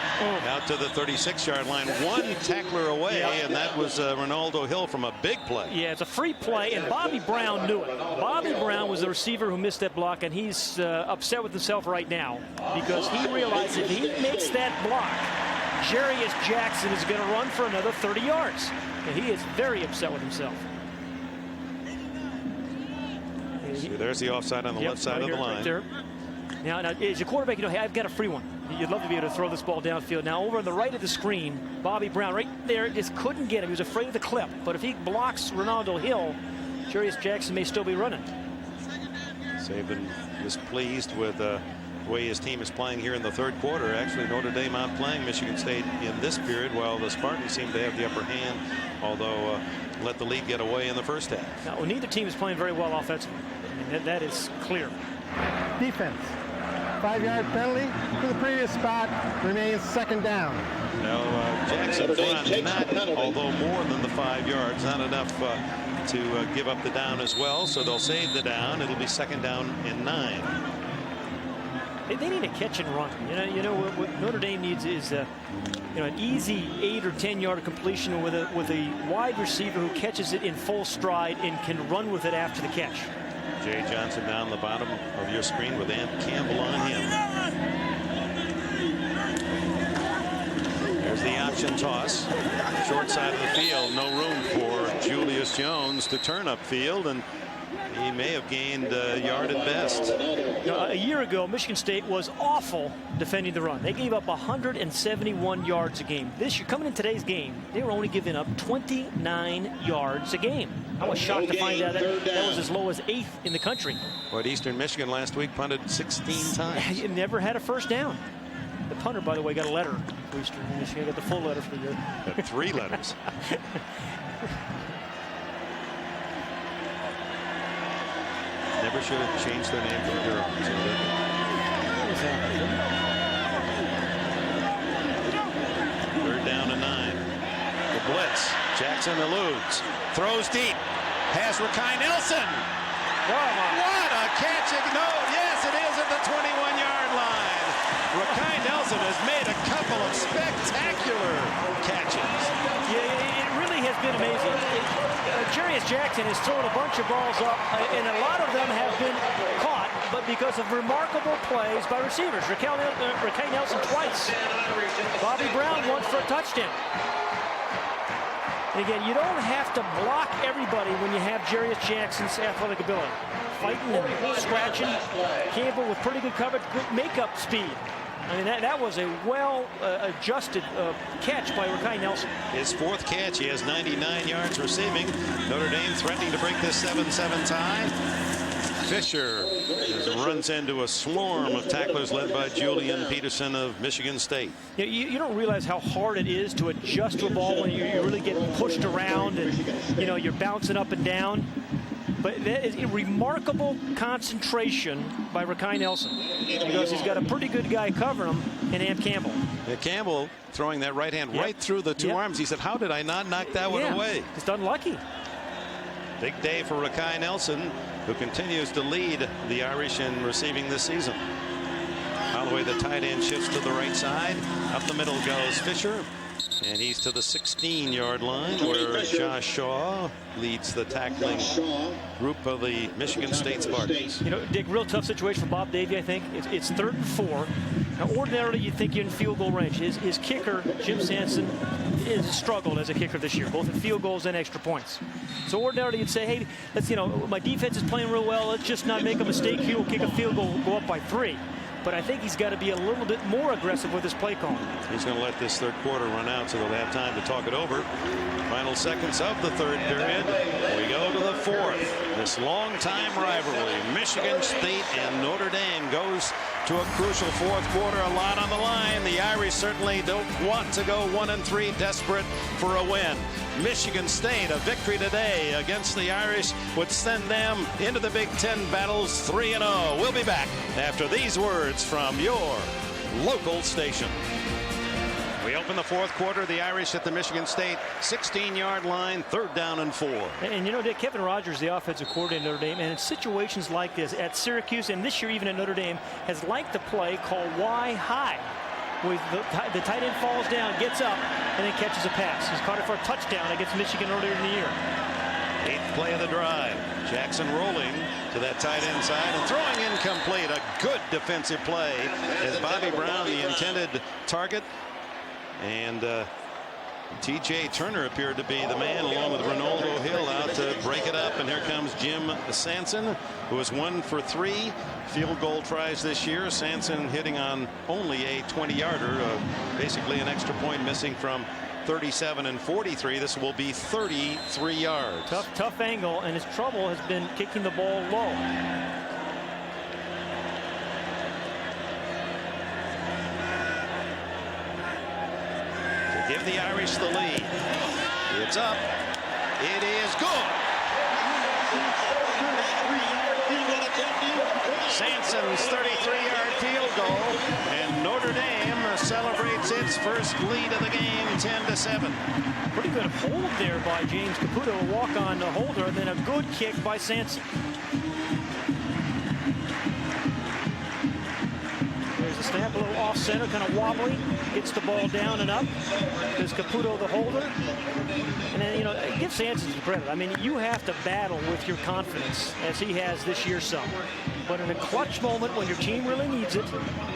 Out to the 36-yard line. 1 tackler away, and that was Ronaldo Hill from a big play. Yeah, it's a free play, and Bobby Brown knew it. Bobby Brown was the receiver who missed that block, and he's upset with himself right now because he realizes if he makes that block, Jarius Jackson is going to run for another 30 yards. And he is very upset with himself. See, there's the offside on the left side of the line. Right there. Now, as a quarterback, hey, I've got a free one. You'd love to be able to throw this ball downfield. Now, over on the right of the screen, Bobby Brown right there just couldn't get him. He was afraid of the clip. But if he blocks Ronaldo Hill, Jarius Jackson may still be running. Saban is pleased with the way his team is playing here in the third quarter. Actually, Notre Dame outplaying Michigan State in this period, while the Spartans seem to have the upper hand, although let the lead get away in the first half. Now, neither team is playing very well offensively. I mean, that is clear. Defense. 5-yard penalty to the previous spot, remains second down. Now, Jackson front, not, although more than the 5 yards, not enough to give up the down as well, so they'll save the down. It'll be second down and 9. They need a catch and run. You know what Notre Dame needs is an easy 8 or 10 yard completion with a wide receiver who catches it in full stride and can run with it after the catch. Jay Johnson down the bottom of your screen with Ant Campbell on him. There's the option toss. Short side of the field. No room for Julius Jones to turn upfield, and he may have gained a yard at best. A year ago, Michigan State was awful defending the run. They gave up 171 yards a game. This year, coming in today's game, they were only giving up 29 yards a game. I was shocked to find out that was as low as 8th in the country. But Eastern Michigan last week punted 16 times. It never had a first down. The punter, by the way, got a letter. Eastern Michigan got the full letter for the year. Got 3 letters. Never should have changed their name from Durham. Third down and 9. The blitz. Jackson eludes. Throws deep. Has Rakai Nelson. What a catch. No, yes, it is at the 21-yard line. Rakai Nelson has made a couple of spectacular catches. Yeah, it really has been amazing. Jarius Jackson has thrown a bunch of balls up, and a lot of them have been caught, but because of remarkable plays by receivers. Rakai Nelson twice. Bobby Brown once for a touchdown. And again, you don't have to block everybody when you have Jarius Jackson's athletic ability. Fighting and scratching. Campbell with pretty good coverage, good makeup speed. I mean, that was a well-adjusted catch by Rakai Nelson. His 4th catch. He has 99 yards receiving. Notre Dame threatening to break this 7-7 tie. Fisher runs into a swarm of tacklers led by Julian Peterson of Michigan State. You don't realize how hard it is to adjust to a ball when you're really getting pushed around and you're bouncing up and down. But that is a remarkable concentration by Rakai Nelson, because he's got a pretty good guy covering him in Ant Campbell. Yeah, Campbell throwing that right hand right through the 2 arms. He said, how did I not knock that one away? Just unlucky. Big day for Rakai Nelson, who continues to lead the Irish in receiving this season. Holloway, the tight end, shifts to the right side. Up the middle goes Fisher. And he's to the 16-yard line, where Josh Shaw leads the tackling group of the Michigan State Spartans. Dick, real tough situation for Bob Davie, I think. It's 3rd and 4. Now, ordinarily, you'd think you're in field goal range. His kicker, Jim Sanson, has struggled as a kicker this year, both in field goals and extra points. So ordinarily, you'd say, hey, let's, my defense is playing real well. Let's just not make a mistake here. We'll kick a field goal, we'll go up by 3. But I think he's got to be a little bit more aggressive with his play calling. He's going to let this third quarter run out so they'll have time to talk it over. Final seconds of the third period. We go to the 4th. This long-time rivalry, Michigan State and Notre Dame, goes to a crucial 4th quarter. A lot on the line. The Irish certainly don't want to go 1-3, desperate for a win. Michigan State, a victory today against the Irish would send them into the Big Ten battles 3-0. We'll be back after these words from your local station. We open the 4th quarter. The Irish at the Michigan State 16-yard line, 3rd down and 4. And Dick, Kevin Rogers, the offensive coordinator at Notre Dame, and in situations like this at Syracuse and this year even at Notre Dame, has liked the play called Y high. With the tight end falls down, gets up, and then catches a pass. He's caught it for a touchdown against Michigan earlier in the year. 8th play of the drive. Jackson rolling to that tight end side and throwing incomplete. A good defensive play as Bobby Brown, the intended target. And T.J. Turner appeared to be the man, along with Ronaldo Hill, out to break it up. And here comes Jim Sanson, who was 1 for 3 field goal tries this year. Sanson hitting on only a 20-yarder, basically an extra point missing from 37 and 43. This will be 33 yards. Tough angle, and his trouble has been kicking the ball low. To give the Irish the lead. It's up. It is good. Sanson's 33-yard field goal, and Notre Dame celebrates its first lead of the game, 10-7. Pretty good hold there by James Caputo, a walk on the holder, and then a good kick by Sanson. There's a snap, a little off center, kind of wobbly, gets the ball down and up. There's Caputo, the holder. And then, you know, give Sanson some credit. I mean, you have to battle with your confidence, as he has this year some. But in a clutch moment when your team really needs it,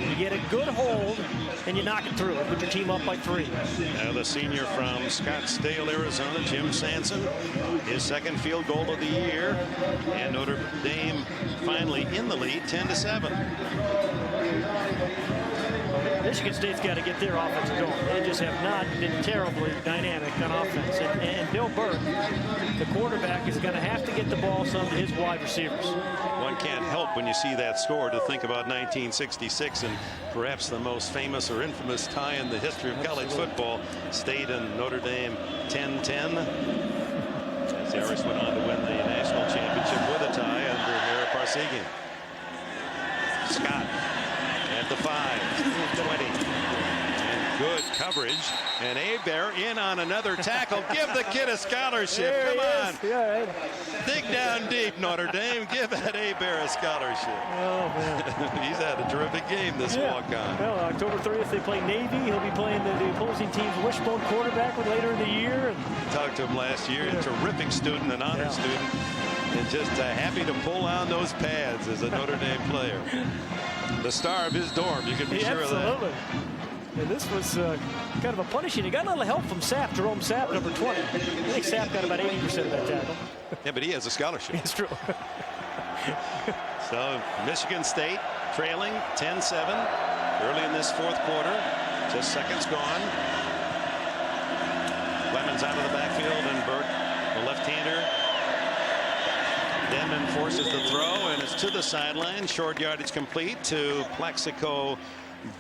you get a good hold and you knock it through and put your team up by 3. Now the senior from Scottsdale, Arizona, Jim Sanson, his second field goal of the year, and Notre Dame finally in the lead, 10-7. Michigan State's got to get their offense going. They just have not been terribly dynamic on offense. And Bill Burke, the quarterback, is going to have to get the ball some to his wide receivers. One can't help when you see that score to think about 1966 and perhaps the most famous or infamous tie in the history of college football. State and Notre Dame 10-10. As the Irish went on to win the national championship with a tie under Mara Parsegian. Scott at the 5, 20. And good coverage. And Hebert in on another tackle. Give the kid a scholarship. Come on. Yeah, right. Dig down deep, Notre Dame. Give that Hebert a scholarship. Oh, man. He's had a terrific game, this walk-on. Well, October 30th, they play Navy. He'll be playing the opposing team's wishbone quarterback later in the year. And talked to him last year. A terrific student, an honor student. And just happy to pull on those pads as a Notre Dame player. The star of his dorm, you can be sure of that. Absolutely. And this was kind of a punishing. He got a little help from Sapp, Jerome Sapp, number 20. I think Sapp got about 80% of that tackle. Yeah, but he has a scholarship. It's true. So Michigan State trailing 10-7 early in this fourth quarter. Just seconds gone. Clemens out of the backfield, and Burke, the left-hander. Denman forces the throw, and it's to the sideline. Short yardage complete to Plaxico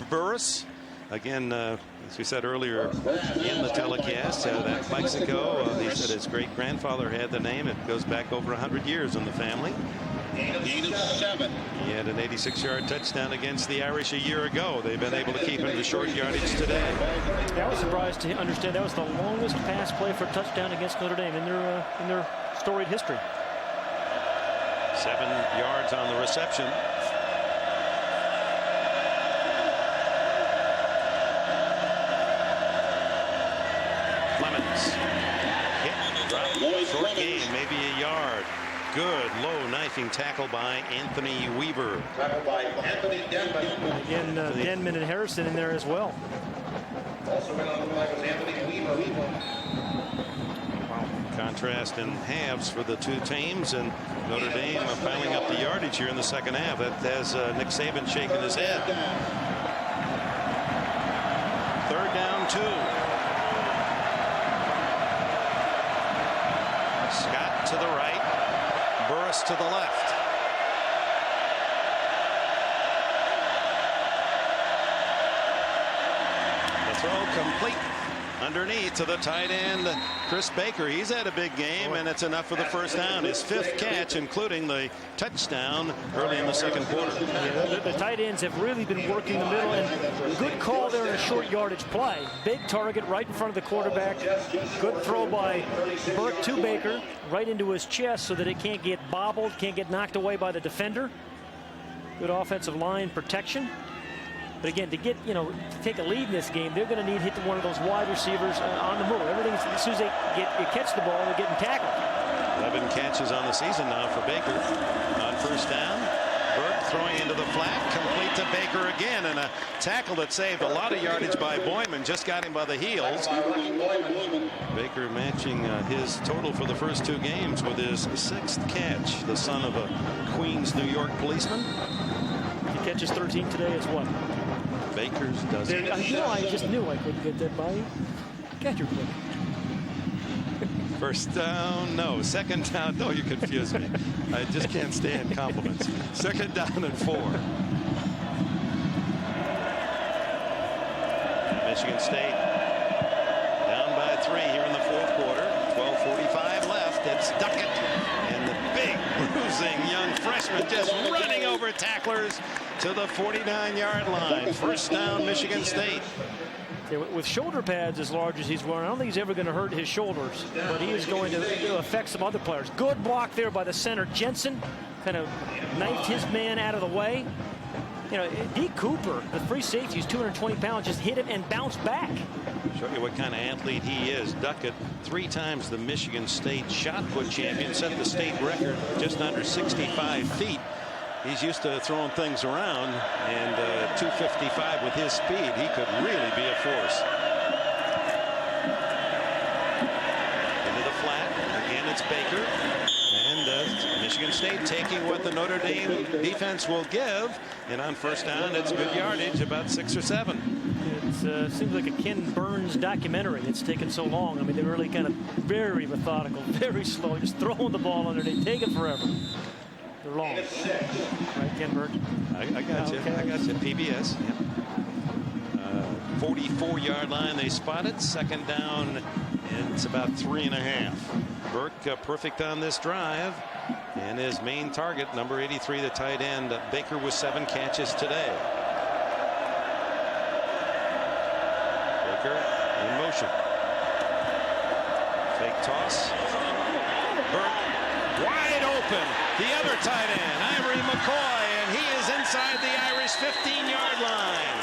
Burris. Again, as we said earlier in the telecast, that Plaxico, he said his great-grandfather had the name. It goes back over 100 years in the family. Gain of 7. He had an 86-yard touchdown against the Irish a year ago. They've been able to keep him to short yardage today. I was surprised to understand that was the longest pass play for a touchdown against Notre Dame in their storied history. 7 yards on the reception. Clemens hit, drop, short gain, maybe a yard. Good low knifing tackle by Anthony Weaver. Tackled by Anthony Denman. Again, Denman and Harrison in there as well. Also went on the flag was Anthony Weaver. Contrast in halves for the two teams, and Notre Dame piling up the yardage here in the second half. That has Nick Saban shaking his head. 3rd down 2. Scott to the right, Burris to the left. The throw complete. Underneath to the tight end, Chris Baker. He's had a big game, and it's enough for the first down. His 5th catch, including the touchdown early in the second quarter. Yeah, the tight ends have really been working the middle, and good call there in a short yardage play. Big target right in front of the quarterback. Good throw by Burke to Baker right into his chest so that it can't get bobbled, can't get knocked away by the defender. Good offensive line protection. But again, to get, to take a lead in this game, they're going to need to hit one of those wide receivers on the move. Everything, as soon as they catch the ball, they're getting tackled. 11 catches on the season now for Baker. On first down, Burke throwing into the flat, complete to Baker again, and a tackle that saved a lot of yardage by Boyman, just got him by the heels. Baker matching his total for the first 2 games with his 6th catch, the son of a Queens, New York policeman. He catches 13 today as well. Baker's does it. I just knew I couldn't get that by you. God, you're quick. First down, no. Second down, no, you confuse me. I just can't stand compliments. Second down and 4. Michigan State down by 3 here in the fourth quarter. 12:45 left. It's Duckett and the big bruising young freshman just running over tacklers to the 49-yard line. First down, Michigan State. With shoulder pads as large as he's wearing, I don't think he's ever going to hurt his shoulders, but he is going to affect some other players. Good block there by the center. Jensen kind of knifed his man out of the way. You know, D. Cooper, the free safety, who's 220 pounds, just hit him and bounced back. Show you what kind of athlete he is. Duckett, 3 times the Michigan State shot put champion, set the state record just under 65 feet. He's used to throwing things around, and 255 with his speed, he could really be a force. Into the flat. Again, it's Baker. And Michigan State taking what the Notre Dame defense will give. And on first down, it's good yardage, about 6 or 7. It seems like a Ken Burns documentary. It's taken so long. I mean, they're really kind of very methodical, very slow, just throwing the ball underneath, taking forever. They're long. Right, Ken Burke? I got you. Okay. I got you. PBS. Yeah. 44-yard line. They spot it. Second down, and it's about 3.5. Burke perfect on this drive. And his main target, number 83, the tight end, Baker, with 7 catches today. Baker in motion. Fake toss. Burke wide open. The other tight end, Ivory McCoy, and he is inside the Irish 15-yard line.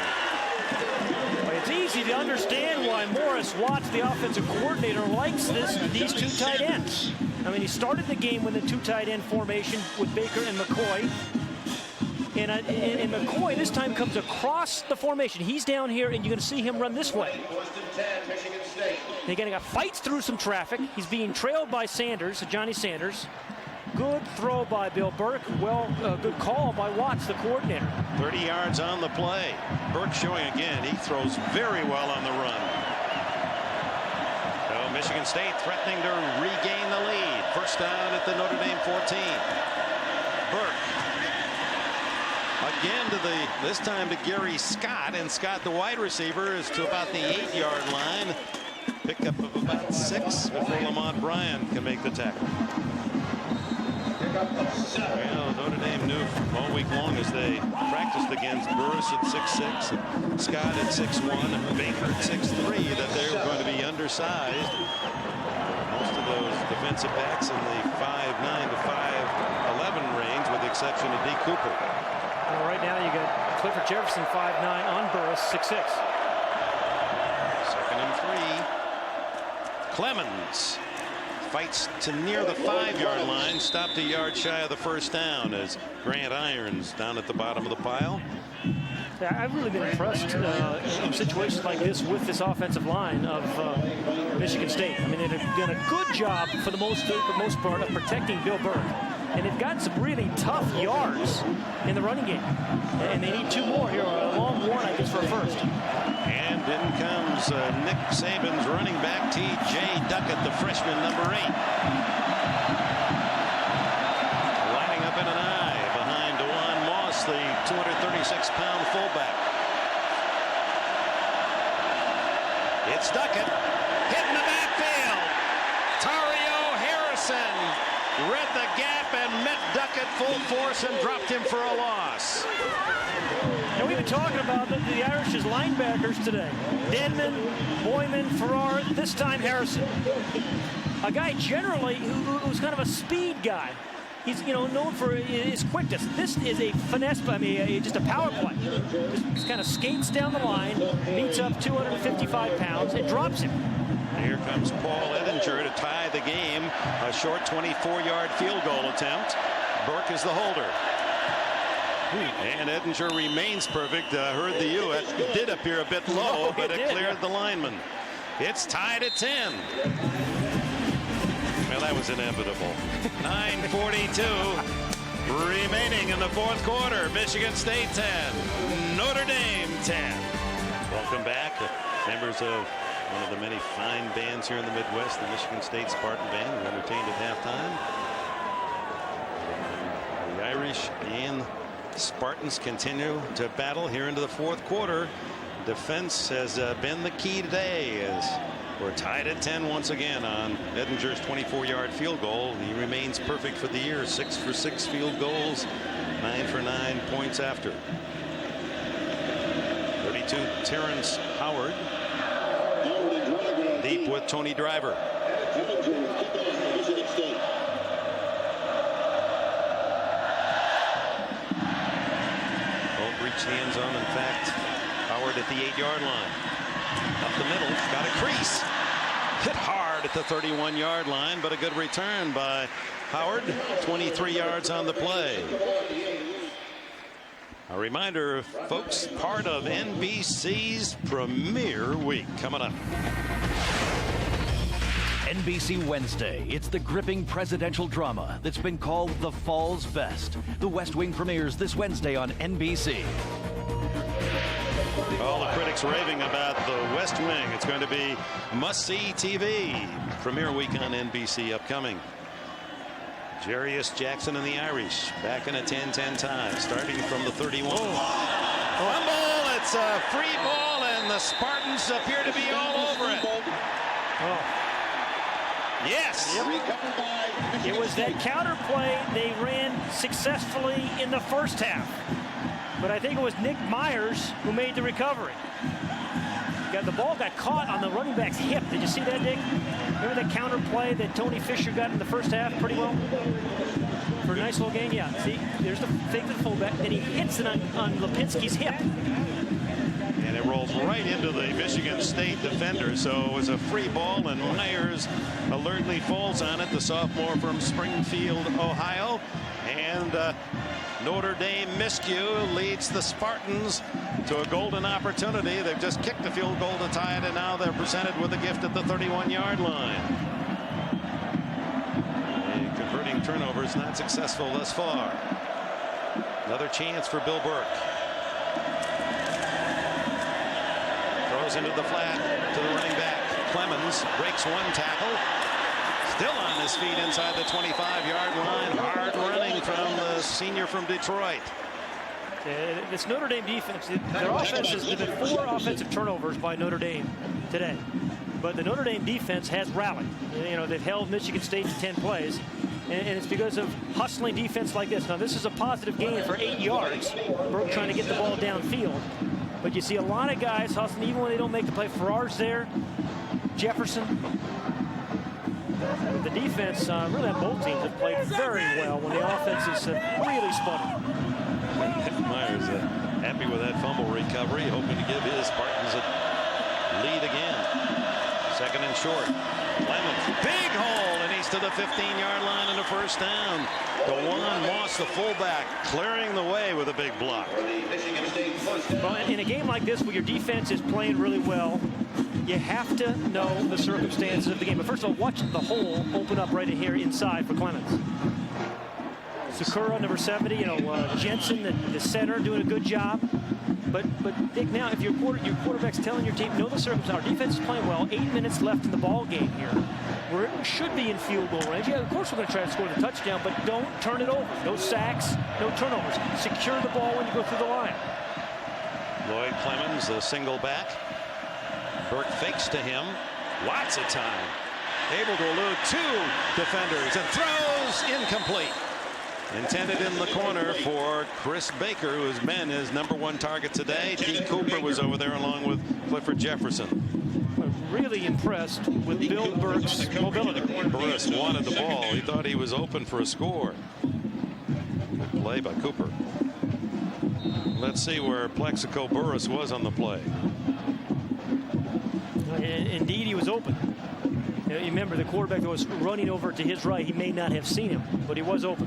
It's easy to understand why Morris Watts, the offensive coordinator, likes these 2 tight ends. I mean, he started the game with a 2 tight end formation with Baker and McCoy. And McCoy this time comes across the formation. He's down here, and you're going to see him run this way. They're getting fights through some traffic. He's being trailed by Sanders, Johnny Sanders. Good throw by Bill Burke. Good call by Watts, the coordinator. 30 yards on the play. Burke showing again. He throws very well on the run. So Michigan State threatening to regain the lead. First down at the Notre Dame 14. Burke. Again this time to Gari Scott, and Scott, the wide receiver, is to about the 8-yard line. Pickup of about 6 before Lamont Bryan can make the tackle. Well, Notre Dame knew all week long as they practiced against Burris at 6'6", and Scott at 6'1", and Baker at 6'3", that they were going to be undersized. Most of those defensive backs in the 5'9" to 5'11" range, with the exception of D. Cooper. Well, right now you got Clifford Jefferson 5'9", on Burris 6'6". Second and 3. Clemens fights to near the 5-yard line, stopped a yard shy of the first down as Grant Irons down at the bottom of the pile. Yeah, I've really been impressed in situations like this with this offensive line of Michigan State. I mean, they've done a good job for the most part of protecting Bill Burke. And they've got some really tough yards in the running game. And they need 2 more here. A long one, I guess, for a first. And in comes Nick Saban's running back, T.J. Duckett, the freshman, number 8. Lining up in an eye behind DeJuan Moss, the 236-pound fullback. It's Duckett, hitting the backfield. Tario Harrison read the gap and met Duckett full force and dropped him for a loss. Now, we've been talking about the Irish's linebackers today. Denman, Boyman, Farrar, this time Harrison. A guy generally who's kind of a speed guy. He's known for his quickness. This is a finesse, just a power play. Just kind of skates down the line, meets up 255 pounds, and drops him. Here comes Paul Edinger to tie the game. A short 24-yard field goal attempt. Burke is the holder. And Edinger remains perfect. Heard the U. It did appear a bit low, but it cleared the lineman. It's tied at 10. Well, that was inevitable. 9:42 remaining in the fourth quarter. Michigan State 10, Notre Dame 10. Welcome back, members of One of the many fine bands here in the Midwest, the Michigan State Spartan Band, who entertained at halftime. The Irish and Spartans continue to battle here into the fourth quarter. Defense has been the key today as we're tied at 10 once again on Edinger's 24-yard field goal. He remains perfect for the year. 6 for 6 field goals, 9 for 9 points after. 32 Terrence Howard. Deep with Tony Driver. Won't reach the end zone. In fact, Howard at the 8-yard line. Up the middle, got a crease. Hit hard at the 31-yard line, but a good return by Howard. 23 yards on the play. A reminder, folks, part of NBC's Premier Week coming up. NBC Wednesday. It's the gripping presidential drama that's been called the fall's best. The West Wing premieres this Wednesday on NBC. All the critics raving about the West Wing. It's going to be must-see TV. Premier Week on NBC upcoming. Jarius Jackson and the Irish back in a 10-10 tie, starting from the 31. Fumble! It's a free ball, and the Spartans appear to be all over it. Yes. It was that counter play they ran successfully in the first half. But I think it was Nick Myers who made the recovery. The ball got caught on the running back's hip. Did you see that, Dick? Remember that counter play that Tony Fisher got in the first half pretty well? For a nice little gain? Yeah. See, there's the fake to the fullback. Then he hits it on Lipinski's hip. And it rolls right into the Michigan State defender. So it was a free ball, and Myers alertly falls on it, the sophomore from Springfield, Ohio. And Notre Dame miscue leads the Spartans to a golden opportunity. They've just kicked a field goal to tie it, and now they're presented with a gift at the 31-yard line. And converting turnovers not successful thus far. Another chance for Bill Burke. Throws into the flat to the running back. Clemens breaks one tackle. Still on his feet inside the 25-yard line. Hard running from the senior from Detroit. This Notre Dame defense, their offense has been 4 offensive turnovers by Notre Dame today. But the Notre Dame defense has rallied. You know, they've held Michigan State to 10 plays. And it's because of hustling defense like this. Now, this is a positive gain for 8 yards. Burke trying to get the ball downfield. But you see a lot of guys hustling even when they don't make the play. Farrar's there. Jefferson. The defense, really on both teams, have played very well when the offenses have really sputtered. Myers happy with that fumble recovery, hoping to give his Spartans a lead again. Second and short. Clemens, big hole, and he's to the 15-yard line and a first down. DeJuan Moss, the fullback, clearing the way with a big block. Well, in a game like this where your defense is playing really well, you have to know the circumstances of the game. But first of all, watch the hole open up right in here inside for Clemens. Sakura, number 70, Jensen, the center, doing a good job. But Dick, now if your quarterback's telling your team, know the circumstances. Our defense is playing well. 8 minutes left in the ball game here. We should be in field goal range. Yeah, of course we're going to try to score the touchdown, but don't turn it over. No sacks, no turnovers. Secure the ball when you go through the line. Lloyd Clemens, the single back. Burke fakes to him. Lots of time. Able to elude 2 defenders and throws incomplete. Intended in the corner for Chris Baker, who has been his #1 target today. D. Cooper was over there along with Clifford Jefferson. Really impressed with Bill Burke's mobility. Burris wanted the ball. He thought he was open for a score. Play by Cooper. Let's see where Plexico Burris was on the play. Indeed, he was open. You remember the quarterback that was running over to his right. He may not have seen him, but he was open.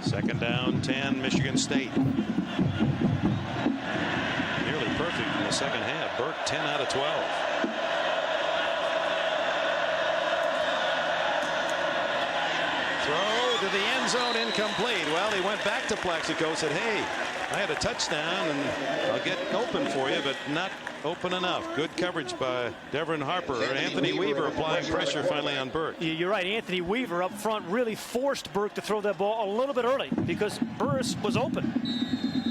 Second down, 10, Michigan State. Nearly perfect in the second half. Burke 10 out of 12. Throw to the end zone, incomplete. Well, he went back to Plaxico, said, hey, I had a touchdown and I'll get open for you, but not open enough. Good coverage by Devin Harper. Anthony Weaver applying pressure finally on Burke. You're right. Anthony Weaver up front really forced Burke to throw that ball a little bit early because Burris was open.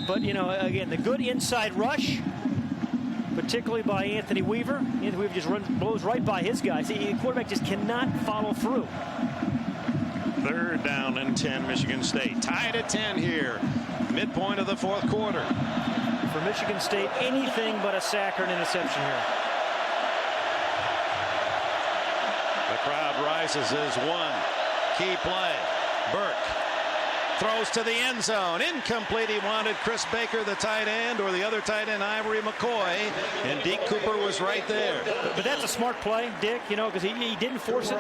But, you know, again, the good inside rush, particularly by Anthony Weaver. Anthony Weaver just blows right by his guys. The quarterback just cannot follow through. 3rd down and 10, Michigan State. Tied at 10 here. Midpoint of the 4th quarter. For Michigan State, anything but a sack or an interception here. The crowd rises as one. Key play. Burke throws to the end zone. Incomplete. He wanted Chris Baker, the tight end, or the other tight end, Ivory McCoy. And Deke Cooper was right there. But that's a smart play, Dick, you know, because he didn't force it.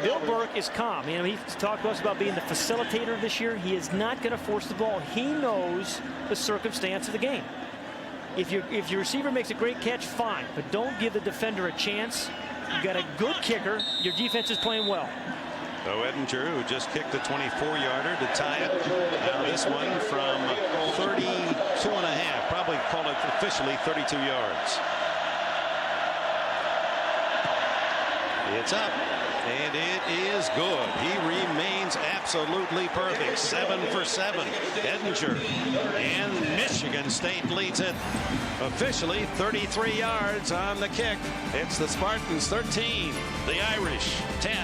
Bill Burke is calm. You know, he talked to us about being the facilitator this year. He is not going to force the ball. He knows the circumstance of the game. If your receiver makes a great catch, fine. But don't give the defender a chance. You got a good kicker. Your defense is playing well. So Edinger, who just kicked a 24-yarder to tie it. Now this one from 32.5. Probably call it officially 32 yards. It's up, and it is good. He remains absolutely perfect. 7 for 7. Edinger, and Michigan State leads it officially 33 yards on the kick. It's the Spartans 13, the Irish 10.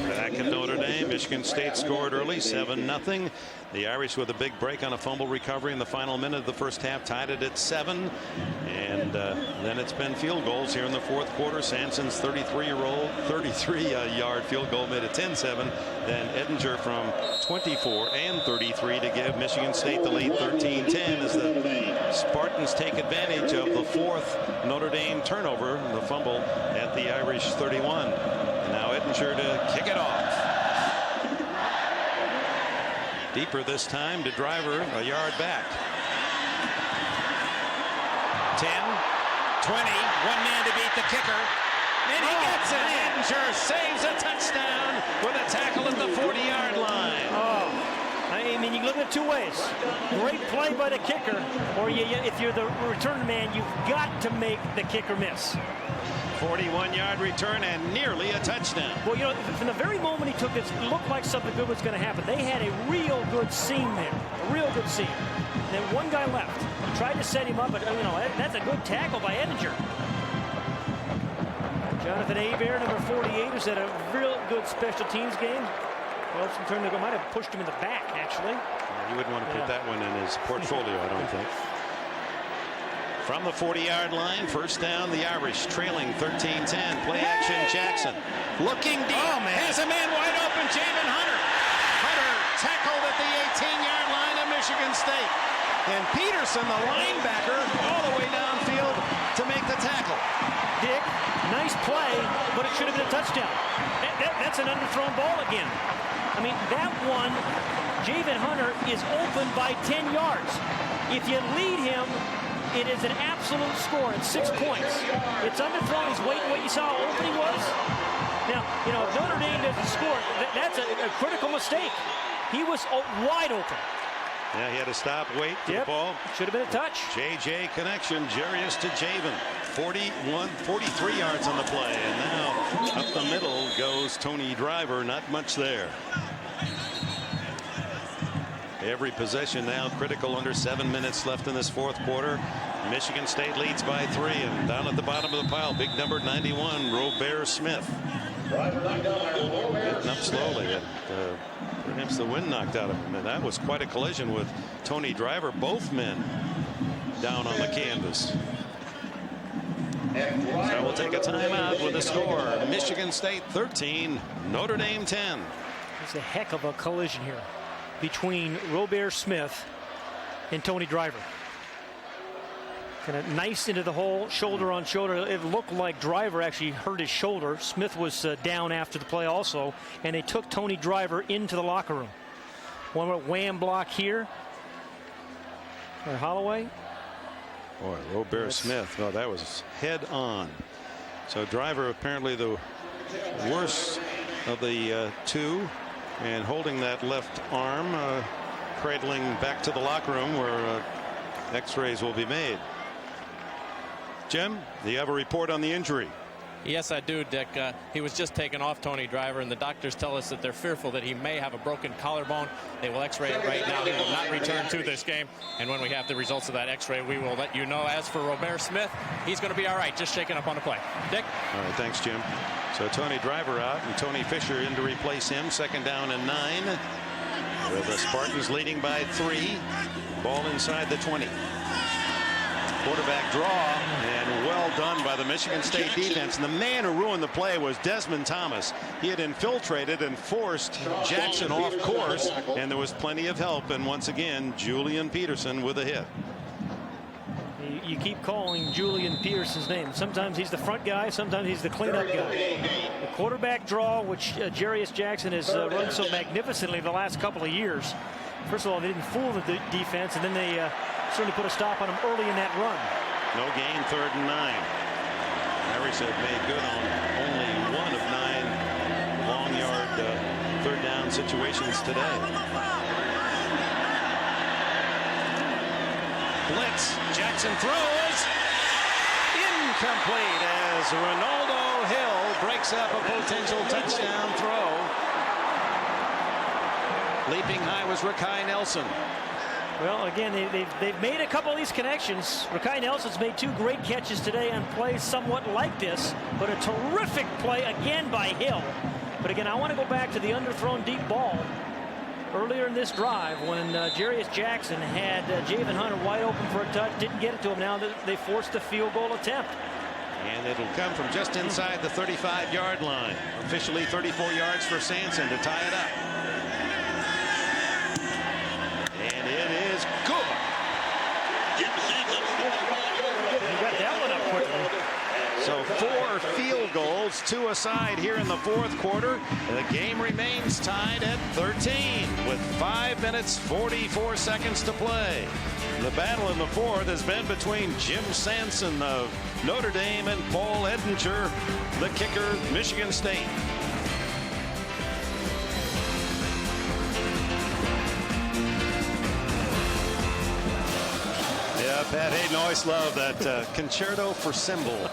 Back in Notre Dame, Michigan State scored early, 7-0. The Irish with a big break on a fumble recovery in the final minute of the first half, tied it at 7. And then it's been field goals here in the 4th quarter. Sanson's 33-yard field goal made it 10-7. Then Edinger from 24 and 33 to give Michigan State the lead 13-10 as the Spartans take advantage of the 4th Notre Dame turnover, the fumble at the Irish 31. And now Edinger to kick it off. Deeper this time to Driver, a yard back. 10, 20, one man to beat the kicker. And he gets it. Edinger saves a touchdown with a tackle at the 40-yard line. Oh, I mean, you can look at it two ways. Great play by the kicker, or if you're the return man, you've got to make the kicker miss. 41-yard return and nearly a touchdown. Well, you know, from the very moment he took this, it looked like something good was going to happen. They had a real good seam there, a real good seam. Then one guy left. Tried to set him up, but, you know, that's a good tackle by Edinger. Jonathan Hebert, number 48, who's had a real good special teams game. Well, might have pushed him in the back, actually. You wouldn't want to put that one in his portfolio, I don't think. From the 40-yard line, first down, the Irish trailing 13-10. Play action, Jackson. Looking deep. Oh, man. Has a man wide open, Jamin Hunter. Hunter tackled at the 18-yard line of Michigan State. And Peterson, the linebacker, all the way downfield to make the tackle. Dick, nice play, but it should have been a touchdown. That's an underthrown ball again. I mean, that one, Jamin Hunter is open by 10 yards. If you lead him, it is an absolute score at 6 points. It's underthrown. He's waiting what you saw how open he was. Now, you know, if Notre Dame doesn't score, that's a critical mistake. He was wide open. Yeah, he had to stop, wait for the ball. Should have been a touch. JJ connection, Jarius to Javen. 43 yards on the play. And now up the middle goes Tony Driver. Not much there. Every possession now critical, under 7 minutes left in this 4th quarter. Michigan State leads by 3, and down at the bottom of the pile, big number 91, Robert Smith. Getting up slowly. Perhaps the wind knocked out of him, and that was quite a collision with Tony Driver. Both men down on the canvas. So we'll take a timeout with a score. Michigan State 13, Notre Dame 10. It's a heck of a collision here between Robert Smith and Tony Driver. Kind of nice into the hole, shoulder on shoulder. It looked like Driver actually hurt his shoulder. Smith was down after the play also, and they took Tony Driver into the locker room. One more wham block here. Holloway. Boy, Robert Smith, well, that was head on. So Driver apparently the worst of the two, and holding that left arm, cradling back to the locker room where x-rays will be made. Jim, do you have a report on the injury? Yes, I do, Dick. He was just taken off, Tony Driver, and the doctors tell us that they're fearful that he may have a broken collarbone. They will x-ray it right now. He will not return to this game. And when we have the results of that x-ray, we will let you know. As for Robert Smith, he's going to be all right, just shaken up on the play. Dick? All right, thanks, Jim. So Tony Driver out and Tony Fisher in to replace him. 2nd down and 9. With the Spartans leading by 3. Ball inside the 20. Quarterback draw, and well done by the Michigan State defense. And the man who ruined the play was Desmond Thomas. He had infiltrated and forced Jackson off course, and there was plenty of help. And once again, Julian Peterson with a hit. You keep calling Julian Peterson's name. Sometimes he's the front guy, sometimes he's the cleanup guy. The quarterback draw, which Jarius Jackson has run so magnificently the last couple of years. First of all, they didn't fool the defense, and then they certainly put a stop on him early in that run. No gain, 3rd and 9. Harris had made good on only 1 of 9 long-yard 3rd down situations today. Blitz. Jackson throws. Incomplete as Ronaldo Hill breaks up a potential touchdown throw. Leaping high was Rakai Nelson. Well, again, they've made a couple of these connections. Rakai Nelson's made 2 great catches today on plays somewhat like this, but a terrific play again by Hill. But again, I want to go back to the underthrown deep ball earlier in this drive when Jarius Jackson had Javen Hunter wide open for a touch, didn't get it to him. Now they forced a field goal attempt. And it'll come from just inside the 35-yard line. Officially 34 yards for Sanson to tie it up. And it is good. He got that one up quickly. So 4 field goals, 2 aside here in the 4th quarter. The game remains tied at 13 with 5 minutes 44 seconds to play. The battle in the 4th has been between Jim Sanson of Notre Dame and Paul Edinger, the kicker, Michigan State. Yeah, Pat Hayden always loved that concerto for cymbal.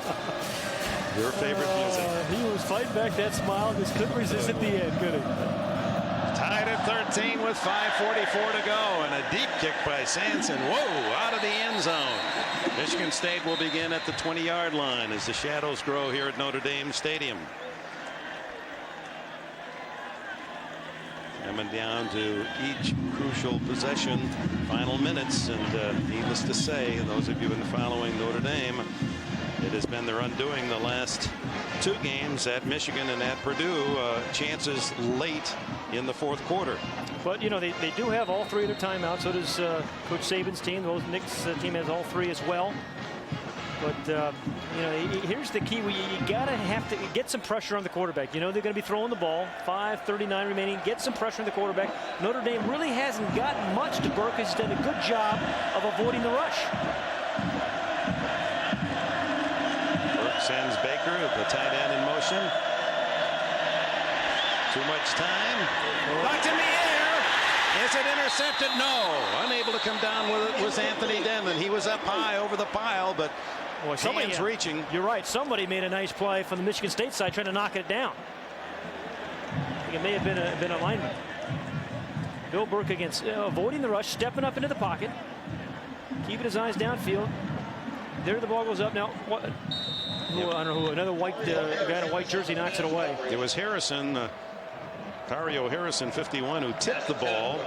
Your favorite music. He was fighting back that smile, just couldn't resist at the end, could he? Tied at 13 with 5:44 to go, and a deep kick by Sanson. Whoa, out of the end zone. Michigan State will begin at the 20-yard line as the shadows grow here at Notre Dame Stadium. Coming down to each crucial possession, final minutes, and needless to say, those of you who've been following Notre Dame, it has been their undoing the last 2 games at Michigan and at Purdue. Chances late in the 4th quarter. But, you know, they do have all 3 of their timeouts. So does Coach Saban's team. Those Knicks team has all 3 as well. But, you know, here's the key. You gotta have to get some pressure on the quarterback. You know they're going to be throwing the ball. 5:39 remaining. Get some pressure on the quarterback. Notre Dame really hasn't gotten much to Burke. He's done a good job of avoiding the rush. Burke sends Baker, the tight end, in motion. Too much time. Knocked in the air. Is it intercepted? No. Unable to come down with it was Anthony Denman. He was up high over the pile, but hands reaching. You're right. Somebody made a nice play from the Michigan State side trying to knock it down. I think it may have been a lineman. Bill Burke against avoiding the rush, stepping up into the pocket, keeping his eyes downfield. There the ball goes up. Now, what? I don't know who. Another white guy in a white jersey knocks it away. It was Harrison. Dario Harrison, 51, who tipped the ball,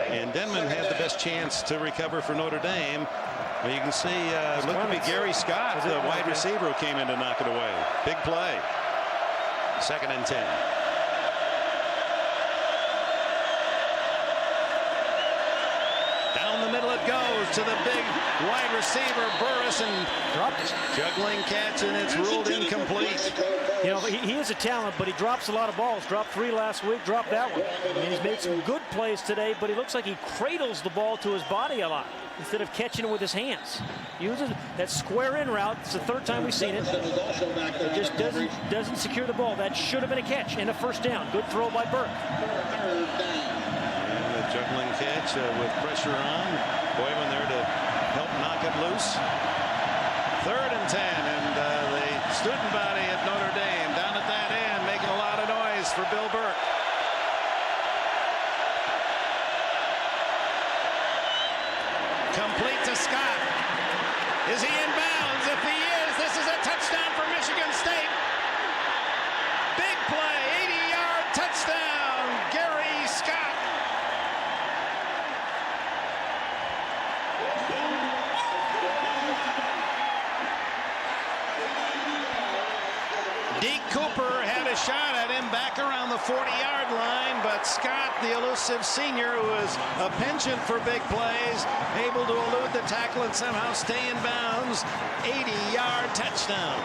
and Denman had the best chance to recover for Notre Dame. Well, you can see, look at me, Gary Scott, the wide receiver, who came in to knock it away. Big play. 2nd and 10. Down the middle it goes to the big wide receiver, Burris, and Dropped it. juggling catch, and it's ruled incomplete. You know, he is a talent, but he drops a lot of balls. Dropped 3 last week, dropped that one. I mean, he's made some good plays today, but he looks like he cradles the ball to his body a lot instead of catching it with his hands. Uses that square in route. It's the 3rd time we've seen it. It just doesn't secure the ball. That should have been a catch and a first down. Good throw by Burke. And the juggling catch with pressure on. Boyman there to help knock it loose. 3rd and 10, and the student body at Notre Dame down at that end making a lot of noise for Bill Burke. Complete to Scott. Is he in bounds? If he is, this is a touchdown for Michigan State. Big play, 80-yard touchdown, Gari Scott. Deke Cooper had a shot at him back around the 40-yard line, but Scott, the elusive senior, who is a penchant for big plays, able to elude the tackle and somehow stay in bounds. 80-yard touchdown.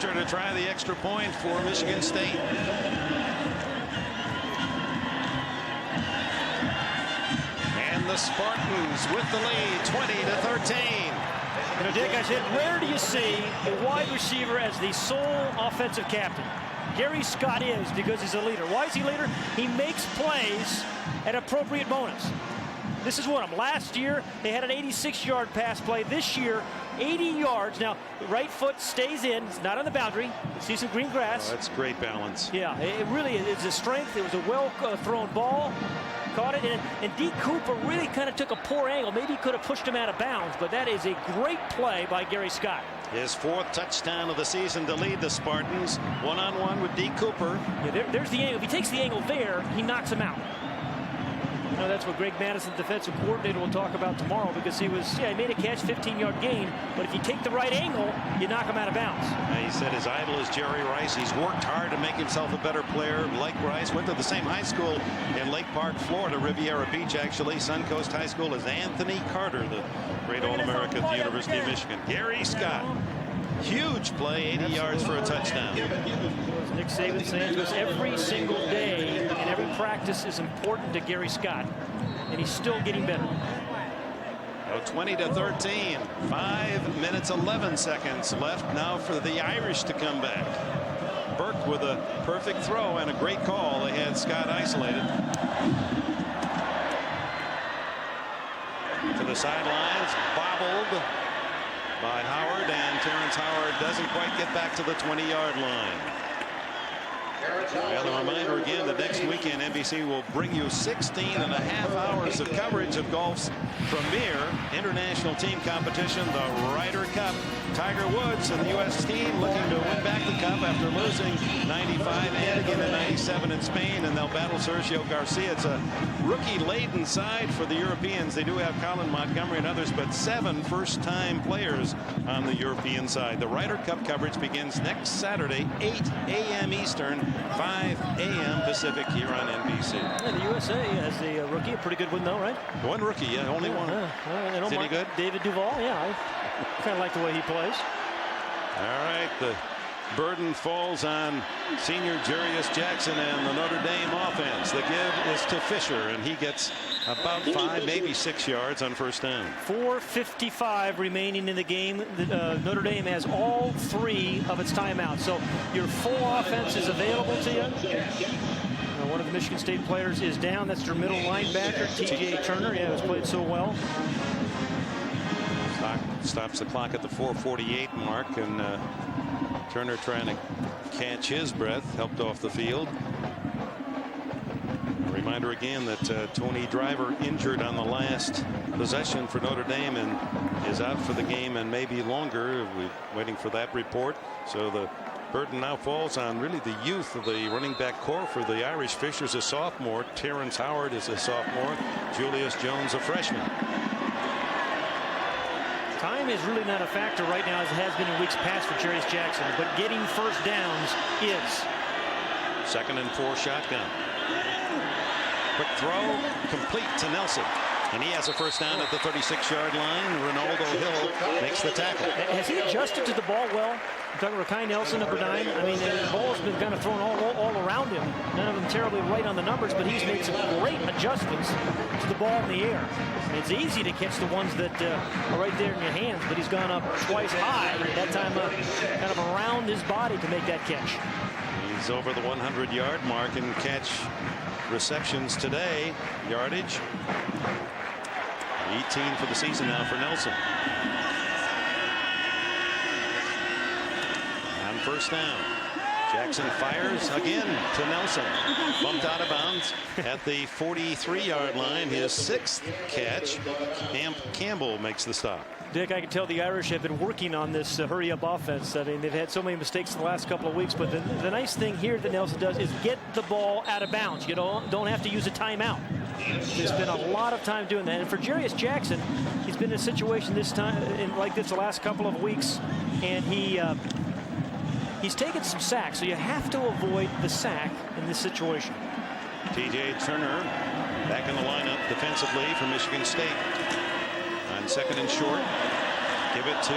To try the extra point for Michigan State. And the Spartans with the lead, 20-13. You know, Dick, I said, where do you see a wide receiver as the sole offensive captain? Gari Scott is, because he's a leader. Why is he a leader? He makes plays at appropriate moments. This is one of them. Last year, they had an 86-yard pass play. This year, 80 yards. Now, the right foot stays in. It's not on the boundary. You see some green grass. Oh, that's great balance. Yeah, it really is a strength. It was a well-thrown ball. Caught it. And Deke Cooper really kind of took a poor angle. Maybe he could have pushed him out of bounds, but that is a great play by Gari Scott. His 4th touchdown of the season to lead the Spartans. One-on-one with Deke Cooper. Yeah, there's the angle. If he takes the angle there, he knocks him out. You know, that's what Greg Madison, defensive coordinator, will talk about tomorrow, because he made a catch, 15-yard gain, but if you take the right angle, you knock him out of bounds. He said his idol is Jerry Rice. He's worked hard to make himself a better player like Rice. Went to the same high school in Lake Park, Florida, Riviera Beach, actually. Suncoast High School is Anthony Carter, the great All-American at the University of Michigan. Gari Scott, huge play, 80 yards for a touchdown. Nick Saban saying to us, every single day and every practice is important to Gari Scott, and he's still getting better. 20-13, 5 minutes 11 seconds left now for the Irish to come back. Burke with a perfect throw and a great call. They had Scott isolated. To the sidelines, bobbled by Howard, and Terrence Howard doesn't quite get back to the 20-yard line. Well, a reminder again that next weekend NBC will bring you 16.5 hours of coverage of golf's premier international team competition, the Ryder Cup. Tiger Woods and the U.S. team looking to win back the cup after losing 95 and again in 97 in Spain, and they'll battle Sergio Garcia. It's a rookie-laden side for the Europeans. They do have Colin Montgomery and others, but 7 first-time players on the European side. The Ryder Cup coverage begins next Saturday, 8 a.m. Eastern, 5 a.m. Pacific here on NBC. Yeah, the USA has a rookie, a pretty good one though, right? One rookie, yeah, only one. Is he good? David Duval, yeah. I kind of like the way he plays. All right, the burden falls on senior Jarius Jackson and the Notre Dame offense. The give is to Fisher, and he gets about 5, maybe 6 yards on first down. 4:55 remaining in the game. Notre Dame has all 3 of its timeouts, so your full offense is available to you. One of the Michigan State players is down. That's their middle linebacker, T.J. Turner. Yeah, who's played so well. Stops the clock at the 4:48 mark, and Turner trying to catch his breath, helped off the field. A reminder again that Tony Driver injured on the last possession for Notre Dame and is out for the game and maybe longer. We're waiting for that report. So the burden now falls on really the youth of the running back core for the Irish. Fisher's a sophomore. Terrence Howard is a sophomore. Julius Jones a freshman. Time is really not a factor right now as it has been in weeks past for Jarius Jackson, but getting first downs is. 2nd and 4 shotgun. Quick throw, complete to Nelson. And he has a first down at the 36-yard line. Ronaldo Hill makes the tackle. Has he adjusted to the ball well? I'm talking about Kai Nelson, number 9. I mean, the ball has been kind of thrown all around him. None of them terribly right on the numbers, but he's made some great adjustments to the ball in the air. It's easy to catch the ones that are right there in your hands, but he's gone up twice high. That time kind of around his body to make that catch. He's over the 100-yard mark in catch receptions today. Yardage 18 for the season now for Nelson. On first down, Jackson fires again to Nelson. Bumped out of bounds at the 43-yard line. His 6th catch. Amp Campbell makes the stop. Dick, I can tell the Irish have been working on this hurry-up offense. I mean, they've had so many mistakes in the last couple of weeks, but the nice thing here that Nelson does is get the ball out of bounds. You don't have to use a timeout. There's been a lot of time doing that. And for Jarius Jackson, he's been in a situation this time like this the last couple of weeks, and he's taken some sacks, so you have to avoid the sack in this situation. T.J. Turner back in the lineup defensively for Michigan State. On 2nd and short, give it to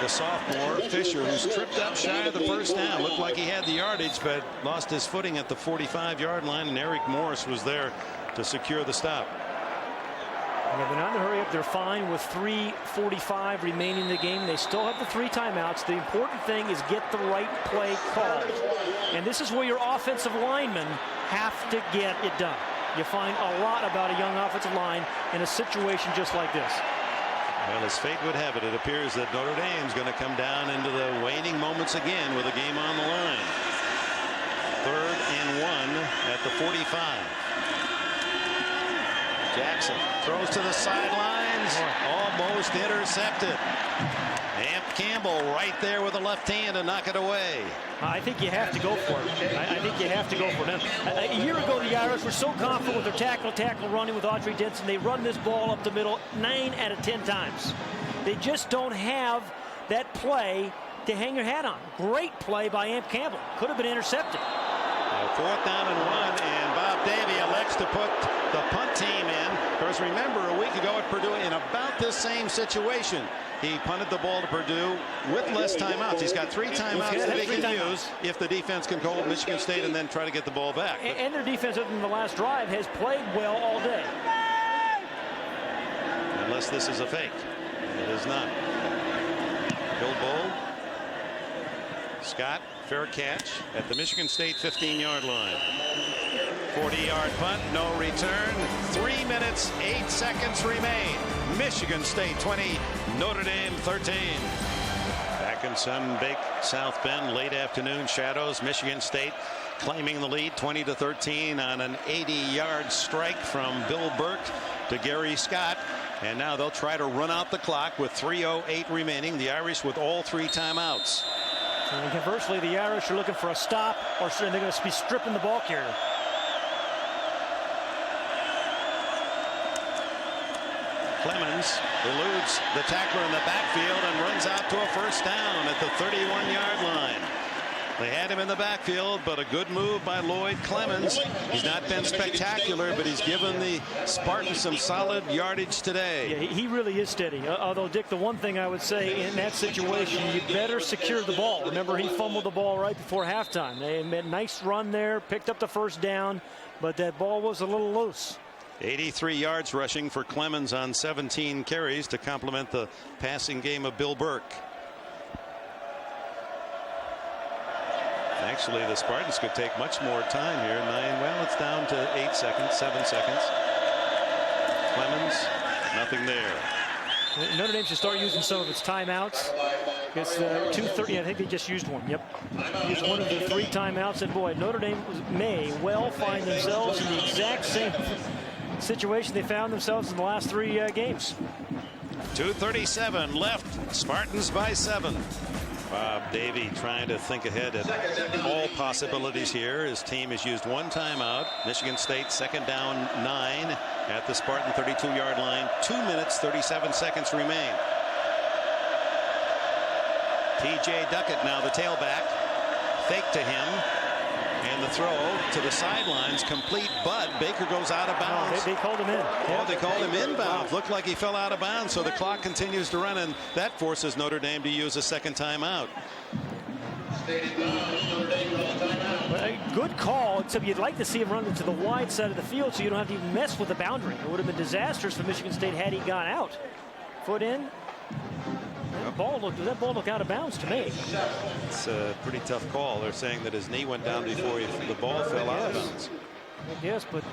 the sophomore Fisher, who's tripped up shy of the first down. Looked like he had the yardage, but lost his footing at the 45-yard line, and Eric Morris was there to secure the stop. Yeah, they're not in a hurry up. They're fine with 3:45 remaining in the game. They still have the 3 timeouts. The important thing is get the right play called. And this is where your offensive linemen have to get it done. You find a lot about a young offensive line in a situation just like this. Well, as fate would have it, it appears that Notre Dame's going to come down into the waning moments again with a game on the line. 3rd and 1 at the 45. Jackson throws to the sidelines, almost intercepted. Amp Campbell right there with the left hand to knock it away. I think you have to go for it. I think you have to go for it. A year ago, the Irish were so confident with their tackle running with Audrey Denson. They run this ball up the middle 9 out of 10 times. They just don't have that play to hang your hat on. Great play by Amp Campbell. Could have been intercepted. 4th down and 1, and Bob Davie elects to put the punt team in. Of course, remember a week ago at Purdue in about this same situation. He punted the ball to Purdue with less timeouts. He's got 3 timeouts that he can use if the defense can hold Michigan State and then try to get the ball back. And their defense in the last drive has played well all day. Unless this is a fake. It is not. Bill Bull. Scott, fair catch at the Michigan State 15-yard line. 40-yard punt, no return. 3 minutes, 8 seconds remain. Michigan State 20, Notre Dame 13. Back in sun-baked South Bend, late afternoon shadows. Michigan State claiming the lead 20-13 on an 80-yard strike from Bill Burke to Gari Scott. And now they'll try to run out the clock with 3:08 remaining. The Irish with all 3 timeouts. And conversely, the Irish are looking for a stop, or they're going to be stripping the ball carrier. Clemens eludes the tackler in the backfield and runs out to a first down at the 31-yard line. They had him in the backfield, but a good move by Lloyd Clemens. He's not been spectacular, but he's given the Spartans some solid yardage today. Yeah, he really is steady. Although, Dick, the one thing I would say in that situation, you better secure the ball. Remember, he fumbled the ball right before halftime. They made a nice run there, picked up the first down, but that ball was a little loose. 83 yards rushing for Clemens on 17 carries to complement the passing game of Bill Burke. Actually, the Spartans could take much more time here. Well, it's down to 8 seconds, 7 seconds. Clemens, nothing there. Notre Dame should start using some of its timeouts. It's 2:30. I think they just used one. Yep. Used one of the 3 timeouts. And boy, Notre Dame may well find themselves in the exact same situation they found themselves in the last 3 games. 2:37 left. Spartans by 7. Bob Davie trying to think ahead at all possibilities here. His team has used 1 timeout. Michigan State 2nd down 9 at the Spartan 32-yard line. 2 minutes 37 seconds remain. T.J. Duckett now the tailback. Fake to him. And the throw to the sidelines complete, but Baker goes out of bounds. They called him in. Oh, they called him inbounds. Looked like he fell out of bounds, so the clock continues to run, and that forces Notre Dame to use a second timeout. A good call, except you'd like to see him run to the wide side of the field so you don't have to even mess with the boundary. It would have been disastrous for Michigan State had he gone out. Foot in. That ball looked out of bounds to me. It's a pretty tough call. They're saying that his knee went down before the ball fell out of bounds. Yes, but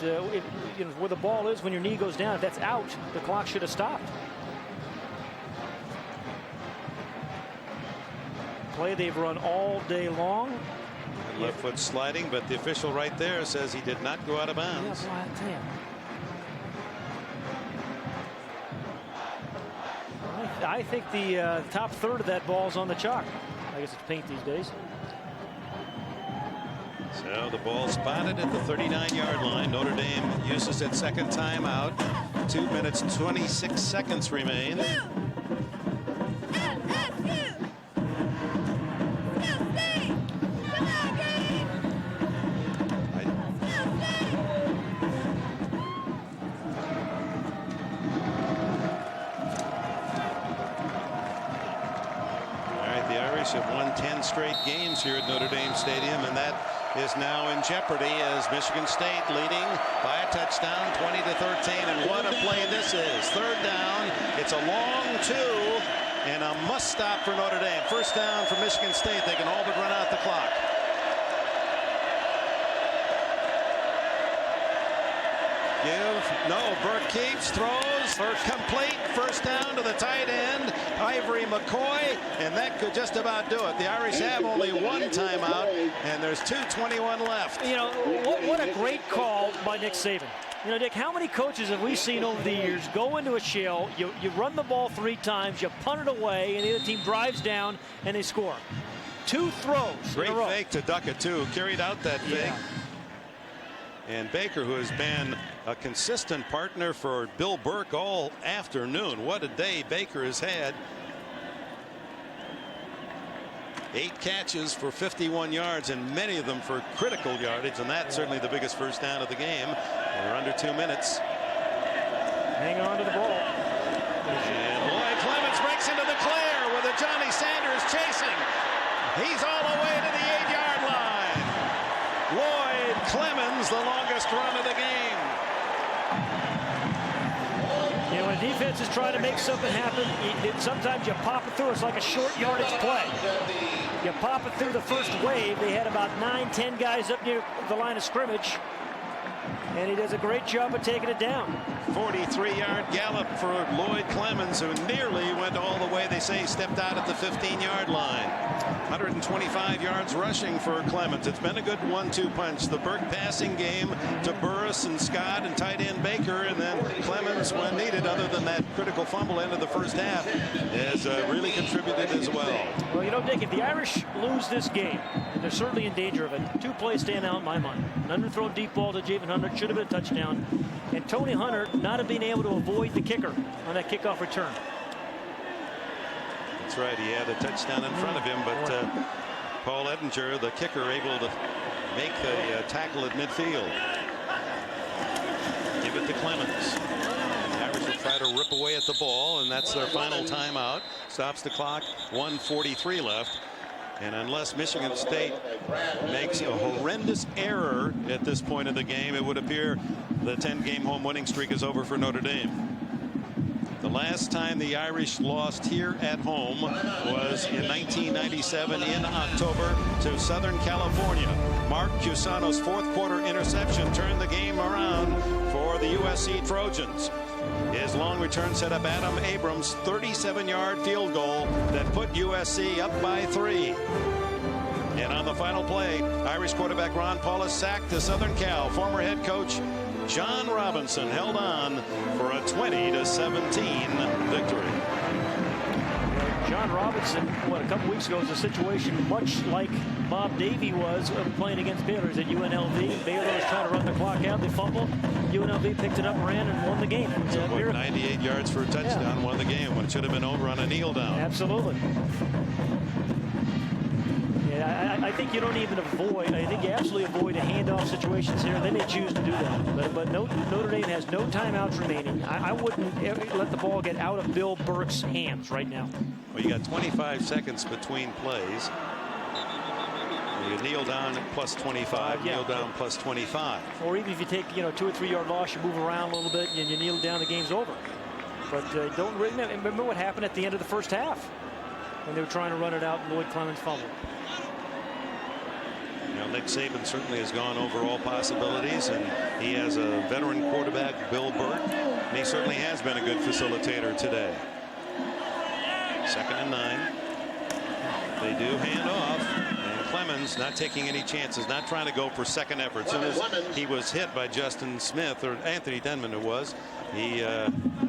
where the ball is when your knee goes down, if that's out, the clock should have stopped. Play they've run all day long. Left foot sliding, but the official right there says he did not go out of bounds. Yeah, well, damn. I think the top third of that ball is on the chalk. I guess it's paint these days. So the ball spotted at the 39-yard line. Notre Dame uses its second timeout. 2 minutes 26 seconds remain. Have won 10 straight games here at Notre Dame Stadium, and that is now in jeopardy as Michigan State leading by a touchdown, 20-13. And what a play this is. Third down. It's a long two and a must stop for Notre Dame. First down for Michigan State. They can all but run out the clock. Burke keeps, throws, complete, first down to the tight end, Ivory McCoy, and that could just about do it. The Irish have only one timeout, and there's 2:21 left. You know, what a great call by Nick Saban. You know, Dick, how many coaches have we seen over the years go into a shell, you run the ball 3 times, you punt it away, and the other team drives down, and they score? 2 throws Great in a row. fake to Duckett, too. Carried out that fake. Yeah. And Baker, who has been a consistent partner for Bill Burke all afternoon. What a day Baker has had. 8 catches for 51 yards, and many of them for critical yardage, and that's certainly the biggest first down of the game. We're under 2 minutes. Hang on to the ball. And Lloyd Clemens breaks into the clear with a Johnny Sanders chasing. He's all the way to the 8-yard line. Lloyd Clemens, the longest run of the game. You know, when a defense is trying to make something happen, sometimes you pop it through. It's like a short yardage play. You pop it through the first wave. They had about 9-10 guys up near the line of scrimmage, and he does a great job of taking it down. 43-yard gallop for Lloyd Clemens, who nearly went all the way. They say he stepped out at the 15-yard line. 125 yards rushing for Clemens. It's been a good 1-2 punch. The Burke passing game to Burris and Scott and tight end Baker, and then Clemens, when needed, other than that critical fumble end of the first half, has really contributed as well. Well, you know, Dick, if the Irish lose this game, and they're certainly in danger of it, 2 plays stand out in my mind. An underthrown deep ball to Javen Hunter, should have been a touchdown, and Tony Hunter not being able to avoid the kicker on that kickoff return. That's right. He had a touchdown in front of him, but Paul Edinger, the kicker, able to make the tackle at midfield. Give it to Clemens. The Irish will try to rip away at the ball, and that's their final timeout. Stops the clock. 1:43 left. And unless Michigan State makes a horrendous error at this point of the game, it would appear the 10-game home winning streak is over for Notre Dame. The last time the Irish lost here at home was in 1997 in October to Southern California. Mark Cusano's fourth-quarter interception turned the game around for the USC Trojans. His long return set up Adam Abrams' 37-yard field goal that put USC up by 3. And on the final play, Irish quarterback Ron Paulus sacked to Southern Cal. Former head coach John Robinson held on for a 20-17 victory. John Robinson, a couple weeks ago, was a situation much like Bob Davie was playing against Baylor at UNLV. Baylor was trying to run the clock out. They fumbled. UNLV picked it up, ran, and won the game. 98 yards for a touchdown, won the game when it should have been over on a kneel down. Absolutely. I think you don't even avoid. I think you absolutely avoid handoff situations here. They may choose to do that. But Notre Dame has no timeouts remaining. I wouldn't let the ball get out of Bill Burke's hands right now. Well, you got 25 seconds between plays. You kneel down at plus 25, kneel down plus 25. Or even if you take 2 or 3 yard loss, you move around a little bit and you kneel down, the game's over. But don't remember what happened at the end of the first half when they were trying to run it out and Lloyd Clemens fumbled. Nick Saban certainly has gone over all possibilities, and he has a veteran quarterback, Bill Burke, and he certainly has been a good facilitator today. 2nd and 9. They do hand off, and Clemens not taking any chances, not trying to go for second effort. As soon as he was hit by Justin Smith, or Anthony Denman it was, he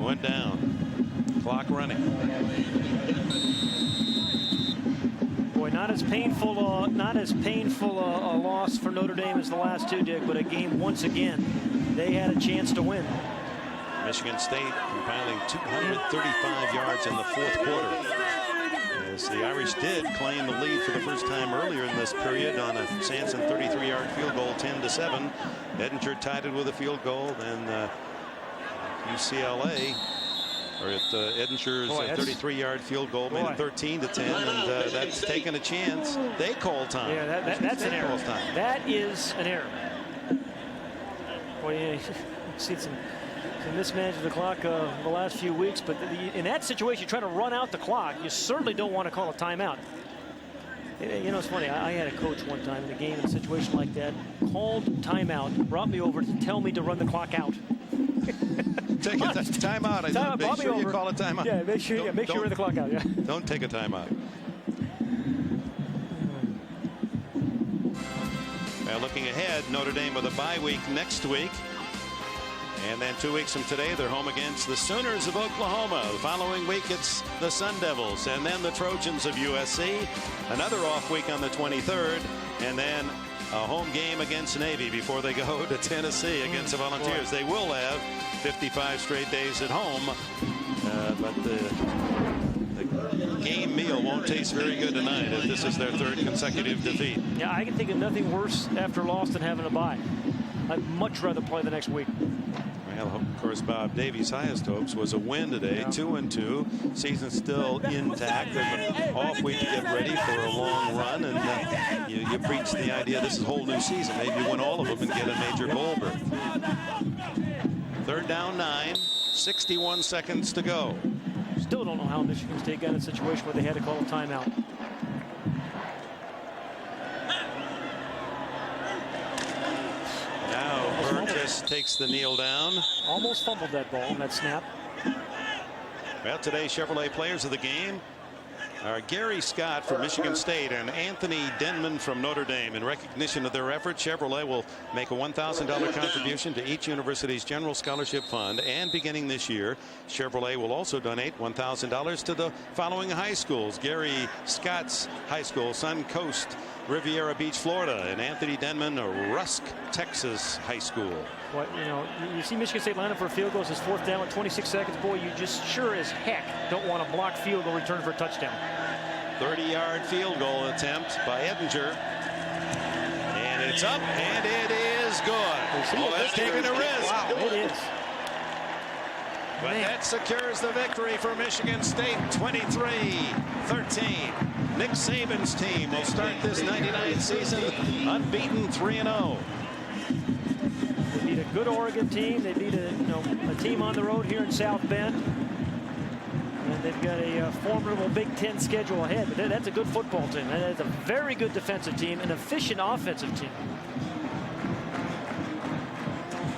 went down. Clock running. Boy, not as painful a loss for Notre Dame as the last two, Dick, but a game once again they had a chance to win. Michigan State compiling 235 yards in the 4th quarter. As the Irish did claim the lead for the first time earlier in this period on a Sanson 33-yard field goal, 10-7. Edinger tied it with a field goal, and UCLA, or at Edinger's 33-yard field goal, made it 13-10, and that's taking a chance. They call time. Yeah, that's an error. That is an error. Boy, yeah, you've seen some mismanagement of the clock the last few weeks, but in that situation, trying to run out the clock, you certainly don't want to call a timeout. It's funny. I had a coach one time in a game in a situation like that, called timeout, brought me over to tell me to run the clock out. Take a timeout. I said, make sure you call a timeout. Yeah, make sure you run the clock out. Yeah. Don't take a timeout. Well, looking ahead, Notre Dame with a bye week next week. And then 2 weeks from today, they're home against the Sooners of Oklahoma. The following week, it's the Sun Devils, and then the Trojans of USC. Another off week on the 23rd, and then a home game against Navy before they go to Tennessee against the Volunteers. They will have 55 straight days at home, but the game meal won't taste very good tonight if this is their 3rd consecutive defeat. Yeah, I can think of nothing worse after a loss than having a bye. I'd much rather play the next week. Well, of course, Bob Davies' highest hopes was a win today, 2-2. Season still intact. They've been off week to get ready for a long run, and you preach the idea this is a whole new season. Maybe win all of them and get a major bowl berth. 3rd down 9, 61 seconds to go. Still don't know how Michigan State got in a situation where they had to call a timeout. Now Burke just takes the kneel down. Almost fumbled that ball on that snap. Well, today's Chevrolet players of the game are Gari Scott from Michigan State and Anthony Denman from Notre Dame. In recognition of their efforts, Chevrolet will make a $1,000 contribution to each university's general scholarship fund. And beginning this year, Chevrolet will also donate $1,000 to the following high schools: Gari Scott's high school, Suncoast, Riviera Beach, Florida, and Anthony Denman, Rusk, Texas high school. What, you see Michigan State line up for a field goal. It's 4th down with 26 seconds. Boy, you just sure as heck don't want a blocked field goal return for a touchdown. 30-yard field goal attempt by Edinger. And it's up, and it is good. Oh, that's taking a risk. Wow, it is. But that secures the victory for Michigan State, 23-13. Nick Saban's team will start this 99 season unbeaten, 3-0. They beat a good Oregon team. They beat a team on the road here in South Bend. And they've got a formidable Big Ten schedule ahead. But that's a good football team. That's a very good defensive team, an efficient offensive team.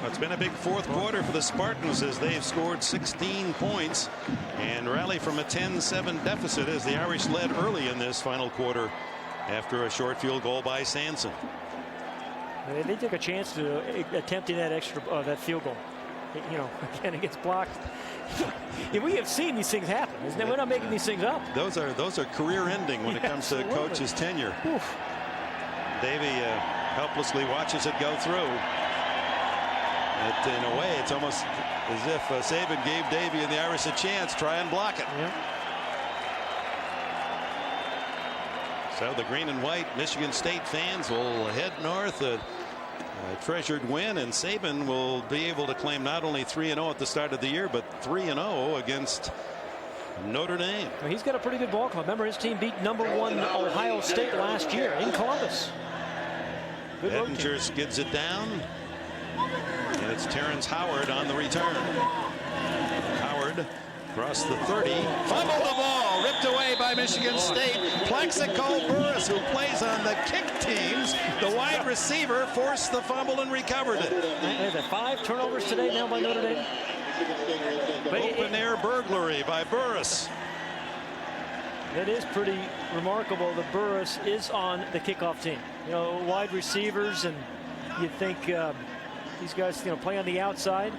It's been a big 4th quarter for the Spartans as they've scored 16 points and rally from a 10-7 deficit as the Irish led early in this final quarter after a short field goal by Sanson. They took a chance to attempting that field goal. Again, it gets blocked. We have seen these things happen. We're not making these things up. Those are career-ending when it comes to coach's tenure. Oof. Davey helplessly watches it go through. In a way, it's almost as if Saban gave Davey and the Irish a chance. Try and block it. Yeah. So the green and white Michigan State fans will head north. A treasured win, and Saban will be able to claim not only 3-0 at the start of the year, but 3-0 against Notre Dame. Well, he's got a pretty good ball club. Remember, his team beat #1 Ohio State last year in Columbus. Good road team. Ettinger skids it down, and it's Terrence Howard on the return. Howard across the 30, fumbled the ball, ripped away by Michigan State. Plaxico Burris, who plays on the kick teams, the wide receiver, forced the fumble and recovered it. There's 5 turnovers today now by Notre Dame. Open air burglary by Burris. That is pretty remarkable that Burris is on the kickoff team. You know, wide receivers, and you'd think these guys, play on the outside.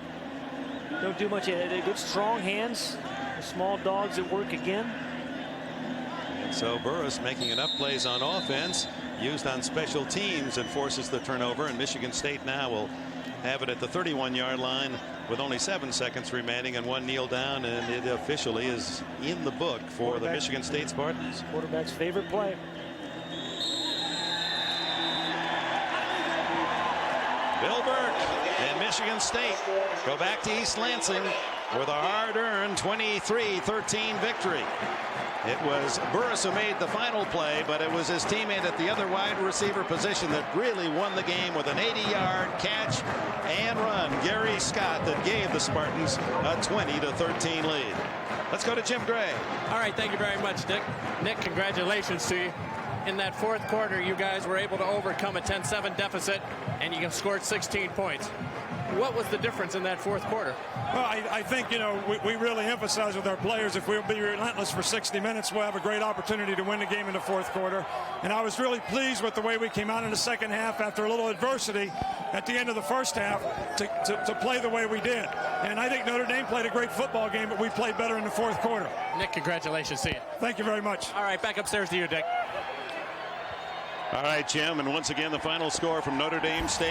Don't do much. Good strong hands. The small dogs at work again. And so Burris making enough plays on offense, used on special teams, and forces the turnover. And Michigan State now will have it at the 31-yard line with only 7 seconds remaining and 1 kneel down, and it officially is in the book for the Michigan State Spartans. Quarterback's favorite play. Bill Burke and Michigan State go back to East Lansing with a hard-earned 23-13 victory. It was Burris who made the final play, but it was his teammate at the other wide receiver position that really won the game with an 80-yard catch and run, Gari Scott, that gave the Spartans a 20-13 lead. Let's go to Jim Gray. All right, thank you very much, Dick. Nick, congratulations to you. In that fourth quarter, you guys were able to overcome a 10-7 deficit, and you scored 16 points. What was the difference in that fourth quarter? Well, I think, we really emphasize with our players, if we'll be relentless for 60 minutes, we'll have a great opportunity to win the game in the fourth quarter. And I was really pleased with the way we came out in the second half after a little adversity at the end of the first half to play the way we did. And I think Notre Dame played a great football game, but we played better in the fourth quarter. Nick, congratulations to you. Thank you very much. All right, back upstairs to you, Dick. All right, Jim, and once again the final score from Notre Dame State.